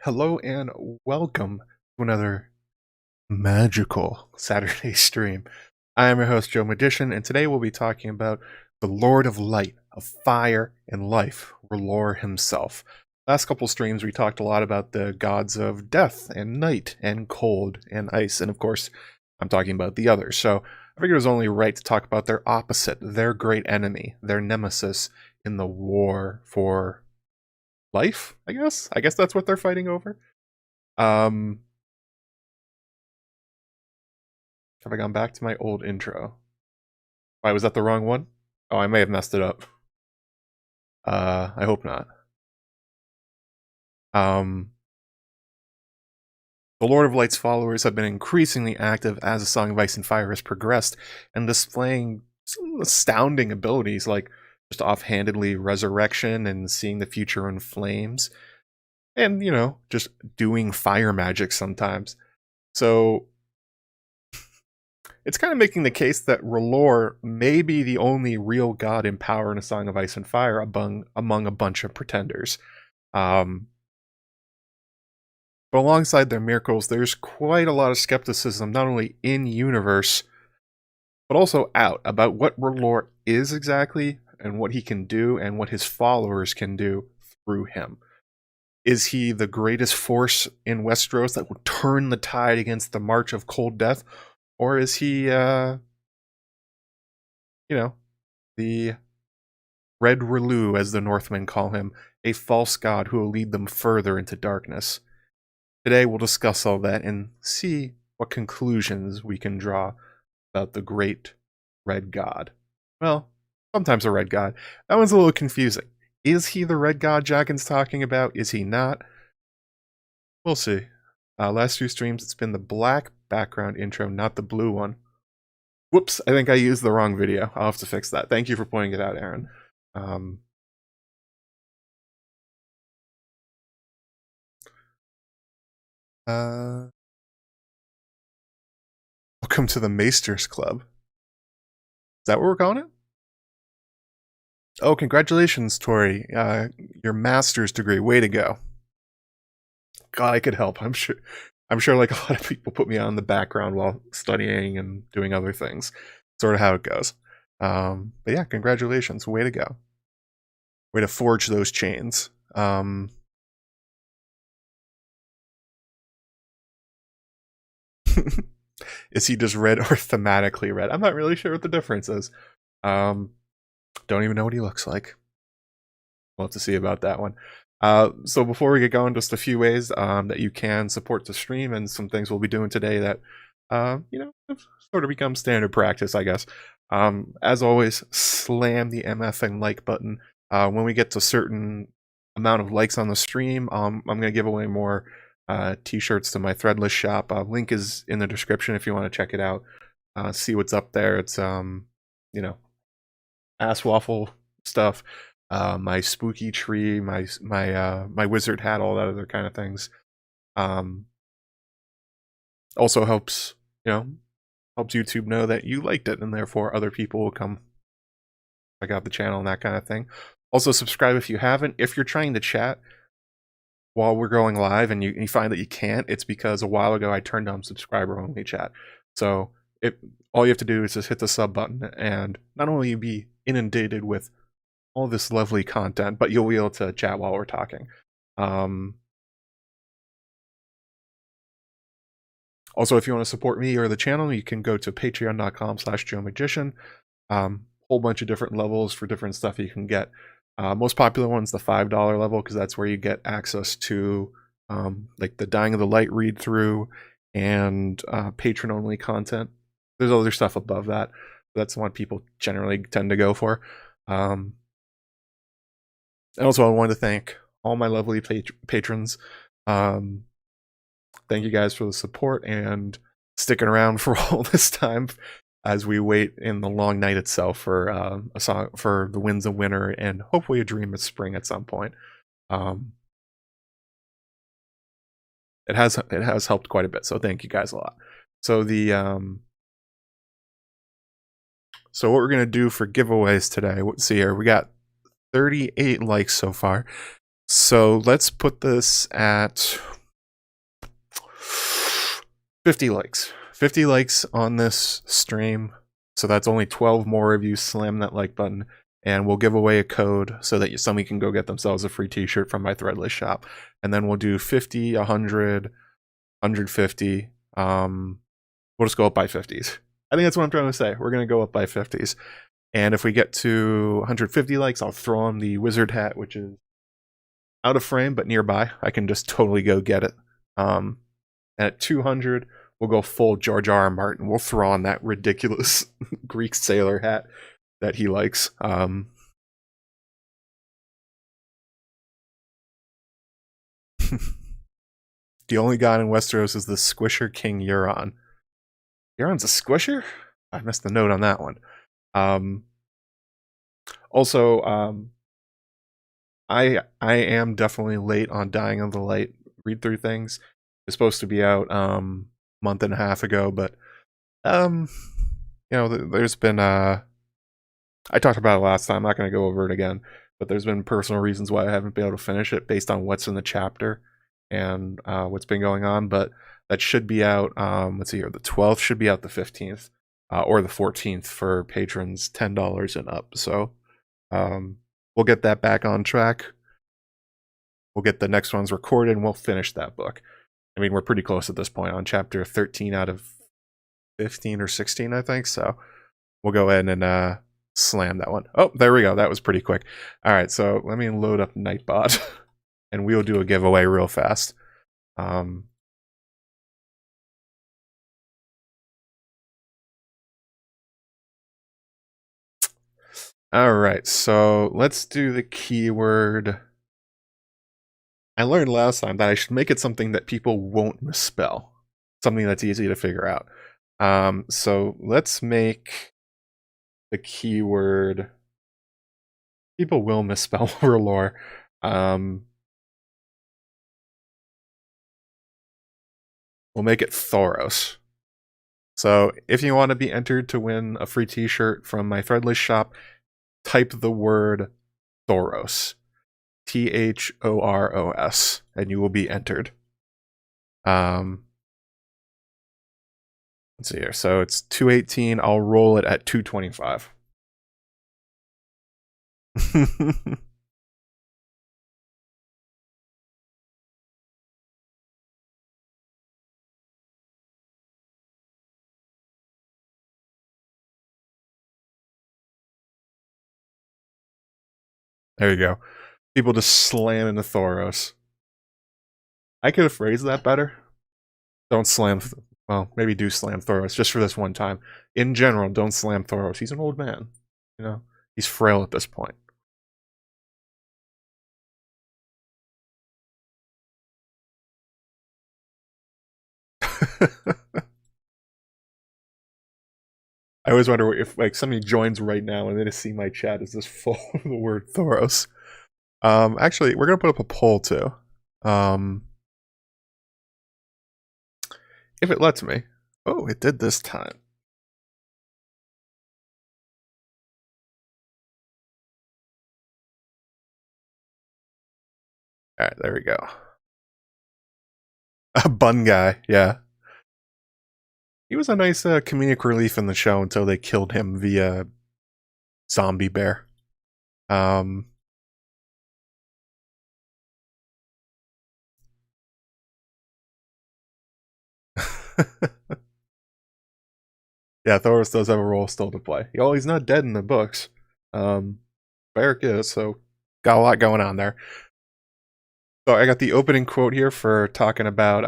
Hello and welcome to another magical Saturday stream. I am your host, JoeMagician, and today we'll be talking about the Lord of Light, of Fire and Life, Ralor himself. Last couple streams we talked a lot about the gods of death and night and cold and ice, and of course I'm talking about the others. So I figured it was only right to talk about their opposite, their great enemy, their nemesis in the war for life, I guess. I guess that's what they're fighting over. Have I gone back to my old intro? Why, was that the wrong one? Oh, I may have messed it up. I hope not. The Lord of Light's followers have been increasingly active as A Song of Ice and Fire has progressed, and displaying some astounding abilities like just offhandedly resurrection and seeing the future in flames, and, you know, just doing fire magic sometimes. So it's kind of making the case that Ralor may be the only real god in power in A Song of Ice and Fire among a bunch of pretenders. But alongside their miracles, there's quite a lot of skepticism, not only in-universe, but also out, about what Ralor is exactly, and what he can do, and what his followers can do through him. Is he the greatest force in Westeros that will turn the tide against the march of cold death? Or is he, the Red Rahloo, as the Northmen call him, a false god who will lead them further into darkness? Today we'll discuss all that and see what conclusions we can draw about the great red god. Well, sometimes a red god. That one's a little confusing. Is he the red god Jackin's talking about? Is he not? We'll see. Last few streams, it's been the black background intro, not the blue one. Whoops, I think I used the wrong video. I'll have to fix that. Thank you for pointing it out, Aaron. Welcome to the Maesters Club. Is that what we're calling it? Oh, congratulations, Tori. Your master's degree. Way to go. God, I could help. I'm sure like a lot of people put me on the background while studying and doing other things. Sort of how it goes. But yeah, congratulations. Way to go. Way to forge those chains. Is he just red or thematically red? I'm not really sure what the difference is. Don't even know what he looks like. We'll have to see about that one. So before we get going, just a few ways that you can support the stream, and some things we'll be doing today that, sort of become standard practice, I guess. As always, slam the MF and like button. When we get to a certain amount of likes on the stream, I'm going to give away more t-shirts to my Threadless shop. Link is in the description if you want to check it out. See what's up there. It's, ass waffle stuff. My spooky tree, my wizard hat, all that other kind of things. Also helps YouTube know that you liked it, and therefore other people will come check out the channel and that kind of thing. Also subscribe if you haven't. If you're trying to chat while we're going live and you find that you can't, it's because a while ago I turned on subscriber only chat. So all you have to do is just hit the sub button, and not only will you be inundated with all this lovely content, but you'll be able to chat while we're talking. Also, if you want to support me or the channel, you can go to patreon.com/JoeMagician. Whole bunch of different levels for different stuff you can get. Most popular one's the $5 level, because that's where you get access to like the Dying of the Light read through and patron only content. There's other stuff above that. That's the one people generally tend to go for. And also, I wanted to thank all my lovely patrons. Thank you guys for the support and sticking around for all this time as we wait in the long night itself for a song for the Winds of Winter and hopefully a Dream of Spring at some point. It has helped quite a bit, so thank you guys a lot. So so what we're gonna do for giveaways today? Let's see here. We got 38 likes so far. So let's put this at 50 likes. 50 likes on this stream. So that's only 12 more of you. Slam that like button. And we'll give away a code so that somebody can go get themselves a free t-shirt from my Threadless shop. And then we'll do 50, 100, 150. We'll just go up by 50s. I think that's what I'm trying to say. We're going to go up by 50s. And if we get to 150 likes, I'll throw on the wizard hat, which is out of frame but nearby. I can just totally go get it. And at 200, we'll go full George R.R. Martin. We'll throw on that ridiculous Greek sailor hat that he likes. The only god in Westeros is the Squisher King Euron. Euron's a squisher? I missed the note on that one. Also, I am definitely late on Dying of the Light read through things. It's supposed to be out month and a half ago, but you know, there's been I talked about it last time. I'm not going to go over it again, but there's been personal reasons why I haven't been able to finish it based on what's in the chapter and what's been going on. But that should be out. Let's see here. The 12th should be out the 15th or the 14th for patrons $10 and up. So we'll get that back on track. We'll get the next ones recorded and we'll finish that book. I mean, we're pretty close at this point on chapter 13 out of 15 or 16, I think. So we'll go ahead and slam that one. Oh, there we go. That was pretty quick. All right, so let me load up Nightbot and we'll do a giveaway real fast. All right, so let's do the keyword. I learned last time that I should make it something that people won't misspell, something that's easy to figure out. So let's make the keyword. People will misspell Ralor. We'll make it Thoros. So if you want to be entered to win a free t-shirt from my Threadless shop, type the word Thoros. Thoros, and you will be entered. Let's see here. So it's 218. I'll roll it at 225. There you go. People just slam into Thoros. I could have phrased that better. Don't slam. Well, maybe do slam Thoros just for this one time. In general, don't slam Thoros. He's an old man. You know, he's frail at this point. I always wonder if like somebody joins right now and they just see my chat is just full of the word Thoros. Actually, we're gonna put up a poll too. If it lets me. Oh, it did this time. Alright, there we go. A bun guy, yeah. He was a nice comedic relief in the show until they killed him via zombie bear. Yeah, Thoros does have a role still to play. Oh, he's not dead in the books. Beric is, so got a lot going on there. So I got the opening quote here for talking about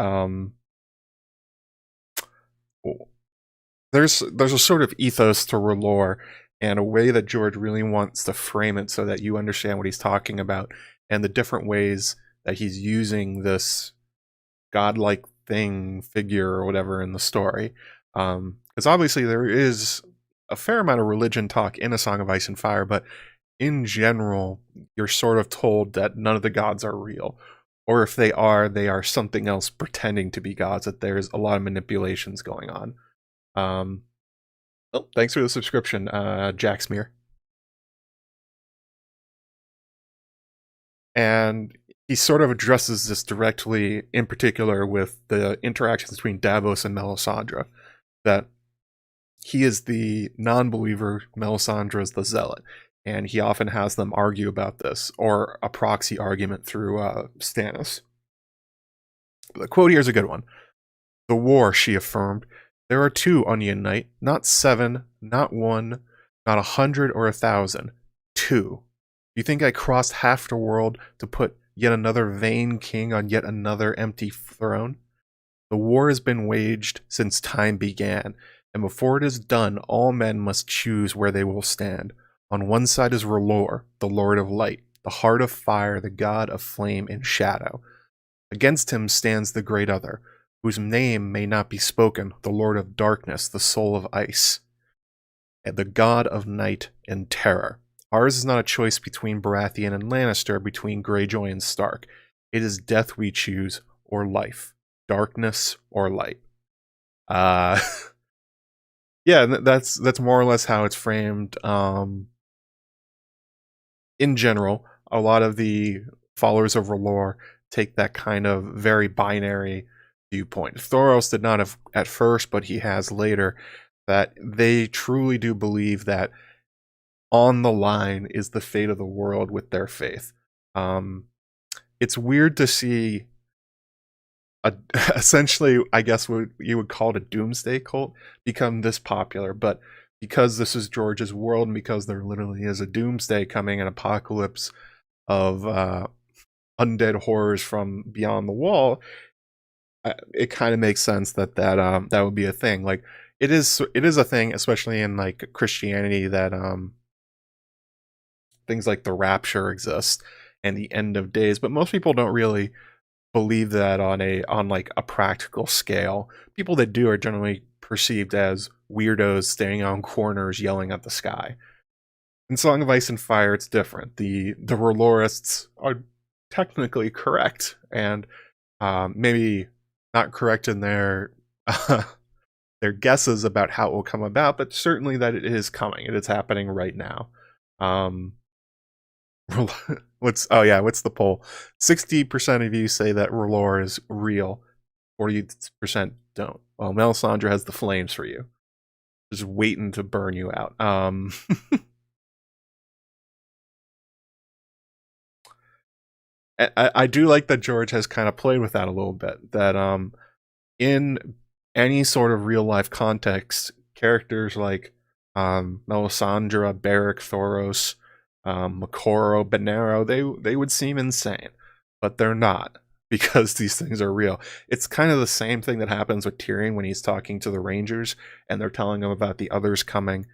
there's a sort of ethos to Ralor and a way that George really wants to frame it so that you understand what he's talking about and the different ways that he's using this godlike figure or whatever in the story. Because obviously there is a fair amount of religion talk in A Song of Ice and Fire, but in general, you're sort of told that none of the gods are real. Or if they are something else pretending to be gods, that there's a lot of manipulations going on. Oh, thanks for the subscription, Jack Smear. And he sort of addresses this directly, in particular with the interactions between Davos and Melisandre, that he is the non-believer, Melisandre is the zealot, and he often has them argue about this, or a proxy argument through Stannis. The quote here is a good one. "The war," she affirmed. "There are 2, Onion Knight, not 7, not 1, not 100 or 1,000. 2. You think I crossed half the world to put yet another vain king on yet another empty throne? The war has been waged since time began, and before it is done, all men must choose where they will stand. On one side is Ralor, the Lord of Light, the Heart of Fire, the God of Flame and Shadow. Against him stands the great other, whose name may not be spoken, the Lord of Darkness, the Soul of Ice, and the God of Night and Terror. Ours is not a choice between Baratheon and Lannister, between Greyjoy and Stark. It is death we choose, or life, darkness or light." Yeah, that's more or less how it's framed. In general, a lot of the followers of R'hllor take that kind of very binary viewpoint. Thoros did not have at first, but he has later, that they truly do believe that on the line is the fate of the world with their faith. It's weird to see essentially, I guess what you would call it a doomsday cult become this popular, but because this is George's world, and because there literally is a doomsday coming, an apocalypse of undead horrors from beyond the wall, it kind of makes sense that that would be a thing. Like it is a thing, especially in like Christianity, that things like the rapture exist and the end of days, but most people don't really believe that on like a practical scale. People that do are generally perceived as weirdos standing on corners yelling at the sky. In Song of Ice and Fire, it's different. The R'hllorists are technically correct, and maybe not correct in their their guesses about how it will come about, but certainly that it is coming. It is happening right now. What's the poll? 60% of you say that R'hllor is real. 40% don't. Well, Melisandre has the flames for you. Just waiting to burn you out. I do like that George has kind of played with that a little bit. That in any sort of real life context, characters like Melisandre, Beric, Thoros, Makoro, Benero, they would seem insane, but they're not, because these things are real. It's kind of the same thing that happens with Tyrion when he's talking to the Rangers and they're telling him about the others coming.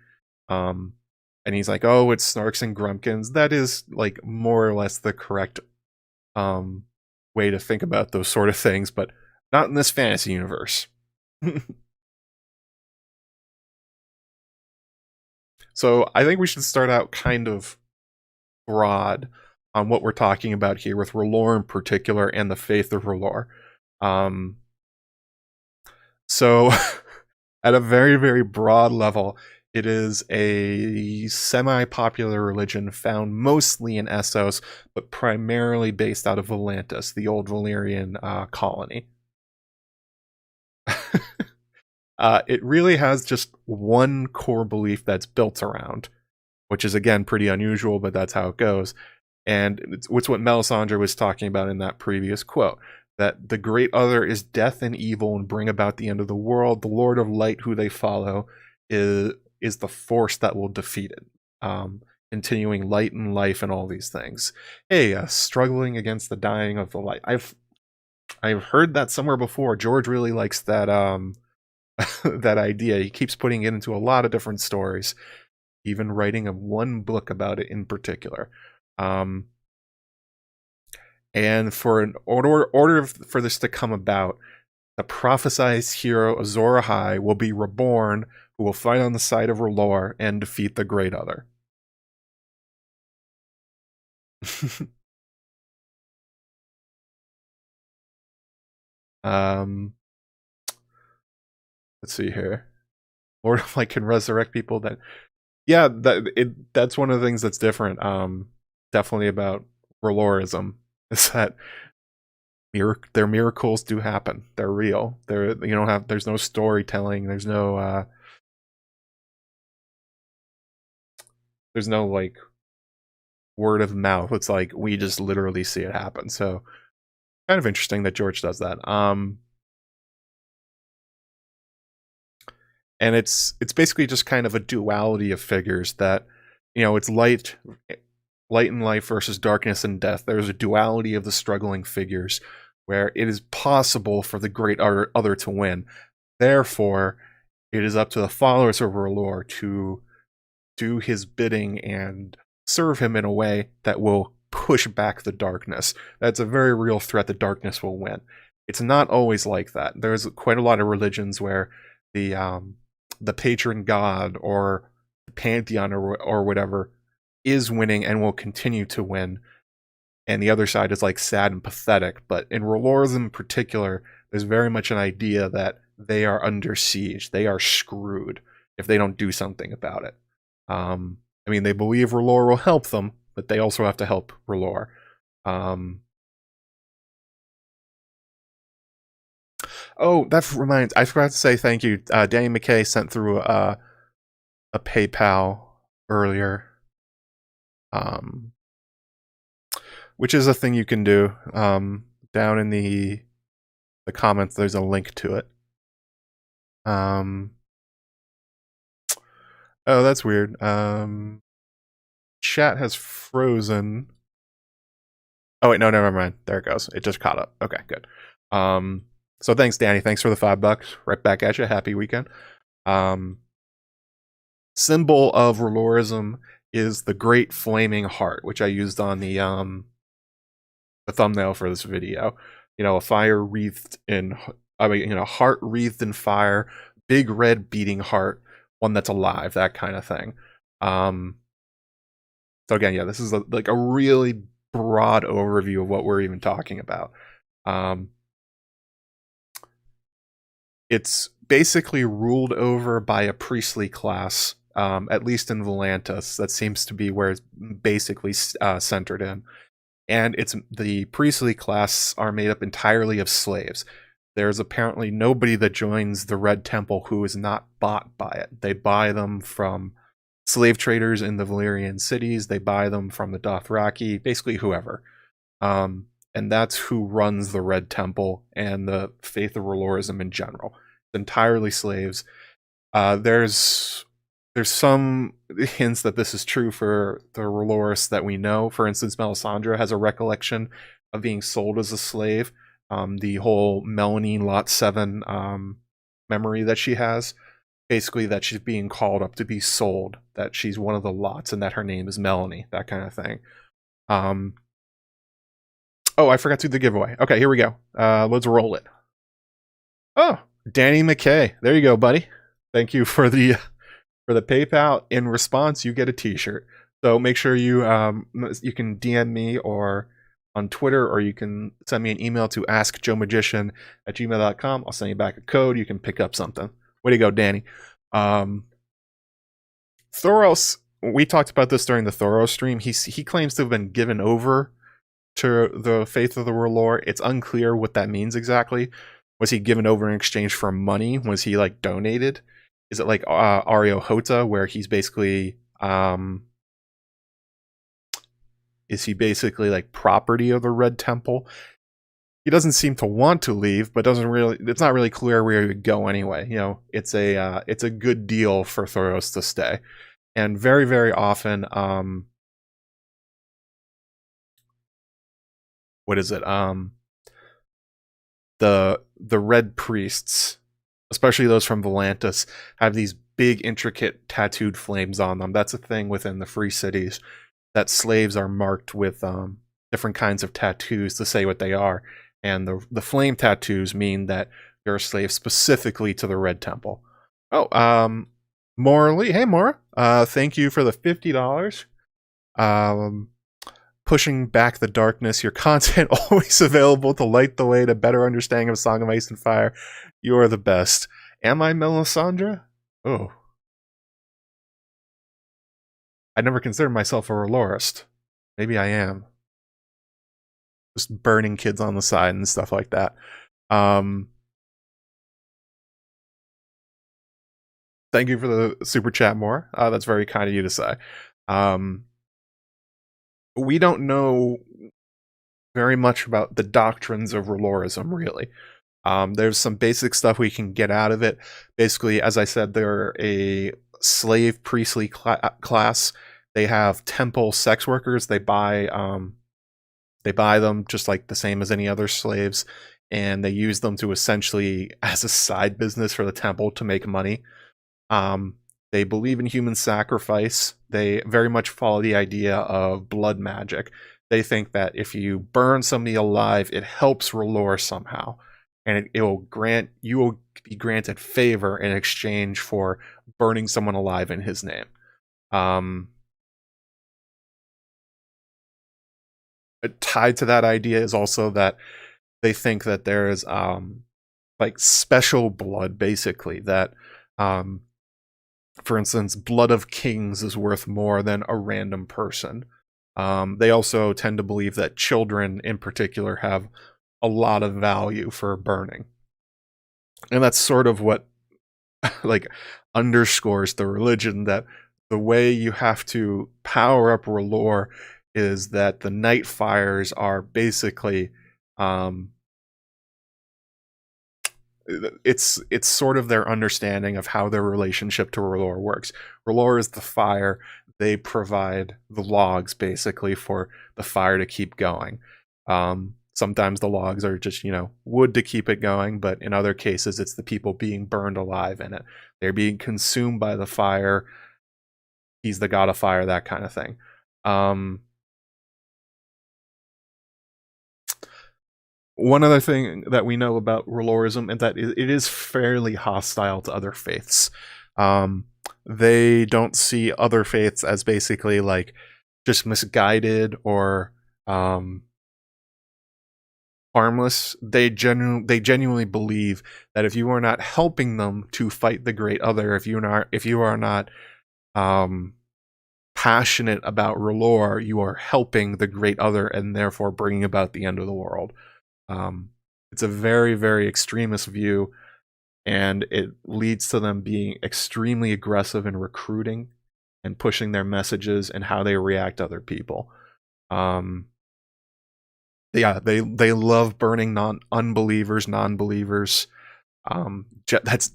And he's like, "Oh, it's Snarks and Grumpkins." That is like more or less the correct way to think about those sort of things, but not in this fantasy universe. So I think we should start out kind of broad on what we're talking about here with R'hllor in particular and the faith of R'hllor. So at a very, very broad level, it is a semi-popular religion found mostly in Essos, but primarily based out of Volantis, the old Valyrian colony. It really has just one core belief that's built around, which is, again, pretty unusual, but that's how it goes. And it's what Melisandre was talking about in that previous quote, that the great other is death and evil and bring about the end of the world. The Lord of Light, who they follow, is the force that will defeat it. Continuing light and life and all these things. Hey, struggling against the dying of the light. I've heard that somewhere before. George really likes that that idea. He keeps putting it into a lot of different stories, even writing one book about it in particular. And for an order for this to come about, the prophesized hero Azor Ahai will be reborn, who will fight on the side of R'hllor and defeat the Great Other. Let's see here. Lord of Light can resurrect people. That's one of the things that's different. Definitely about R'hllorism. is that their miracles do happen. They're real. There's no storytelling. There's no like word of mouth. It's like we just literally see it happen. So kind of interesting that George does that. And it's basically just kind of a duality of figures that, it's light and life versus darkness and death. There's a duality of the struggling figures where it is possible for the great other to win. Therefore, it is up to the followers of Ralor to do his bidding and serve him in a way that will push back the darkness. That's a very real threat that darkness will win. It's not always like that. There's quite a lot of religions where the patron god or the pantheon or whatever is winning and will continue to win, and the other side is like sad and pathetic. But in Ralorism in particular, there's very much an idea that they are under siege. They are screwed if they don't do something about it. They believe Ralor will help them, but they also have to help Ralor. Oh, that reminds, I forgot to say thank you. Danny McKay sent through a PayPal earlier, which is a thing you can do. Down in the comments, there's a link to it. Oh, that's weird. Chat has frozen. Oh wait, no, never mind. There it goes. It just caught up. Okay, good. So thanks, Danny. Thanks for the $5. Right back at you. Happy weekend. Symbol of Ralorism is the Great Flaming Heart, which I used on the thumbnail for this video. A fire wreathed in, heart wreathed in fire, big red beating heart, one that's alive, that kind of thing. So again, yeah, this is a really broad overview of what we're even talking about. It's basically ruled over by a priestly class, at least in Volantis. That seems to be where it's basically centered in. And the priestly class are made up entirely of slaves. There's apparently nobody that joins the Red Temple who is not bought by it. They buy them from slave traders in the Valyrian cities. They buy them from the Dothraki, basically whoever. And that's who runs the Red Temple and the faith of Ralorism in general. It's entirely slaves. There's some hints that this is true for the Raloris that we know. For instance, Melisandre has a recollection of being sold as a slave. The whole Melanie Lot 7 memory that she has, basically that she's being called up to be sold, that she's one of the lots and that her name is Melanie, that kind of thing. Oh, I forgot to do the giveaway. Okay, here we go. Let's roll it. Oh, Danny McKay. There you go, buddy. Thank you for the PayPal. In response, you get a t-shirt. So make sure you can DM me or on Twitter, or you can send me an email to AskJoeMagician@gmail.com. I'll send you back a code. You can pick up something. Way to go, Danny. Thoros, we talked about this during the Thoros stream. He claims to have been given over to the faith of the Ralor. It's unclear what that means exactly. Was he given over in exchange for money? Was he like donated? Is it like Ario Hota, where he's basically is he basically like property of the Red Temple? He doesn't seem to want to leave, but it's not really clear where he would go anyway. It's a good deal for Thoros to stay. And very, very often, what is it? The Red Priests, especially those from Volantis, have these big, intricate, tattooed flames on them. That's a thing within the free cities, that slaves are marked with different kinds of tattoos to say what they are. And the flame tattoos mean that you're a slave specifically to the Red Temple. Oh, Maura Lee. Hey, Maura. Thank you for the $50. Pushing back the darkness. Your content always available to light the way to better understanding of Song of Ice and Fire. You are the best. Am I Melisandre? Oh. I never considered myself a Ralorist. Maybe I am. just burning kids on the side and stuff like that. Thank you for the super chat, more. That's very kind of you to say. We don't know very much about the doctrines of Ralorism, really. There's some basic stuff we can get out of it. Basically, as I said, they're a slave priestly class. They have temple sex workers. They buy them just like the same as any other slaves, and they use them to essentially as a side business for the temple to make money. They believe in human sacrifice. They very much follow the idea of blood magic. They think that if you burn somebody alive, it helps Ralor somehow, and you will be granted favor in exchange for burning someone alive in his name. Tied to that idea is also that they think that there is like special blood, basically, that for instance, blood of kings is worth more than a random person. They also tend to believe that children in particular have a lot of value for burning. And that's sort of what like underscores the religion, that the way you have to power up Ralor is that the night fires are basically it's sort of their understanding of how their relationship to Ralor works. Ralor is the fire. They provide the logs, basically, for the fire to keep going. Sometimes the logs are just, wood to keep it going, but in other cases, it's the people being burned alive in it. They're being consumed by the fire. He's the god of fire, that kind of thing. One other thing that we know about Ralorism is that it is fairly hostile to other faiths. They don't see other faiths as basically like just misguided or harmless. They genuinely believe that if you are not helping them to fight the great other, if you are not passionate about Ralor, you are helping the great other and therefore bringing about the end of the world. It's a very, very extremist view, and it leads to them being extremely aggressive in recruiting and pushing their messages and how they react to other people. Yeah, they love burning non-believers. That's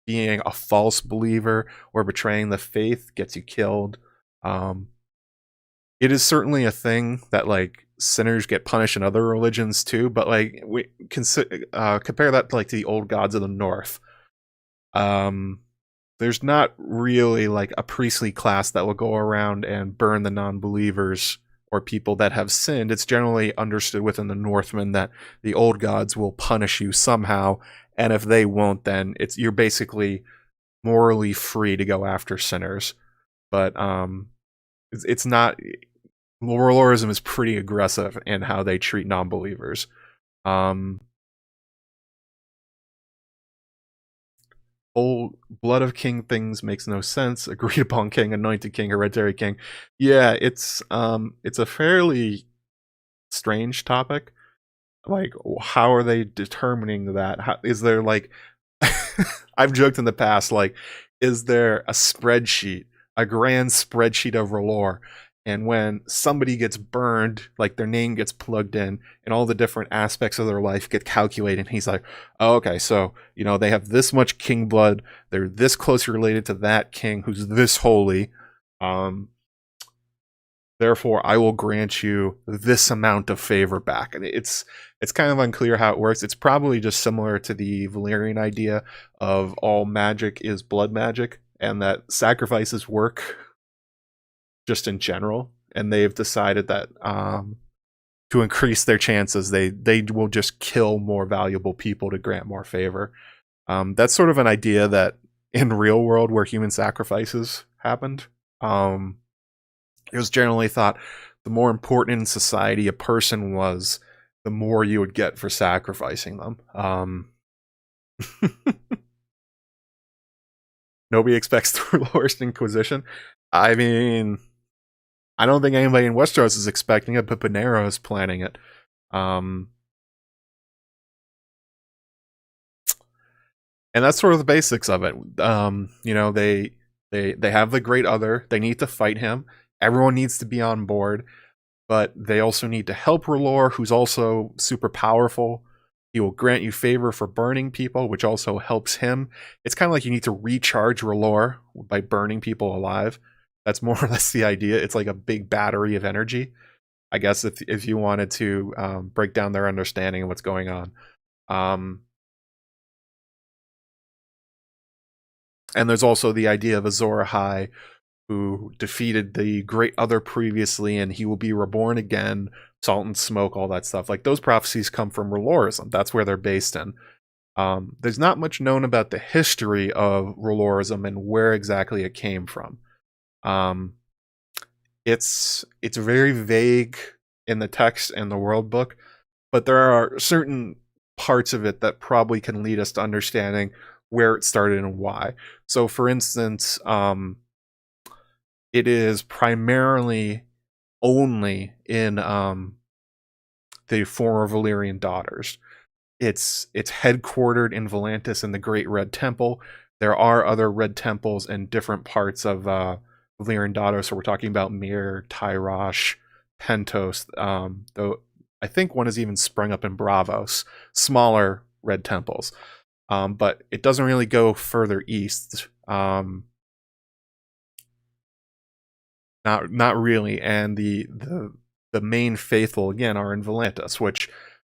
being a false believer or betraying the faith gets you killed. It is certainly a thing that like sinners get punished in other religions too, but like we compare that to like the old gods of the north. There's not really like a priestly class that will go around and burn the non-believers or people that have sinned. It's generally understood within the Northmen that the old gods will punish you somehow, and if they won't, then you're basically morally free to go after sinners. But it's not. Ralorism is pretty aggressive in how they treat non-believers. Whole blood of king things makes no sense. Agreed upon king, anointed king, hereditary king. Yeah, it's a fairly strange topic. Like, how are they determining that? Is there like I've joked in the past, like, is there a spreadsheet, a grand spreadsheet of Ralor, and when somebody gets burned, like their name gets plugged in and all the different aspects of their life get calculated, and he's like, oh, okay, so they have this much king blood, they're this closely related to that king who's this holy, therefore I will grant you this amount of favor back. And it's kind of unclear how it works. It's probably just similar to the Valyrian idea of all magic is blood magic, and that sacrifices work just in general, and they've decided that to increase their chances, they will just kill more valuable people to grant more favor. That's sort of an idea that in real world where human sacrifices happened, it was generally thought the more important in society a person was, the more you would get for sacrificing them. Nobody expects the Lowest Inquisition. I mean, I don't think anybody in Westeros is expecting it, but Panera is planning it. And that's sort of the basics of it. They have the Great Other. They need to fight him. Everyone needs to be on board, but they also need to help Ralor, who's also super powerful. He will grant you favor for burning people, which also helps him. It's kind of like you need to recharge Ralor by burning people alive. That's more or less the idea. It's like a big battery of energy, I guess, if you wanted to break down their understanding of what's going on. And there's also the idea of Azor Ahai, who defeated the Great Other previously, and he will be reborn again, salt and smoke, all that stuff. Like, those prophecies come from Ralorism. That's where they're based in. There's not much known about the history of Ralorism and where exactly it came from. It's very vague in the text and the world book, but there are certain parts of it that probably can lead us to understanding where it started and why. So, for instance, it is primarily only in the former Valyrian daughters. It's headquartered in Volantis in the Great Red Temple. There are other red temples in different parts of Valyrian daughters. So we're talking about Mir, Tyrosh, Pentos. Though I think one has even sprung up in Bravos. Smaller red temples. But it doesn't really go further east. Not really. And the main faithful again are in Volantis, which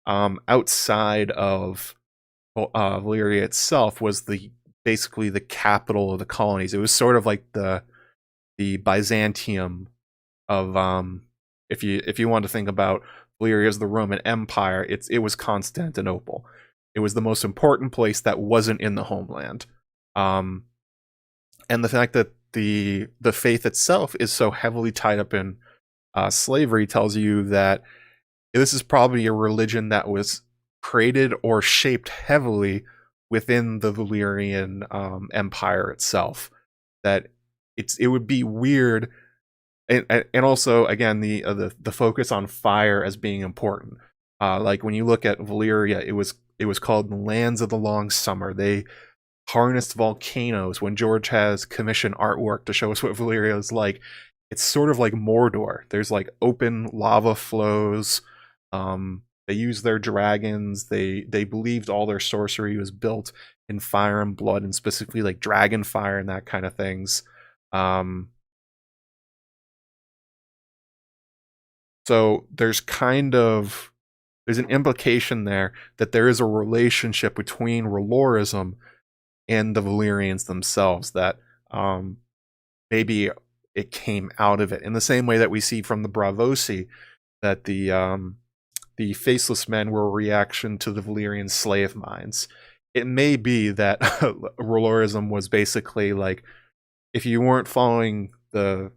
outside of Valyria itself was basically the capital of the colonies. It was sort of like the Byzantium of if you want to think about Valyria as the Roman Empire, it was Constantinople. It was the most important place that wasn't in the homeland. And the fact that the faith itself is so heavily tied up in slavery tells you that this is probably a religion that was created or shaped heavily within the Valyrian Empire itself. That it would be weird, and also again the focus on fire as being important. Like when you look at Valyria, it was called the Lands of the Long Summer. They harnessed volcanoes. When George has commissioned artwork to show us what Valyria is like, it's sort of like Mordor. There's like open lava flows. They used their dragons. They believed all their sorcery was built in fire and blood, and specifically like dragon fire and that kind of things. So there's an implication there that there is a relationship between Ralorism and the Valyrians themselves, that maybe it came out of it in the same way that we see from the Bravosi that the Faceless Men were a reaction to the Valyrian slave mines. It may be that Ralorism was basically like, if you weren't following the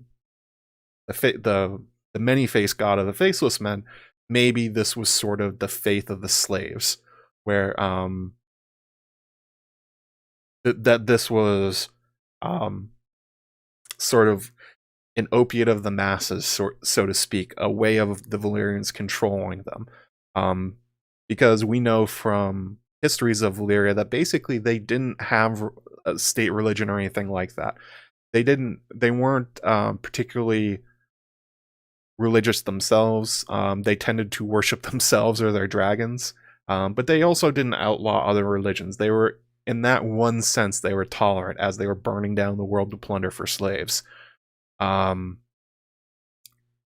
many-faced god of the Faceless Men, maybe this was sort of the faith of the slaves, where that this was sort of an opiate of the masses, so to speak, a way of the Valyrians controlling them. Because we know from histories of Valyria that basically they didn't have a state religion or anything like that. They weren't particularly religious themselves. They tended to worship themselves or their dragons. But they also didn't outlaw other religions. They were, in that one sense, they were tolerant as they were burning down the world to plunder for slaves.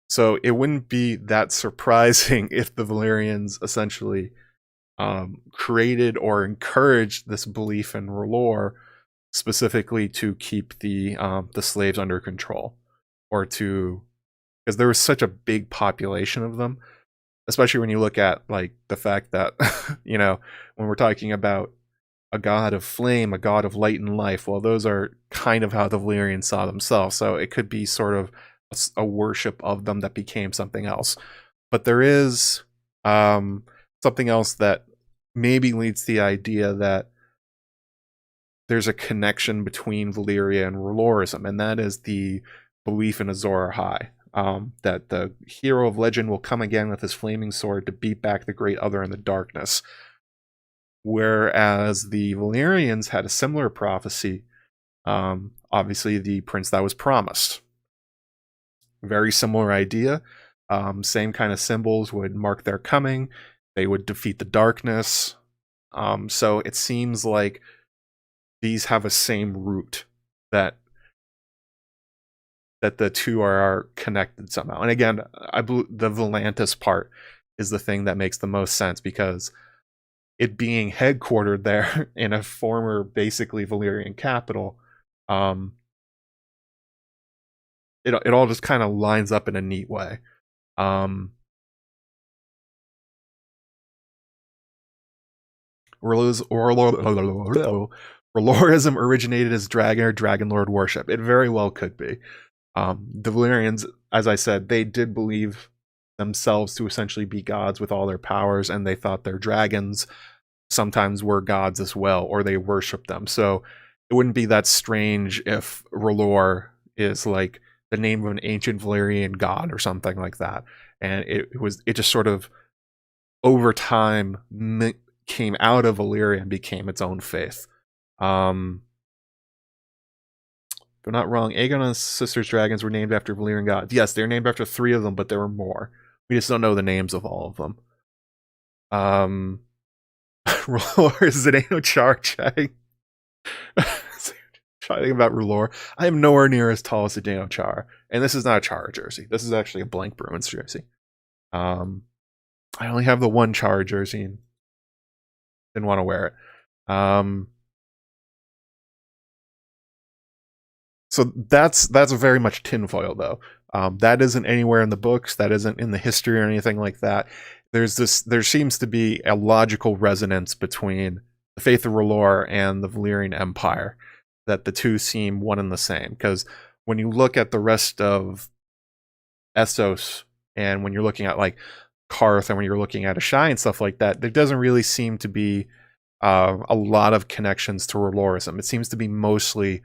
So it wouldn't be that surprising if the Valyrians essentially created or encouraged this belief in Ralor specifically to keep the slaves under control, or because there was such a big population of them, especially when you look at like the fact that when we're talking about a god of flame, a god of light and life, well, those are kind of how the Valyrians saw themselves. So it could be sort of a worship of them that became something else. But there is something else that maybe leads to the idea that there's a connection between Valyria and Ralorism, and that is the belief in Azor Ahai. that the hero of legend will come again with his flaming sword to beat back the great other in the darkness. Whereas the Valyrians had a similar prophecy, obviously the prince that was promised. Very similar idea. Same kind of symbols would mark their coming. They would defeat the darkness. So it seems like these have a same root, that the two are connected somehow. And again, I believe the Volantis part is the thing that makes the most sense, because it being headquartered there in a former, basically, Valyrian capital, it all just kind of lines up in a neat way. Ralorism originated as dragon or dragonlord worship. It very well could be. The Valyrians, as I said, they did believe themselves to essentially be gods with all their powers, and they thought their dragons sometimes were gods as well, or they worshipped them. So it wouldn't be that strange if Ralor is like the name of an ancient Valyrian god or something like that. And it just sort of over time came out of Valyria and became its own faith. If I'm not wrong, Aegon and his sister's dragons were named after Valyrian gods. Yes, they're named after 3 of them, but there were more. We just don't know the names of all of them. Ralor is Zdeno Char chatting. Chatting about Ralor. I am nowhere near as tall as Zdeno Char. And this is not a Char jersey. This is actually a blank Bruins jersey. I only have the one Char jersey and didn't want to wear it. So that's very much tinfoil, though. That isn't anywhere in the books. That isn't in the history or anything like that. There seems to be a logical resonance between the faith of Ralor and the Valyrian Empire, that the two seem one and the same. Because when you look at the rest of Essos, and when you're looking at like Karth, and when you're looking at Ashai and stuff like that, there doesn't really seem to be a lot of connections to Ralorism. It seems to be mostly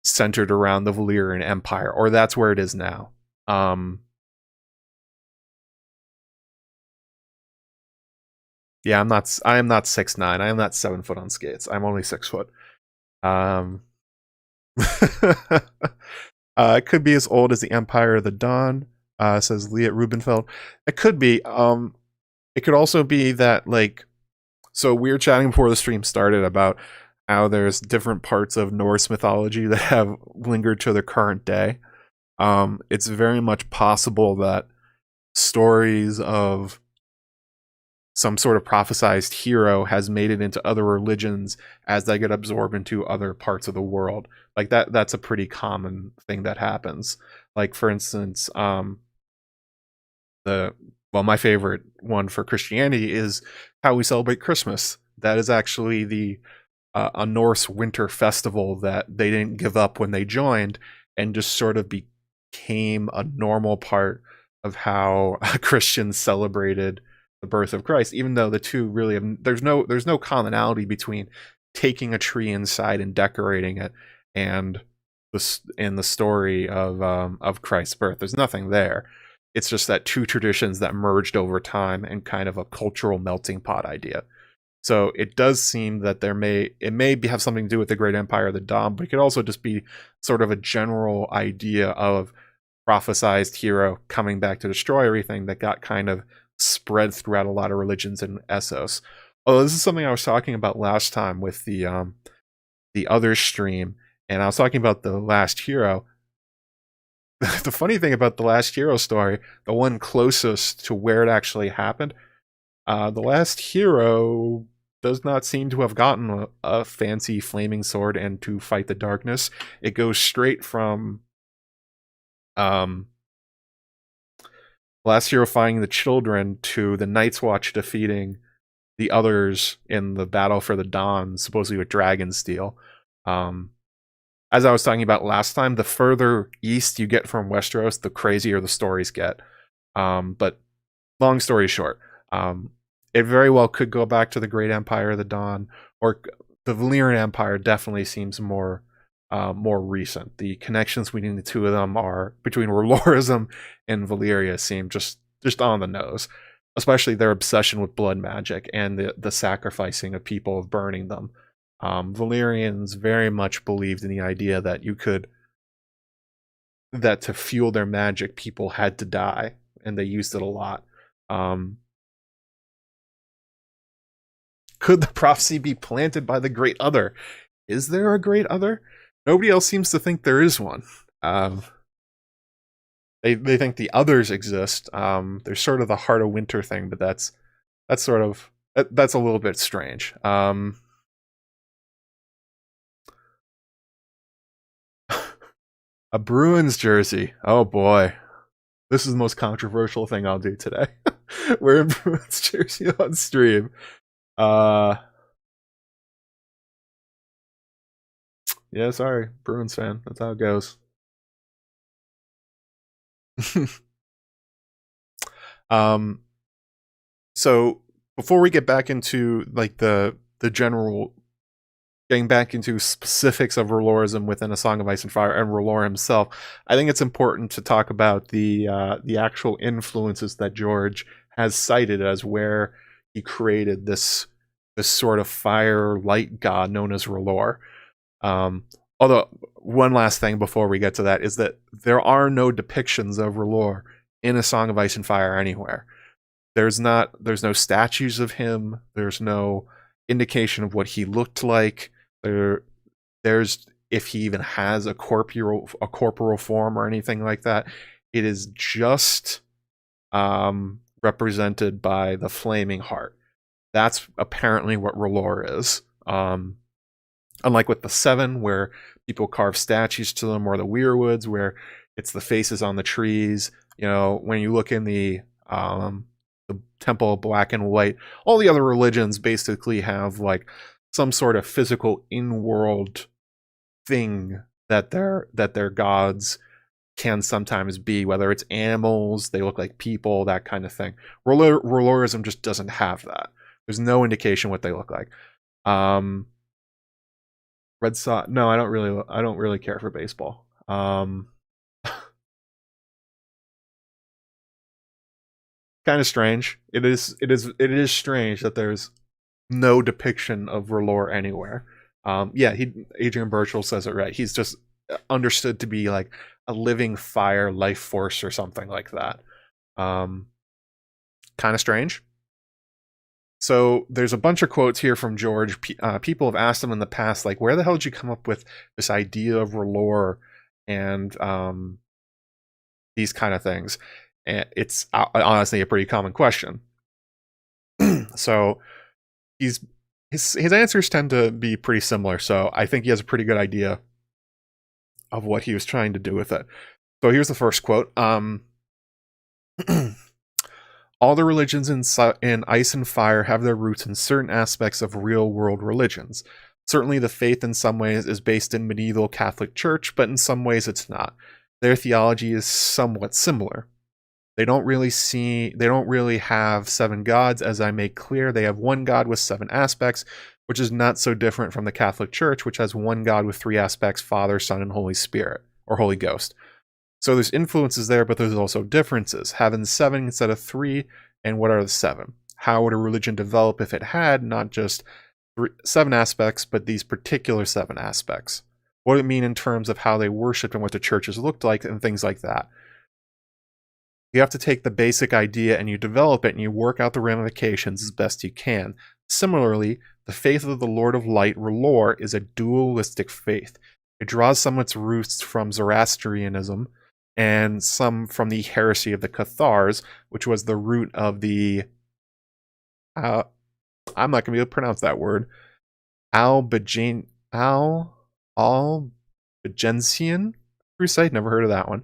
centered around the Valyrian Empire, or that's where it is now. Yeah, I am not 6'9". I am not 7 foot on skates. I'm only 6 foot. It could be as old as the Empire of the Dawn, says Leah Rubenfeld. It could be. It could also be that, like, so we were chatting before the stream started about how there's different parts of Norse mythology that have lingered to the current day. It's very much possible that stories of some sort of prophesized hero has made it into other religions as they get absorbed into other parts of the world. Like that's a pretty common thing that happens. Like, for instance, my favorite one for Christianity is how we celebrate Christmas. That is actually a Norse winter festival that they didn't give up when they joined, and just sort of became a normal part of how Christians celebrated the birth of Christ, even though the two really have, there's no commonality between taking a tree inside and decorating it and the story of Christ's birth. There's nothing there. It's just that two traditions that merged over time and kind of a cultural melting pot idea. So it does seem that it may have something to do with the Great Empire of the Dawn, but it could also just be sort of a general idea of prophesized hero coming back to destroy everything that got kind of spread throughout a lot of religions in Essos. Oh, this is something I was talking about last time with the other stream, and I was talking about the Last Hero. The funny thing about the Last Hero story, the one closest to where it actually happened, the Last Hero does not seem to have gotten a fancy flaming sword and to fight the darkness. It goes straight from Last Hero finding the children to the Night's Watch defeating the others in the battle for the Dawn, supposedly with Dragonsteel. As I was talking about last time, the further east you get from Westeros, the crazier the stories get. But long story short, it very well could go back to the Great Empire of the Dawn, or the Valyrian Empire definitely seems more more recent. The connections between the two of them are between Ralorism and Valyria seem just on the nose, especially their obsession with blood magic and the sacrificing of people, of burning them. Valyrians very much believed in the idea that that to fuel their magic, people had to die, and they used it a lot. Could the prophecy be planted by the Great Other? Is there a Great Other? Nobody else seems to think there is one. They think the others exist. There's sort of the Heart of Winter thing, but that's a little bit strange. A Bruins jersey. Oh boy. This is the most controversial thing I'll do today. We're in Bruins jersey on stream. Yeah, sorry, Bruins fan. That's how it goes. So before we get back into like the general, getting back into specifics of Ralorism within A Song of Ice and Fire and Ralor himself, I think it's important to talk about the actual influences that George has cited as where he created this sort of fire light god known as Ralor. Although one last thing before we get to that is that there are no depictions of Ralor in A Song of Ice and Fire anywhere. There's no statues of him. There's no indication of what he looked like. There's if he even has a corporeal form or anything like that. It is just represented by the flaming heart. That's apparently what Ralor is. Unlike with the Seven, where people carve statues to them, or the Weirwoods, where it's the faces on the trees. You know, when you look in the Temple of Black and White, all the other religions basically have like some sort of physical in-world thing that their gods can sometimes be, whether it's animals, they look like people, that kind of thing. Ralorism just doesn't have that. There's no indication what they look like. Red Sox. No, I don't really care for baseball. Kind of strange. It is strange that there's no depiction of Ralor anywhere. Adrian Birchall says it right. He's just understood to be like a living fire life force or something like that. Kind of strange. So there's a bunch of quotes here from George. People have asked him in the past, like, where the hell did you come up with this idea of Ralor and these kind of things? And it's honestly a pretty common question. So his answers tend to be pretty similar. So I think he has a pretty good idea of what he was trying to do with it. So here's the first quote. All the religions in Ice and Fire have their roots in certain aspects of real-world religions. Certainly the faith in some ways is based in medieval Catholic Church, but in some ways it's not. Their theology is somewhat similar. They don't really have 7 gods, as I make clear. They have one God with 7 aspects, which is not so different from the Catholic Church, which has one God with 3 aspects: Father, Son, and Holy Spirit, or Holy Ghost. So there's influences there, but there's also differences. Having 7 instead of 3, and what are the 7? How would a religion develop if it had not just 7 aspects, but these particular 7 aspects? What would it mean in terms of how they worshipped and what the churches looked like and things like that? You have to take the basic idea and you develop it and you work out the ramifications as best you can. Similarly, the faith of the Lord of Light, Ralor, is a dualistic faith. It draws some of its roots from Zoroastrianism and some from the heresy of the Cathars, which was the root of the I'm not going to be able to pronounce that word. Albigensian Crusade. Never heard of that one.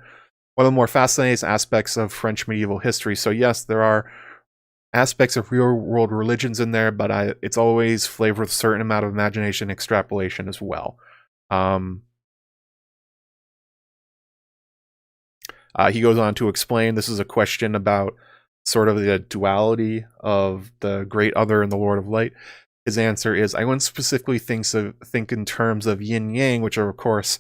One of the more fascinating aspects of French medieval history. So yes, there are aspects of real-world religions in there, but it's always flavored with a certain amount of imagination, extrapolation as well. He goes on to explain this is a question about sort of the duality of the Great Other and the Lord of Light. his answer is, I wouldn't specifically think in terms of yin-yang, which are, of course,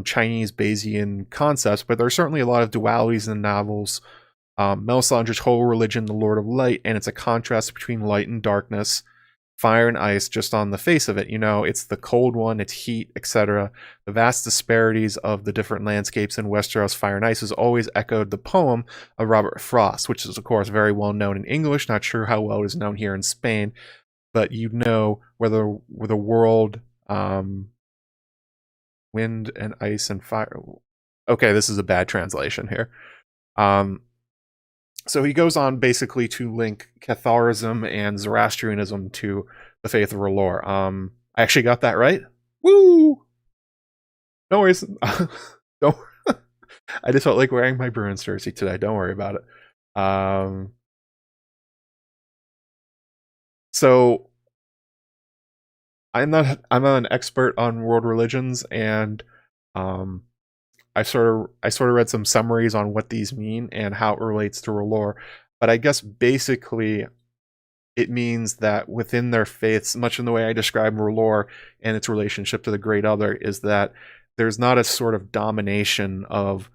Chinese Bayesian concepts, but there are certainly a lot of dualities in the novels. Melisandre's whole religion, the Lord of Light, and it's a contrast between light and darkness, fire and ice, just on the face of it. It's the cold one, it's heat, etc. The vast disparities of the different landscapes in Westeros, fire and ice, has always echoed the poem of Robert Frost, which is, of course, very well known in English. Not sure how well it is known here in Spain, but where the world, wind and ice and fire. Okay, this is a bad translation here. So he goes on basically to link Catharism and Zoroastrianism to the faith of Ralor. I actually got that right. Woo! No worries. Don't. I just felt like wearing my Bruins jersey today. Don't worry about it. So I'm not an expert on world religions, and I sort of read some summaries on what these mean and how it relates to Ralor, but I guess basically it means that within their faiths, much in the way I describe Ralor and its relationship to the Great Other, is that there's not a sort of domination of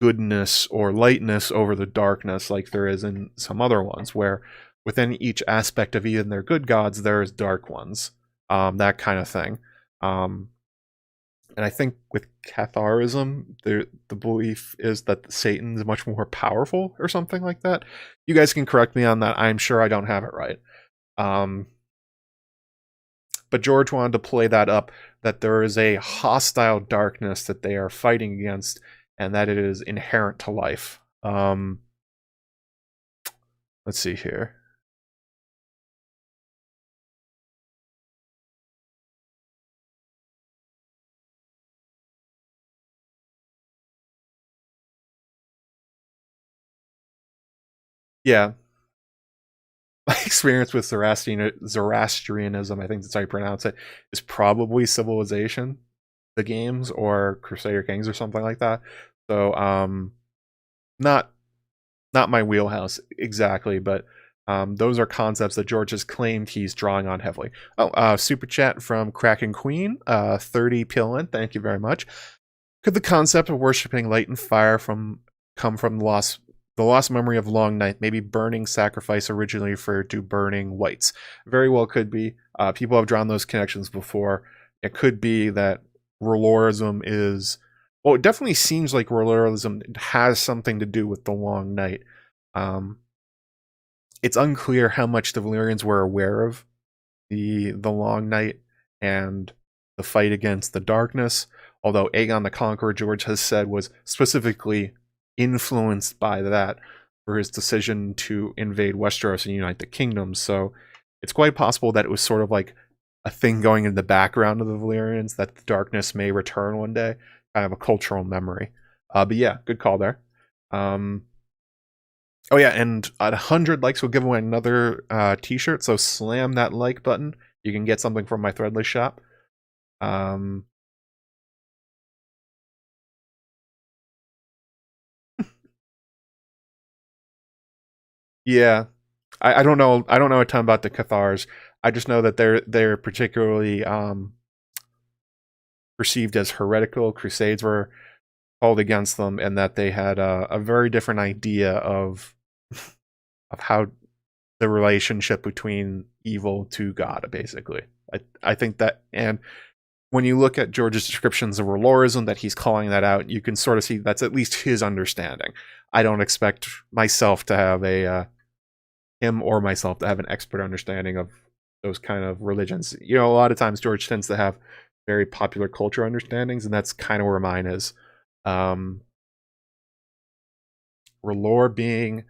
goodness or lightness over the darkness like there is in some other ones, where within each aspect of even their good gods, there's dark ones, that kind of thing. And I think with Catharism, the belief is that Satan's much more powerful or something like that. You guys can correct me on that. I'm sure I don't have it right. But George wanted to play that up, that there is a hostile darkness that they are fighting against, and that it is inherent to life. Let's see here. Yeah. My experience with Zoroastrianism, I think that's how you pronounce it, is probably Civilization, the games, or Crusader Kings or something like that. So not my wheelhouse exactly, but those are concepts that George has claimed he's drawing on heavily. Super chat from Kraken Queen, 30 Pillin, thank you very much. Could the concept of worshipping light and fire come from the lost memory of Long Night, maybe burning sacrifice originally referred to burning whites? Very well could be. People have drawn those connections before. It could be that Ralorism is... Well, it definitely seems like Ralorism has something to do with the Long Night. It's unclear how much the Valyrians were aware of the Long Night and the fight against the darkness, although Aegon the Conqueror, George has said, was specifically influenced by that for his decision to invade Westeros and unite the kingdoms. So it's quite possible that it was sort of like a thing going in the background of the Valyrians, that the darkness may return one day, kind of a cultural memory. But yeah, good call there. Oh yeah, and at 100 likes we'll give away another t-shirt, so slam that like button. You can get something from my Threadless shop. Yeah, I don't know a ton about the Cathars. I just know that they're particularly perceived as heretical. Crusades were called against them, and that they had a very different idea of how the relationship between evil to God, basically. I think that, and when you look at George's descriptions of Ralorism, that he's calling that out, you can sort of see that's at least his understanding. I don't expect myself to have him or myself to have an expert understanding of those kind of religions. A lot of times George tends to have very popular culture understandings, and that's kind of where mine is. Ralor being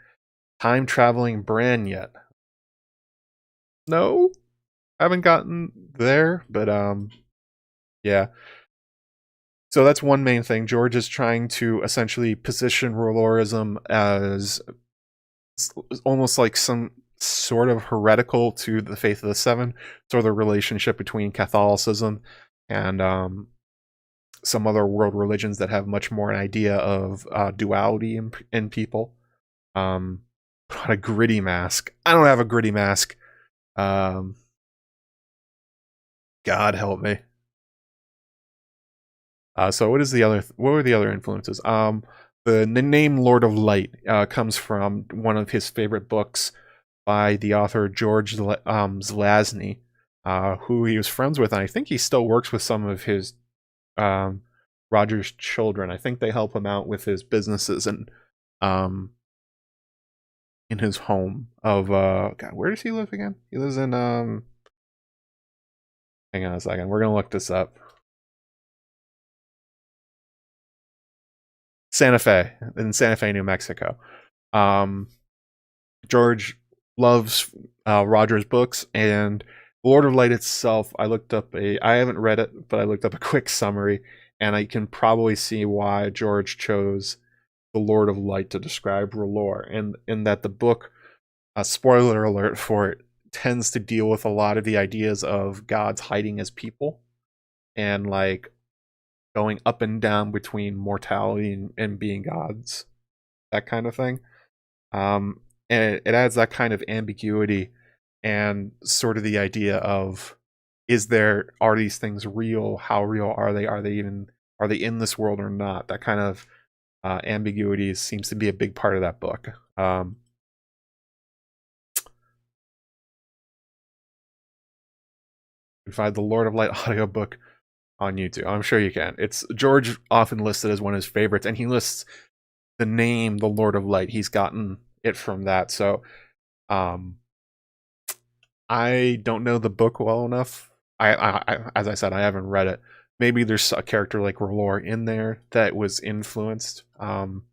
time-traveling Bran yet? No, haven't gotten there, but yeah. So that's one main thing. George is trying to essentially position Ralorism as almost like some sort of heretical to the Faith of the Seven, sort of the relationship between Catholicism and some other world religions that have much more an idea of duality in people. On a gritty mask. I don't have a gritty mask. Um, God help me. So what is the other? What were the other influences? The name Lord of Light comes from one of his favorite books by the author George Zelazny, who he was friends with, and I think he still works with some of his um, Roger's children. I think they help him out with his businesses and um, in his home of God, where does he live again? He lives in hang on a second, we're gonna look this up. Santa Fe, in Santa Fe, New Mexico. Um, George loves Roger's books, and Lord of Light itself, I haven't read it, but I looked up a quick summary, and I can probably see why George chose the Lord of Light to describe Ralor, and in that the book, spoiler alert for it, tends to deal with a lot of the ideas of gods hiding as people, and like going up and down between mortality and being gods, that kind of thing. Um, and it adds that kind of ambiguity and sort of the idea of, are these things real? How real are they? Are they in this world or not? That kind of ambiguity seems to be a big part of that book. You can find the Lord of Light audiobook on YouTube. I'm sure you can. It's George often listed as one of his favorites, and he lists the name the Lord of Light. He's gotten it from that. So I don't know the book well enough. As I said, I haven't read it. Maybe there's a character like Ralor in there that was influenced, some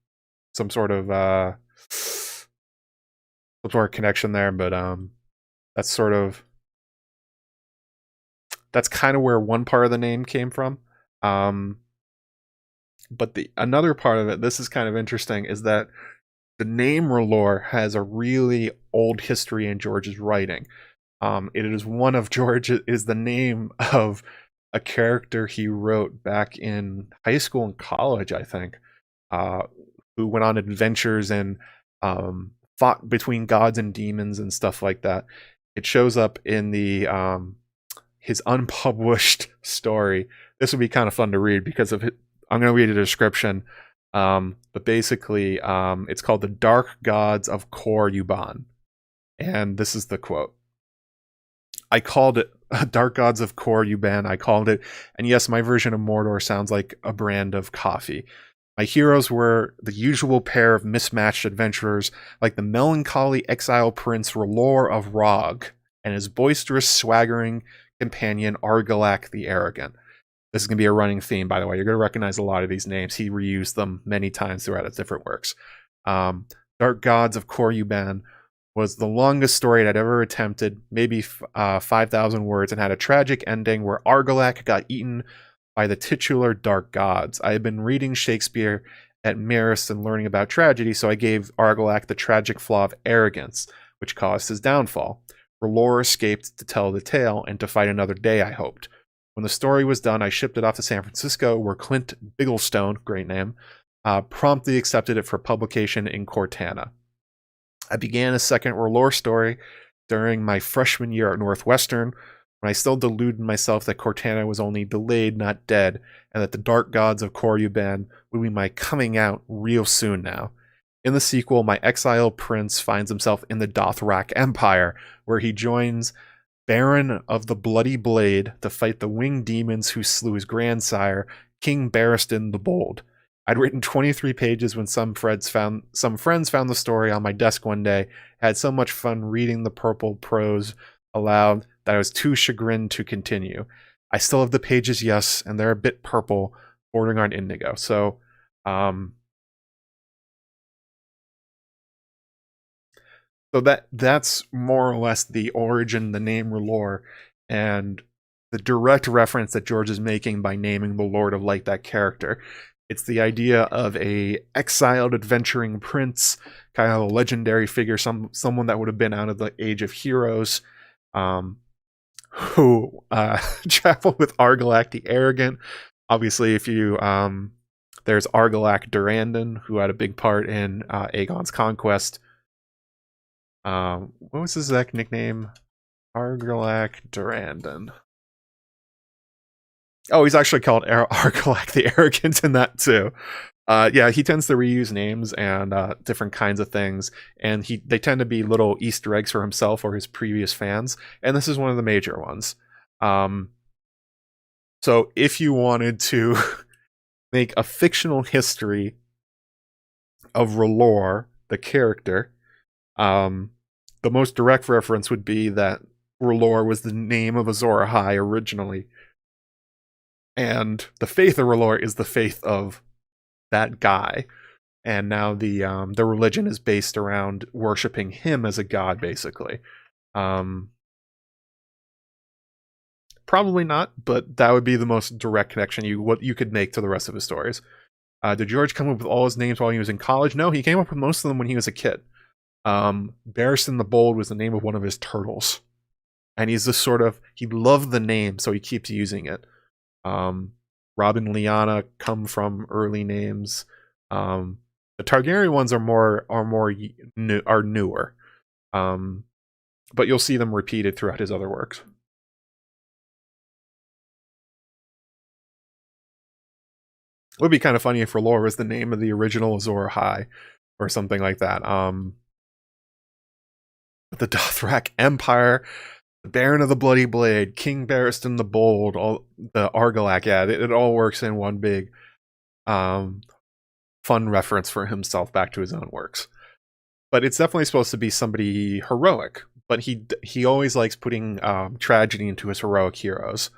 sort of connection there. But that's that's kind of where one part of the name came from. But the another part of it, this is kind of interesting, is that the name Ralor has a really old history in George's writing. It is one of is the name of a character he wrote back in high school and college, I think, who went on adventures and fought between gods and demons and stuff like that. It shows up in the his unpublished story. This would be kind of fun to read because of it. I'm going to read a description. But basically, it's called The Dark Gods of Kor Yuban. And this is the quote. I called it Dark Gods of Kor Yuban. I called it, and yes, my version of Mordor sounds like a brand of coffee. My heroes were the usual pair of mismatched adventurers, like the melancholy exile prince Ralor of Rog and his boisterous, swaggering companion Argilac the Arrogant. This is going to be a running theme, by the way. You're going to recognize a lot of these names. He reused them many times throughout his different works. Dark Gods of Kor Yuban was the longest story I'd ever attempted, maybe 5,000 words, and had a tragic ending where Argilac got eaten by the titular Dark Gods. I had been reading Shakespeare at Marist and learning about tragedy, so I gave Argilac the tragic flaw of arrogance, which caused his downfall. Ralor escaped to tell the tale and to fight another day, I hoped. When the story was done, I shipped it off to San Francisco, where Clint Bigglestone, great name, promptly accepted it for publication in Cortana. I began a second Ralor story during my freshman year at Northwestern, when I still deluded myself that Cortana was only delayed, not dead, and that the Dark Gods of Kor Yuban would be my coming out real soon now. In the sequel, my exiled prince finds himself in the Dothrak Empire, where he joins Baron of the Bloody Blade to fight the winged demons who slew his grandsire, King Barristan the Bold. I'd written 23 pages when some friends found the story on my desk one day. I had so much fun reading the purple prose aloud that I was too chagrined to continue. I still have the pages, yes, and they're a bit purple, bordering on indigo. So, that's more or less the origin, the name Ralor, and the direct reference that George is making by naming the Lord of Light that character. It's the idea of a exiled adventuring prince, kind of a legendary figure, someone that would have been out of the age of heroes, who traveled with Argilac the Arrogant. Obviously, if you there's Argilac Durandon, who had a big part in Aegon's conquest. What was his exact nickname? Argilac Durandon. Oh, he's actually called Argilac the Arrogant in that too. Yeah, he tends to reuse names and different kinds of things, and they tend to be little Easter eggs for himself or his previous fans, and this is one of the major ones. So if you wanted to make a fictional history of Ralor, the character, the most direct reference would be that Ralor was the name of Azor Ahai originally, and the faith of Ralor is the faith of that guy, and now the religion is based around worshiping him as a god, basically. Probably not, but that would be the most direct connection you could make to the rest of his stories. Did George come up with all his names while he was in college? No, he came up with most of them when he was a kid. Barristan the Bold was the name of one of his turtles, and he's this sort of, he loved the name, so he keeps using it. Robin and Lyanna come from early names. The Targaryen ones are newer, but you'll see them repeated throughout his other works. It would be kind of funny if Ralor was the name of the original Azor Ahai, or something like that. The Dothrak Empire, the Baron of the Bloody Blade, King Barristan the Bold, all the Argilac, yeah, it all works in one big fun reference for himself back to his own works. But it's definitely supposed to be somebody heroic, but he always likes putting tragedy into his heroic heroes.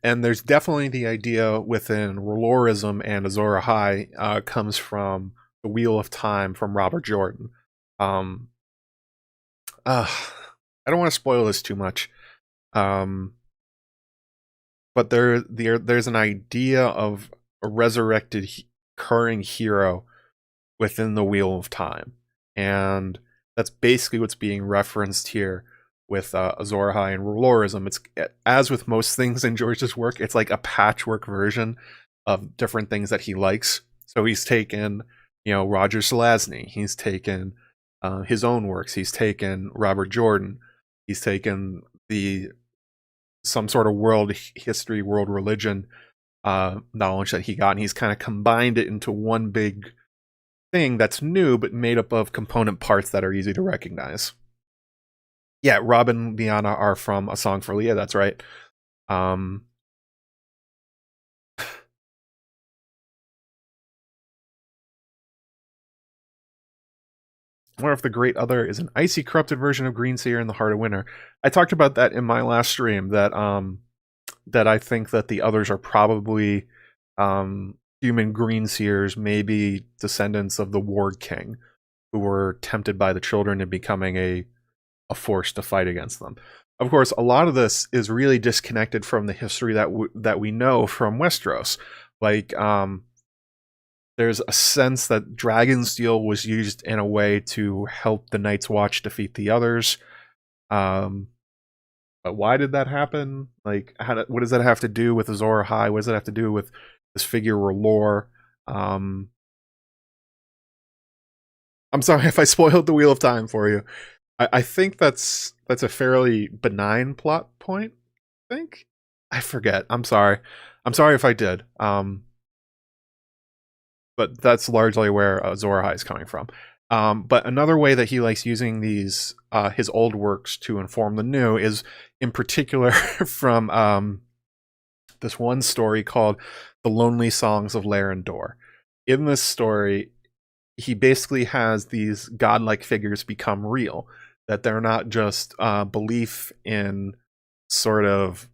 And there's definitely the idea within Ralorism and Azor Ahai comes from the Wheel of Time from Robert Jordan. I don't want to spoil this too much, but there's an idea of a resurrected recurring hero within the Wheel of Time, and that's basically what's being referenced here with Azor Ahai and Ralorism. It's, as with most things in George's work, it's like a patchwork version of different things that he likes. So he's taken, Roger Selazny, he's taken his own works, he's taken Robert Jordan, he's taken some sort of world history, world religion knowledge that he got, and he's kind of combined it into one big thing that's new but made up of component parts that are easy to recognize. Yeah, Rob and Lyanna are from A Song for Leah, that's right. One of the great other is an icy, corrupted version of Greenseer in the Heart of Winter. I talked about that in my last stream, that I think that the others are probably human Greenseers, maybe descendants of the Ward King, who were tempted by the children in becoming a force to fight against them. Of course, a lot of this is really disconnected from the history that we know from Westeros. Like, there's a sense that Dragonsteel was used in a way to help the Night's Watch defeat the others. But why did that happen? Like, what does that have to do with Azor Ahai? What does that have to do with this figure Ralor? I'm sorry if I spoiled the Wheel of Time for you. I think that's a fairly benign plot point, I think. I forget. I'm sorry. I'm sorry if I did. But that's largely where Azor Ahai is coming from. But another way that he likes using these his old works to inform the new is, in particular, from this one story called The Lonely Songs of Larendor. In this story, he basically has these godlike figures become real, that they're not just belief in sort of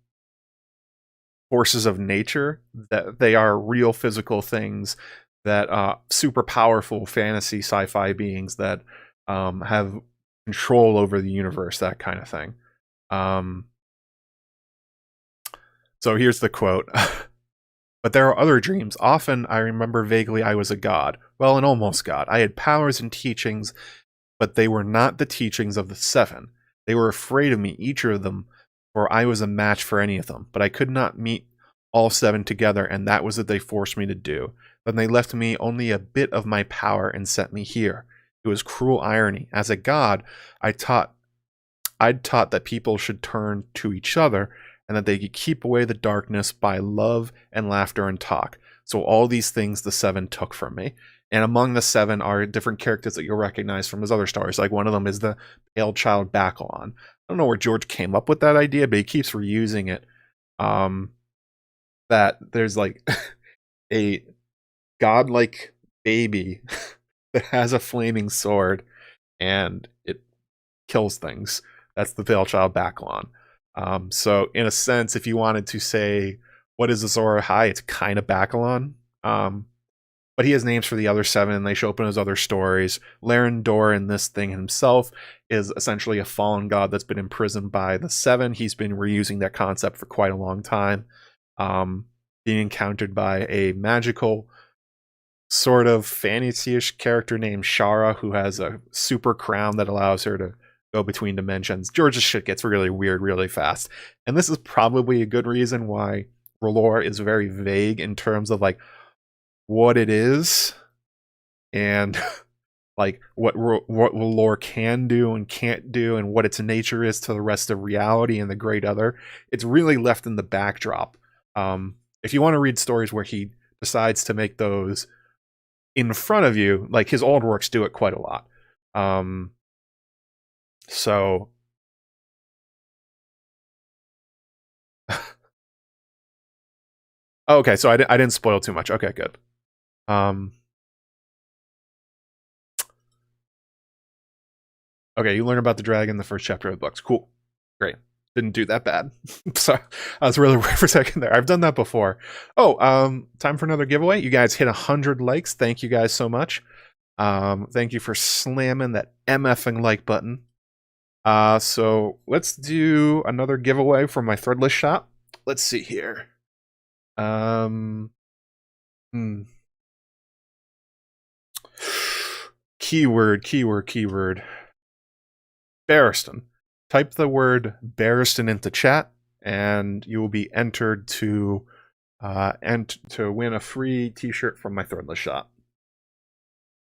forces of nature, that they are real physical things, that super powerful fantasy sci-fi beings that have control over the universe, that kind of thing. So here's the quote. But there are other dreams. Often I remember vaguely I was a god. Well, an almost god. I had powers and teachings, but they were not the teachings of the seven. They were afraid of me, each of them, for I was a match for any of them. But I could not meet all seven together, and that was what they forced me to do. Then they left me only a bit of my power and set me here. It was cruel irony. As a god, I'd taught that people should turn to each other and that they could keep away the darkness by love and laughter and talk. So all these things the seven took from me. And among the seven are different characters that you'll recognize from his other stories. Like one of them is the pale child Bacalon. I don't know where George came up with that idea, but he keeps reusing it. That there's like a godlike baby that has a flaming sword and it kills things. That's the pale child Bacalon. So in a sense, if you wanted to say what is Azor Ahai, it's kind of Bacalon. But he has names for the other seven, and they show up in his other stories. Laren Dor in this thing himself is essentially a fallen god that's been imprisoned by the seven. He's been reusing that concept for quite a long time. Being encountered by a magical sort of fantasy-ish character named Shara, who has a super crown that allows her to go between dimensions. George's shit gets really weird really fast. And this is probably a good reason why Ralor is very vague in terms of like what it is and like what Ralor can do and can't do and what its nature is to the rest of reality and the great other. It's really left in the backdrop. If you want to read stories where he decides to make those in front of you, like his old works do it quite a lot. So okay, so I didn't spoil too much. Okay, good. Okay, you learn about the dragon in the first chapter of the books. Cool. Great. Didn't do that bad. So I was really worried for a second there. I've done that before. Oh, time for another giveaway. You guys hit 100 likes. Thank you guys so much. Thank you for slamming that MFing like button. So let's do another giveaway from my threadless shop. Let's see here. Keyword. Barristan. Type the word Barristan into chat, and you will be entered to win a free T-shirt from my threadless shop.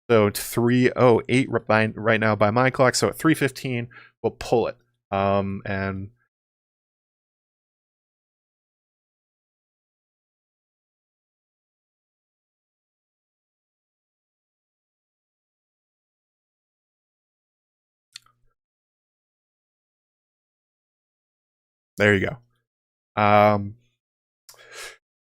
So 3:08 right now by my clock. So at 3:15, we'll pull it. And there you go.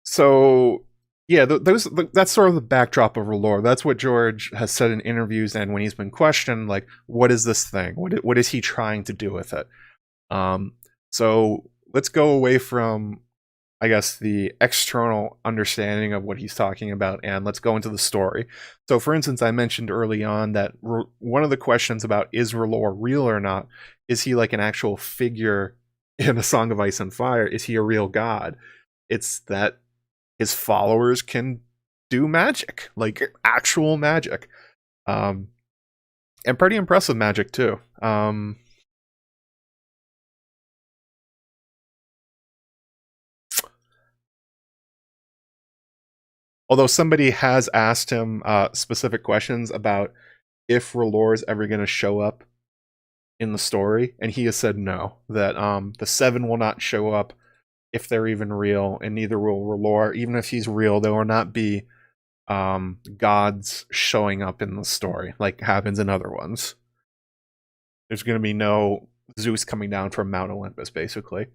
So yeah, that's sort of the backdrop of Ralor. That's what George has said in interviews and when he's been questioned, like, what is this thing? What is he trying to do with it? So let's go away from, I guess, the external understanding of what he's talking about, and let's go into the story. So, for instance, I mentioned early on that one of the questions about is Ralor real or not, is he like an actual figure in A Song of Ice and Fire? Is he a real god? It's that his followers can do magic, like actual magic. And pretty impressive magic, too. Although somebody has asked him specific questions about if Ralor is ever going to show up in the story, and he has said no, that the seven will not show up if they're even real, and neither will Ralor. Even if he's real, there will not be gods showing up in the story like happens in other ones. There's going to be no Zeus coming down from Mount Olympus, basically.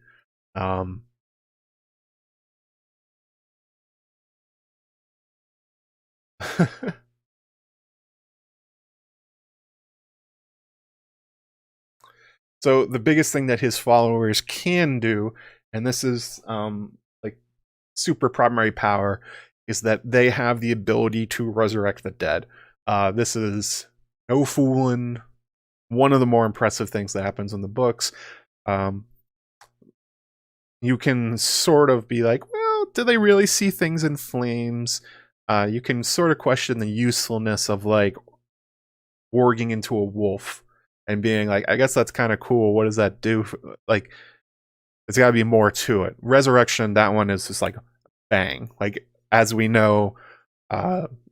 So the biggest thing that his followers can do, and this is like super primary power, is that they have the ability to resurrect the dead. This is no fooling. One of the more impressive things that happens in the books. You can sort of be like, well, do they really see things in flames? You can sort of question the usefulness of like warging into a wolf and being like, I guess that's kind of cool. What does that do? Like, it's got to be more to it. Resurrection, that one is just like bang. Like, as we know,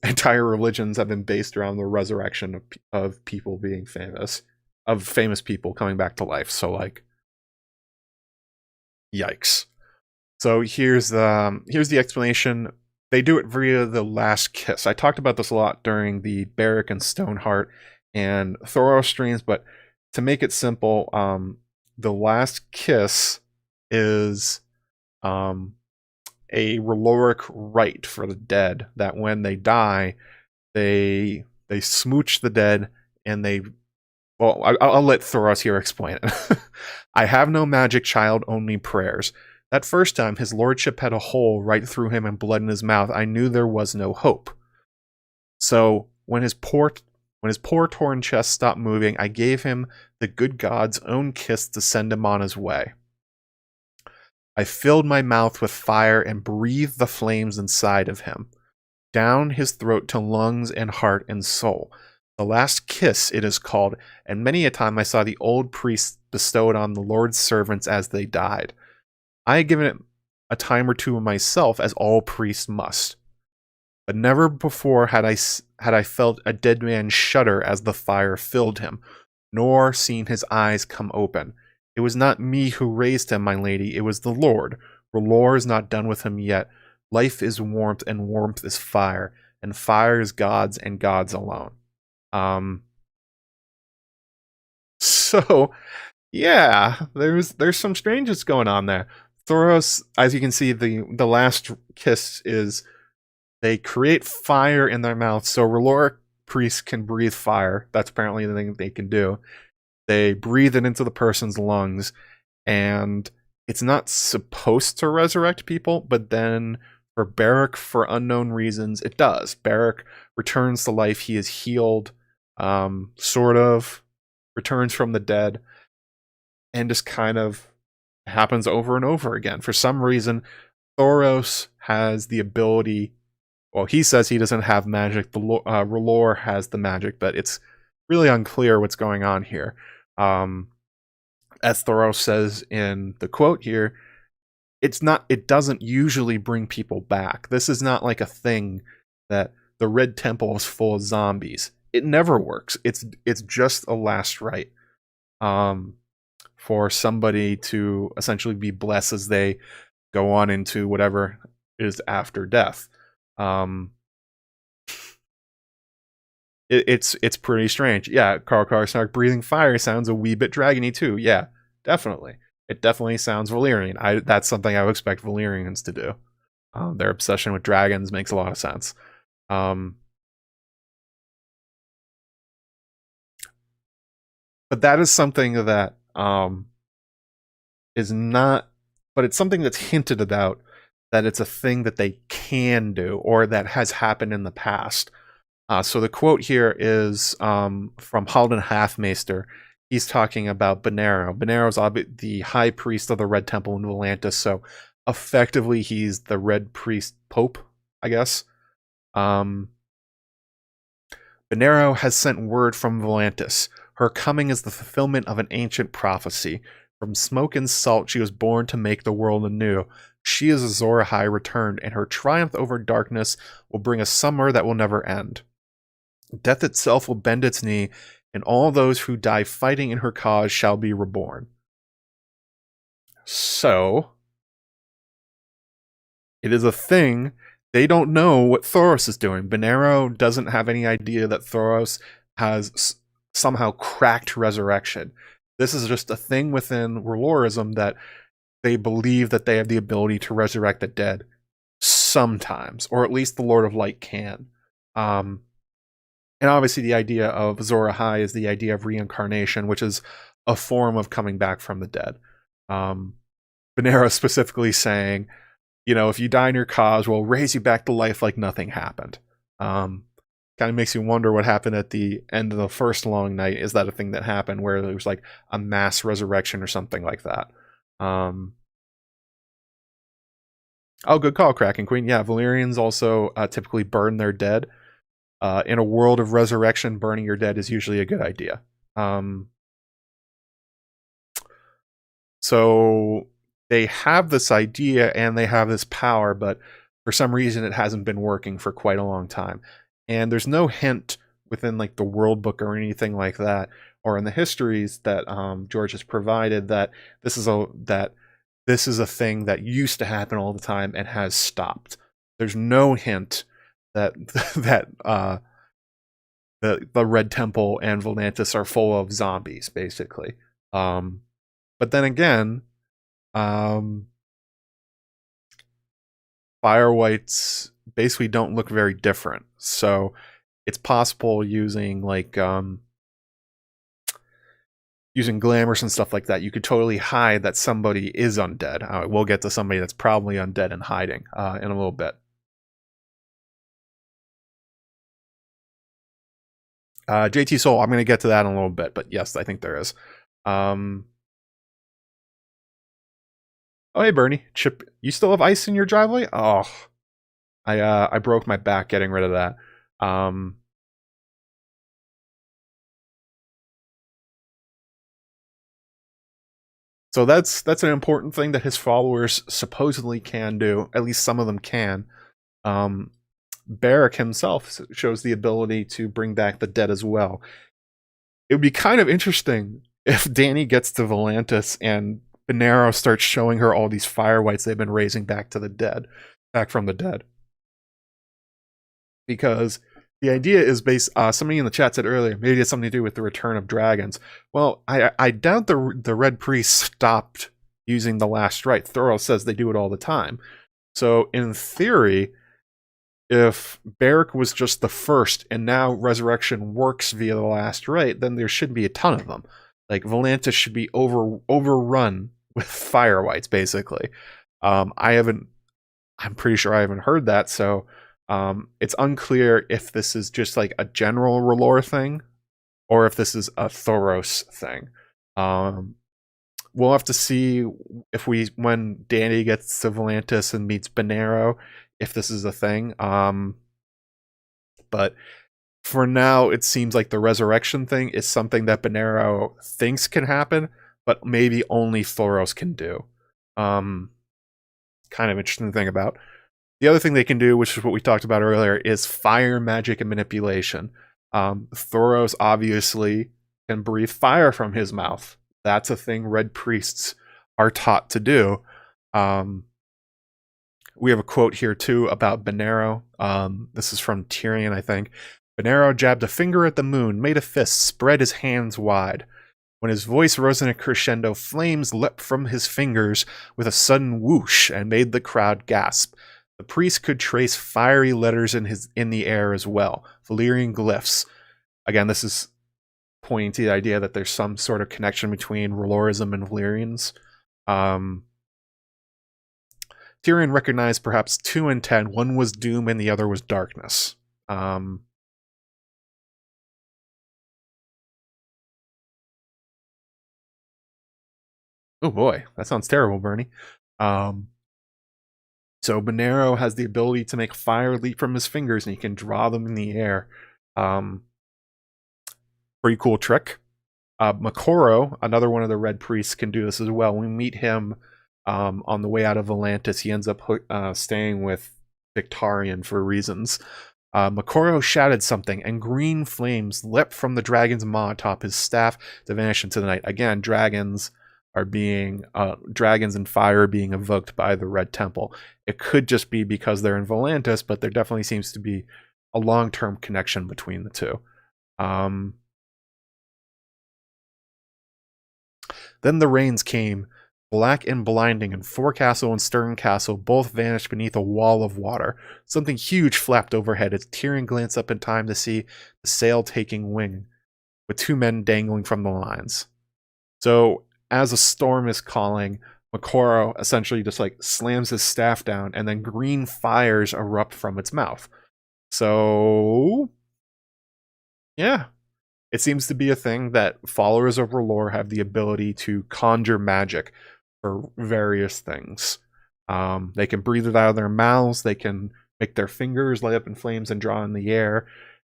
entire religions have been based around the resurrection of people being famous, of famous people coming back to life. So like, yikes. So here's the explanation. They do it via the last kiss. I talked about this a lot during the Beric and Stoneheart and Thoros streams, but to make it simple, the last kiss is a Raloric rite for the dead, that when they die, they smooch the dead, and they, well, I'll let Thoros here explain it. I have no magic, child, only prayers. That first time his lordship had a hole right through him and blood in his mouth, I knew there was no hope. So when his poor torn chest stopped moving, I gave him the good God's own kiss to send him on his way. I filled my mouth with fire and breathed the flames inside of him, down his throat to lungs and heart and soul. The last kiss, it is called, and many a time I saw the old priests bestow it on the Lord's servants as they died. I had given it a time or two myself, as all priests must. But never before had I felt a dead man shudder as the fire filled him, nor seen his eyes come open. It was not me who raised him, my lady, it was the Lord. Ralor is not done with him yet. Life is warmth, and warmth is fire, and fire is God's, and God's alone. So, yeah, there's some strangeness going on there. Thoros, as you can see, the last kiss is they create fire in their mouth, so Raloric priests can breathe fire. That's apparently the thing they can do. They breathe it into the person's lungs, and it's not supposed to resurrect people, but then for Beric, for unknown reasons, it does. Beric returns to life. He is healed, sort of, returns from the dead, and just kind of happens over and over again. For some reason, Thoros has the ability, well, he says he doesn't have magic, Ralor has the magic, but it's really unclear what's going on here. As Thoros says in the quote here, it doesn't usually bring people back. This is not like a thing that the Red Temple is full of zombies. It never works. It's just a last rite. For somebody to essentially be blessed as they go on into whatever is after death. It's pretty strange. Yeah, Carl Karsnark breathing fire sounds a wee bit dragony too. Yeah, definitely. It definitely sounds Valyrian. That's something I would expect Valyrians to do. Their obsession with dragons makes a lot of sense. But that is something that is not, but it's something that's hinted about, that it's a thing that they can do, or that has happened in the past. So the quote here is from Halden Halfmaester. He's talking about Benero. Benero's the high priest of the Red Temple in Volantis, so effectively he's the Red Priest Pope, I guess. Benero has sent word from Volantis. Her coming is the fulfillment of an ancient prophecy. From smoke and salt she was born to make the world anew. She is Azor Ahai returned, and her triumph over darkness will bring a summer that will never end. Death itself will bend its knee, and all those who die fighting in her cause shall be reborn. So, it is a thing. They don't know what Thoros is doing. Benero doesn't have any idea that Thoros has somehow cracked resurrection. This is just a thing within Ralorism that they believe that they have the ability to resurrect the dead sometimes, or at least the Lord of Light can. And obviously the idea of Azor Ahai is the idea of reincarnation, which is a form of coming back from the dead. Benero specifically saying, if you die in your cause, we'll raise you back to life like nothing happened. Kind of makes you wonder what happened at the end of the first long night. Is that a thing that happened where there was like a mass resurrection or something like that? Oh, good call, Kraken Queen. Yeah, Valyrians also typically burn their dead. In a world of resurrection, burning your dead is usually a good idea. So they have this idea and they have this power, but for for some reason it hasn't been working for quite a long time. And there's no hint within like the world book or anything like that, or in the histories that George has provided, that this is a thing that used to happen all the time and has stopped. There's no hint that the Red Temple and Volantis are full of zombies, basically. But then again, Firewhites basically don't look very different, so it's possible using like using glamours and stuff like that, you could totally hide that somebody is undead. We'll get to somebody that's probably undead and hiding in a little bit. JT Soul, I'm going to get to that in a little bit, but yes, I think there is. Oh, hey, Bernie. Chip, you still have ice in your driveway? Oh, I broke my back getting rid of that. So that's an important thing that his followers supposedly can do. At least some of them can. Beric himself shows the ability to bring back the dead as well. It would be kind of interesting if Dany gets to Volantis and Benero starts showing her all these Firewhites they've been raising back from the dead. Because the idea is based. Somebody in the chat said earlier, maybe it's something to do with the return of dragons. Well, I doubt the Red Priest stopped using the last rite. Thoros says they do it all the time. So in theory, if Beric was just the first and now resurrection works via the last rite, then there should be a ton of them. Like Volantis should be overrun with Firewhites, basically. I'm pretty sure I haven't heard that, so it's unclear if this is just like a general Ralor thing or if this is a Thoros thing. We'll have to see when Dany gets to Volantis and meets Benero, if this is a thing. But for now, it seems like the resurrection thing is something that Benero thinks can happen, but maybe only Thoros can do. Kind of interesting to think about. The other thing they can do, which is what we talked about earlier, is fire magic and manipulation. Thoros obviously can breathe fire from his mouth. That's a thing Red Priests are taught to do. We have a quote here too about Benero. This is from Tyrion, I think. Benero jabbed a finger at the moon, made a fist, spread his hands wide. When his voice rose in a crescendo, flames leapt from his fingers with a sudden whoosh and made the crowd gasp. The priest could trace fiery letters in the air as well, Valyrian glyphs. Again, this is pointing to the idea that there's some sort of connection between Ralorism and Valyrians. Tyrion recognized perhaps two intent. One was doom and the other was darkness. Oh boy, that sounds terrible, Bernie. So Benero has the ability to make fire leap from his fingers, and he can draw them in the air. Pretty cool trick. Makoro, another one of the Red Priests, can do this as well. We meet him on the way out of Volantis. He ends up staying with Victarion for reasons. Makoro shouted something, and green flames leapt from the dragon's maw atop his staff to vanish into the night. Again, dragons and fire are being evoked by the Red Temple. It could just be because they're in Volantis, but there definitely seems to be a long-term connection between the two. Then the rains came, black and blinding, and Forecastle and Stern Castle both vanished beneath a wall of water. Something huge flapped overhead as Tyrion glanced up in time to see the sail taking wing, with two men dangling from the lines. So, as a storm is calling, Makoro essentially just like slams his staff down, and then green fires erupt from its mouth. So, yeah. It seems to be a thing that followers of Ralor have the ability to conjure magic for various things. They can breathe it out of their mouths, they can make their fingers light up in flames and draw in the air,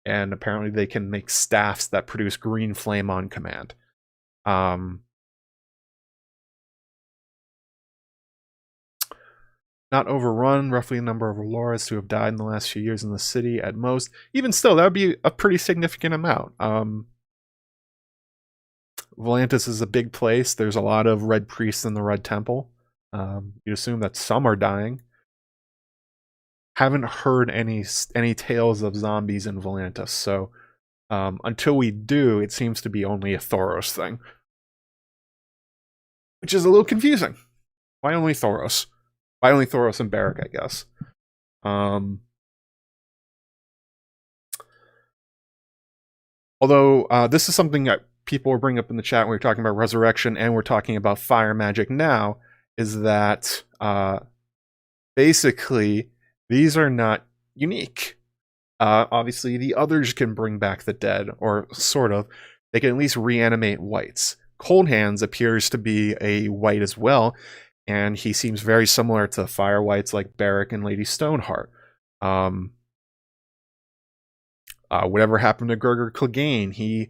and apparently they can make staffs that produce green flame on command. not overrun, roughly the number of Raloras who have died in the last few years in the city at most. Even still, that would be a pretty significant amount. Volantis is a big place. There's a lot of red priests in the Red Temple. You assume that some are dying. Haven't heard any tales of zombies in Volantis, so until we do, it seems to be only a Thoros thing. Which is a little confusing. Why only Thoros? Why only Thoros and Beric, I guess? Although this is something that people were bringing up in the chat when we were talking about resurrection and we're talking about fire magic now, is that basically these are not unique. Obviously, the others can bring back the dead, or sort of. They can at least reanimate whites. Cold Hands appears to be a white as well, and he seems very similar to fire whites like Beric and Lady Stoneheart. Whatever happened to Gurgur Clegane?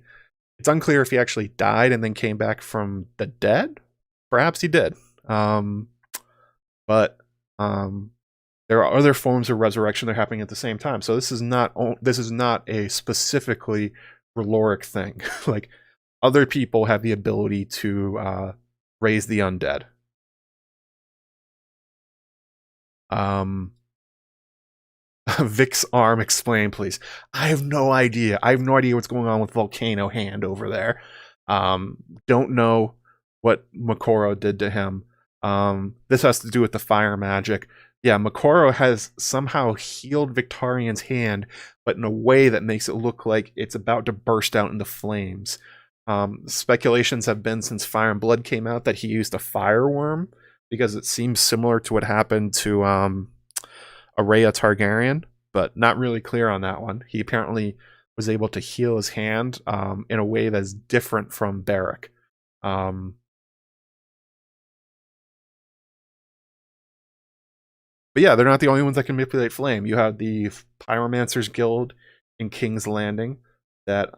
It's unclear if he actually died and then came back from the dead. Perhaps he did. But there are other forms of resurrection that are happening at the same time. So this is not a specifically Raloric thing. Like, other people have the ability to raise the undead. Vic's arm, explain, please. I have no idea. I have no idea what's going on with Volcano Hand over there. Don't know what Makoro did to him. This has to do with the fire magic. Yeah, Makoro has somehow healed Victarian's hand, but in a way that makes it look like it's about to burst out into flames. Speculations have been since Fire and Blood came out that he used a fireworm, because it seems similar to what happened to Araya Targaryen, but not really clear on that one. He apparently was able to heal his hand in a way that's different from Beric. But yeah, they're not the only ones that can manipulate flame. You have the Pyromancers Guild in King's Landing that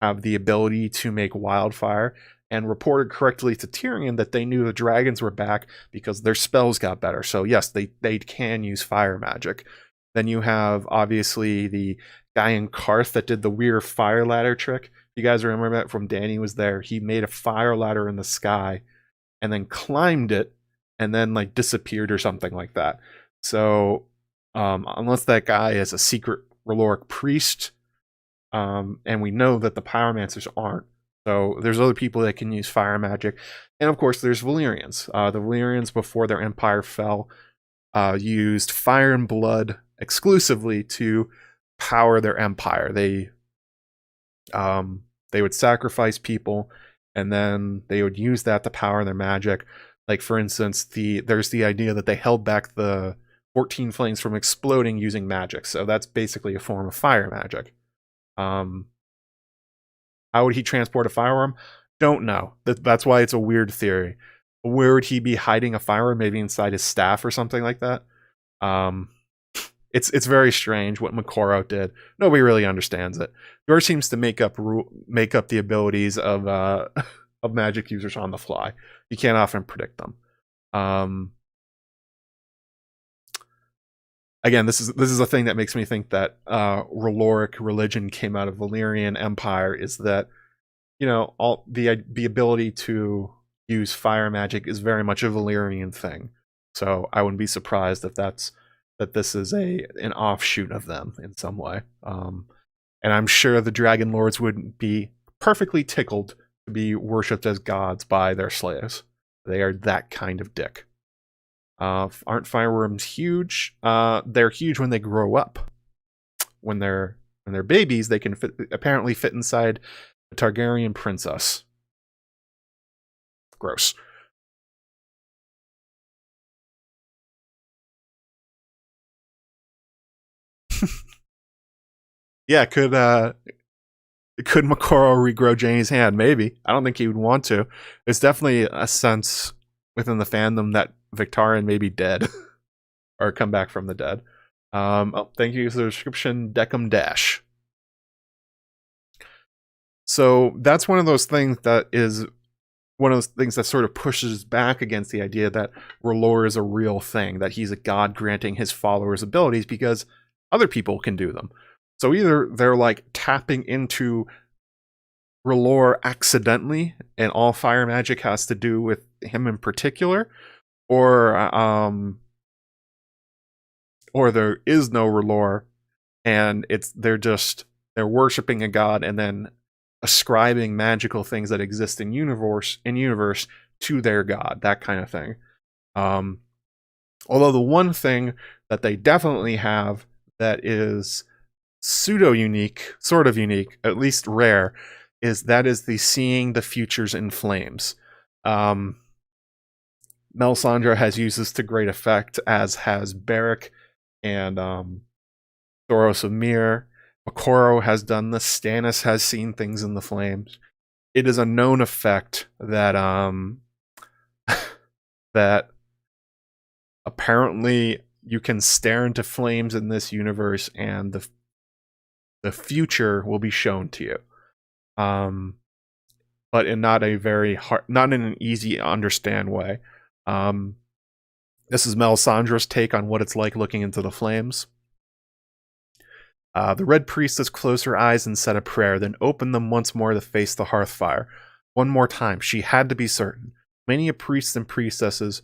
have the ability to make wildfire, and reported correctly to Tyrion that they knew the dragons were back because their spells got better. So yes, they can use fire magic. Then you have, obviously, the guy in Karth that did the weird fire ladder trick. You guys remember that from Danny was there. He made a fire ladder in the sky and then climbed it and then like disappeared or something like that. So unless that guy is a secret Raloric priest, and we know that the Pyromancers aren't, so there's other people that can use fire magic. And of course there's Valyrians. The Valyrians, before their empire fell, used fire and blood exclusively to power their empire. They would sacrifice people, and then they would use that to power their magic. Like, for instance, there's the idea that they held back the 14 flames from exploding using magic. So that's basically a form of fire magic. How would he transport a firearm? Don't know. That's why it's a weird theory. Where would he be hiding a firearm? Maybe inside his staff or something like that. It's very strange what Makoro did. Nobody really understands it. George seems to make up the abilities of magic users on the fly. You can't often predict them. Again, this is a thing that makes me think that Raloric religion came out of Valyrian Empire, is that, you know, all the ability to use fire magic is very much a Valyrian thing. So I wouldn't be surprised if this is an offshoot of them in some way. And I'm sure the Dragon Lords would be perfectly tickled to be worshipped as gods by their slaves. They are that kind of dick. Aren't fireworms huge? They're huge when they grow up. When they're babies, they can apparently fit inside a Targaryen princess. Gross. Yeah, could Makoro regrow Janie's hand? Maybe. I don't think he would want to. There's definitely a sense within the fandom that Victarion may be dead or come back from the dead. Thank you for the description, Deckham Dash. So that's one of those things that is one of those things that sort of pushes back against the idea that Ralor is a real thing, that he's a god granting his followers abilities because other people can do them. So either they're like tapping into Ralor accidentally, and all fire magic has to do with him in particular, or there is no Ralor, and they're worshiping a god and then ascribing magical things that exist in universe to their god, that kind of thing. Although the one thing that they definitely have that is pseudo unique, sort of unique, at least rare, is the seeing the futures in flames. Melisandre has used this to great effect, as has Beric and Thoros of Myr. Makoro has done this. Stannis has seen things in the flames. It is a known effect that that apparently you can stare into flames in this universe, and the future will be shown to you. But in not in an easy to understand way. This is Melisandre's take on what it's like looking into the flames. The Red Priestess closed her eyes and said a prayer, then opened them once more to face the hearth fire. One more time, she had to be certain. Many a priest and priestesses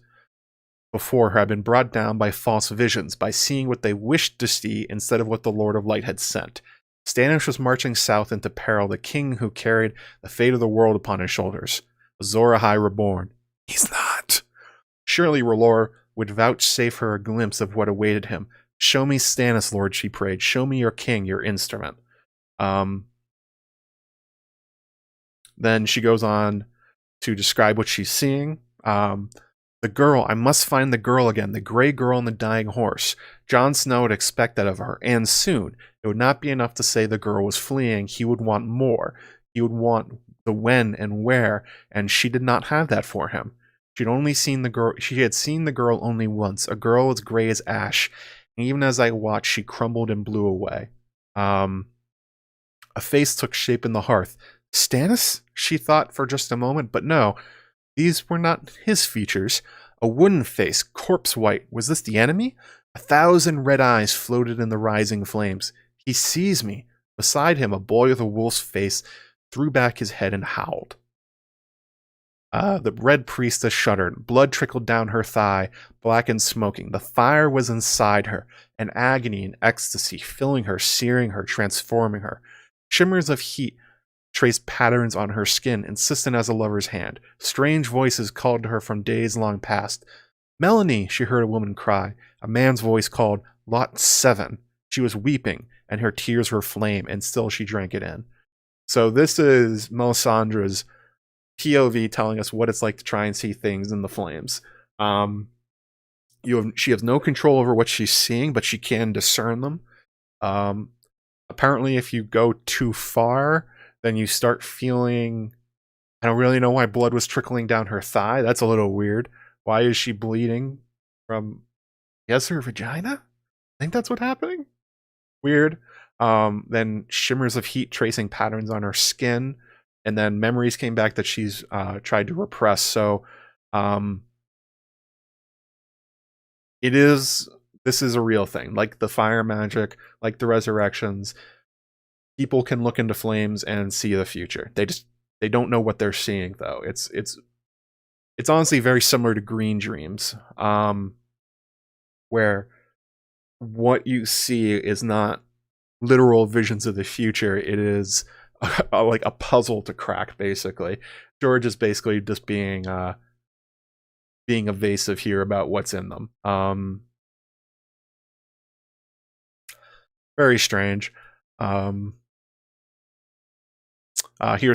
before her had been brought down by false visions, by seeing what they wished to see instead of what the Lord of Light had sent. Stannis was marching south into peril, the king who carried the fate of the world upon his shoulders. Azor Ahai reborn. He's not. Surely Ralor would vouchsafe her a glimpse of what awaited him. Show me Stannis, Lord, she prayed. Show me your king, your instrument. Then she goes on to describe what she's seeing. The girl, I must find the girl again, the gray girl on the dying horse. Jon Snow would expect that of her, and soon. It would not be enough to say the girl was fleeing. He would want more. He would want the when and where, and she did not have that for him. She had seen the girl only once, a girl as gray as ash, and even as I watched, she crumbled and blew away. A face took shape in the hearth. Stannis? She thought for just a moment, but no. These were not his features. A wooden face, corpse white. Was this the enemy? 1,000 red eyes floated in the rising flames. He sees me. Beside him, a boy with a wolf's face threw back his head and howled. The Red Priestess shuddered. Blood trickled down her thigh, black and smoking. The fire was inside her, an agony and ecstasy, filling her, searing her, transforming her. Shimmers of heat traced patterns on her skin, insistent as a lover's hand. Strange voices called to her from days long past. Melanie, she heard a woman cry. A man's voice called, Lot 7. She was weeping, and her tears were flame, and still she drank it in. So this is Melisandre's POV telling us what it's like to try and see things in the flames. She has no control over what she's seeing, but she can discern them. Apparently, if you go too far, then you start feeling... I don't really know why blood was trickling down her thigh. That's a little weird. Why is she bleeding from... Yes, her vagina? I think that's what's happening. Weird. Then shimmers of heat tracing patterns on her skin. And then memories came back that she's tried to repress. So this is a real thing. Like the fire magic, like the resurrections, people can look into flames and see the future. They don't know what they're seeing though. It's honestly very similar to Green Dreams, where what you see is not literal visions of the future. It is like a puzzle to crack, basically. George is basically just being evasive here about what's in them. Very strange. Here's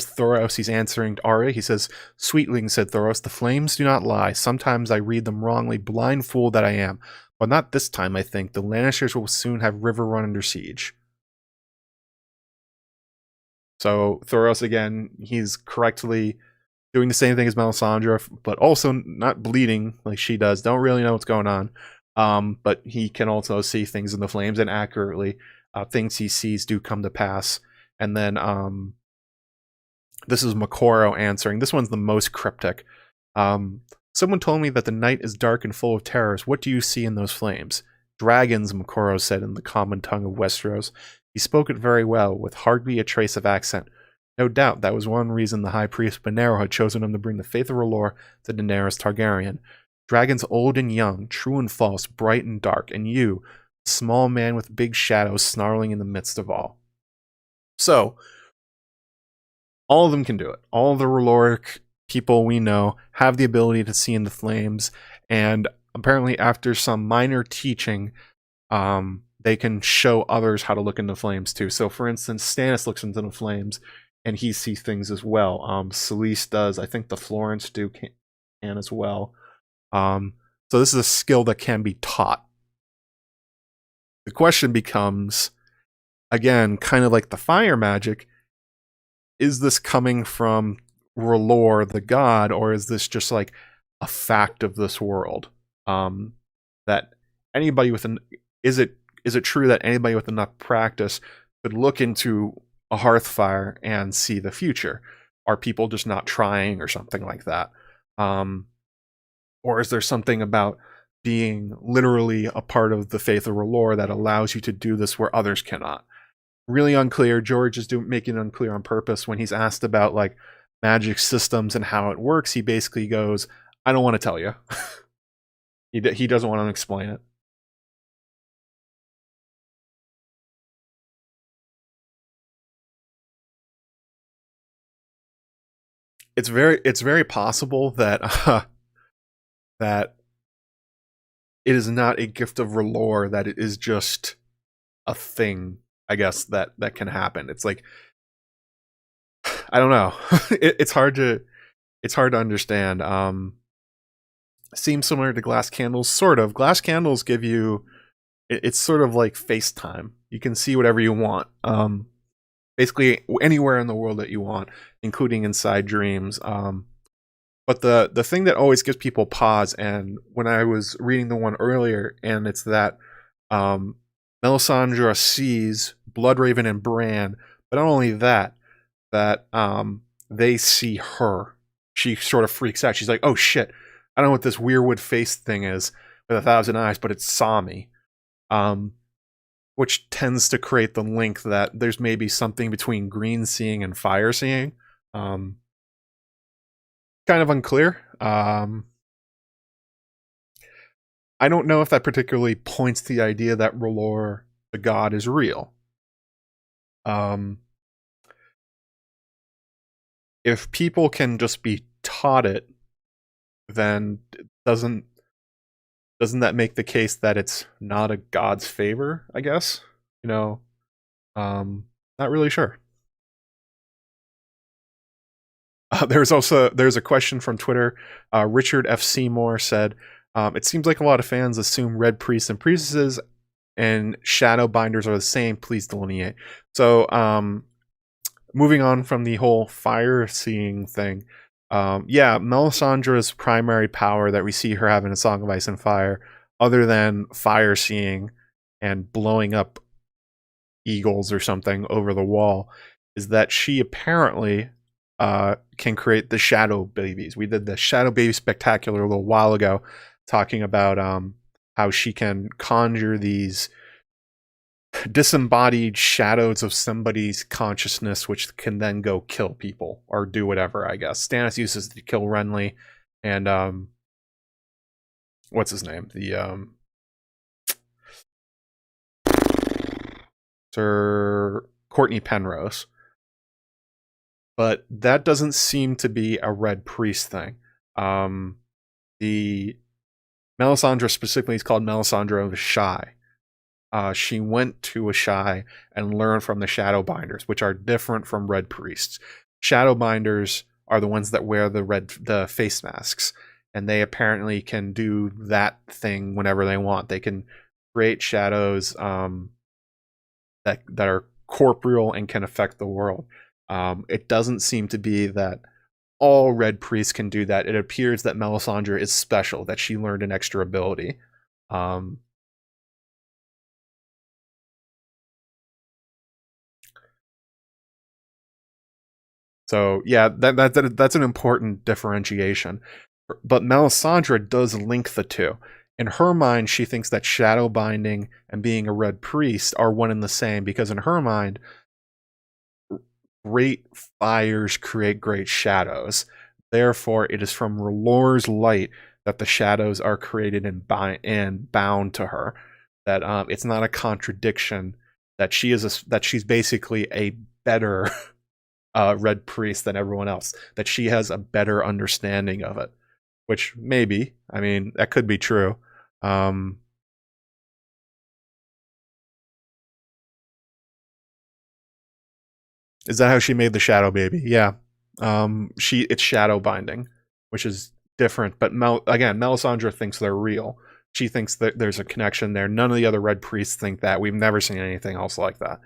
Thoros. He's answering Arya. He says, Sweetling, said Thoros, the flames do not lie. Sometimes I read them wrongly, blind fool that I am. But not this time, I think. The Lannisters will soon have Riverrun under siege. So Thoros, again, he's correctly doing the same thing as Melisandre, but also not bleeding like she does. Don't really know what's going on. But he can also see things in the flames, and accurately, things he sees do come to pass. And then This is Makoro answering. This one's the most cryptic. Someone told me that the night is dark and full of terrors. What do you see in those flames? Dragons, Makoro said in the common tongue of Westeros. He spoke it very well, with hardly a trace of accent. No doubt that was one reason the High Priest Benero had chosen him to bring the faith of Ralor to Daenerys Targaryen. Dragons old and young, true and false, bright and dark, and you, small man with big shadows snarling in the midst of all. So, all of them can do it. All of the Raloric people we know have the ability to see in the flames, and apparently after some minor teaching, they can show others how to look into flames too. So for instance, Stannis looks into the flames and he sees things as well. Selyse does. I think the Florence do can as well. So this is a skill that can be taught. The question becomes, again, kind of like the fire magic, is this coming from Ralor, the god, or is this just like a fact of this world? That anybody with an is it true that anybody with enough practice could look into a hearth fire and see the future? Are people just not trying or something like that? Or is there something about being literally a part of the faith of Ralor that allows you to do this where others cannot? Really unclear. George is making it unclear on purpose. When he's asked about like magic systems and how it works, he basically goes, I don't want to tell you. He doesn't want to explain it. It's very possible that that it is not a gift of Ralor, that it is just a thing, I guess, that can happen. It's like, I don't know. It's hard to understand. Seems similar to glass candles, sort of. Glass candles give you, it's sort of like FaceTime. You can see whatever you want. Basically anywhere in the world that you want, including inside dreams. But the thing that always gives people pause, and when I was reading the one earlier, and it's that Melisandre sees Bloodraven and Bran, but not only that, they see her. She sort of freaks out. She's like, oh shit, I don't know what this weirwood face thing is with 1,000 eyes, but it saw me. Which tends to create the link that there's maybe something between green seeing and fire seeing. Kind of unclear. I don't know if that particularly points to the idea that Ralor, the god, is real. If people can just be taught it, then doesn't that make the case that it's not a god's favor, I guess? You know, not really sure. There's a question from Twitter. Richard F. Seymour said, it seems like a lot of fans assume red priests and priestesses and shadow binders are the same. Please delineate. So, moving on from the whole fire seeing thing, Melisandre's primary power that we see her having in Song of Ice and Fire, other than fire seeing and blowing up eagles or something over the wall, is that she apparently can create the shadow babies. We did the shadow baby spectacular a little while ago, talking about how she can conjure these disembodied shadows of somebody's consciousness, which can then go kill people or do whatever, I guess. Stannis uses to kill Renly, and what's his name? The Sir Courtney Penrose. But that doesn't seem to be a red priest thing. The Melisandre specifically is called Melisandre of Ashai. She went to Ashai and learned from the Shadowbinders, which are different from red priests. Shadowbinders are the ones that wear the face masks, and they apparently can do that thing whenever they want. They can create shadows that are corporeal and can affect the world. It doesn't seem to be that all red priests can do that. It appears that Melisandre is special, that she learned an extra ability. So yeah, that's an important differentiation. But Melisandre does link the two. In her mind, she thinks that shadow binding and being a red priest are one and the same, because in her mind, great fires create great shadows. Therefore, it is from Ralor's light that the shadows are created and bound to her. That it's not a contradiction. That she's basically a better red priest than everyone else. That she has a better understanding of it. Which maybe, I mean, that could be true. Is that how she made the shadow baby? Yeah. It's shadow binding, which is different. But again, Melisandre thinks they're real. She thinks that there's a connection there. None of the other red priests think that. We've never seen anything else like that.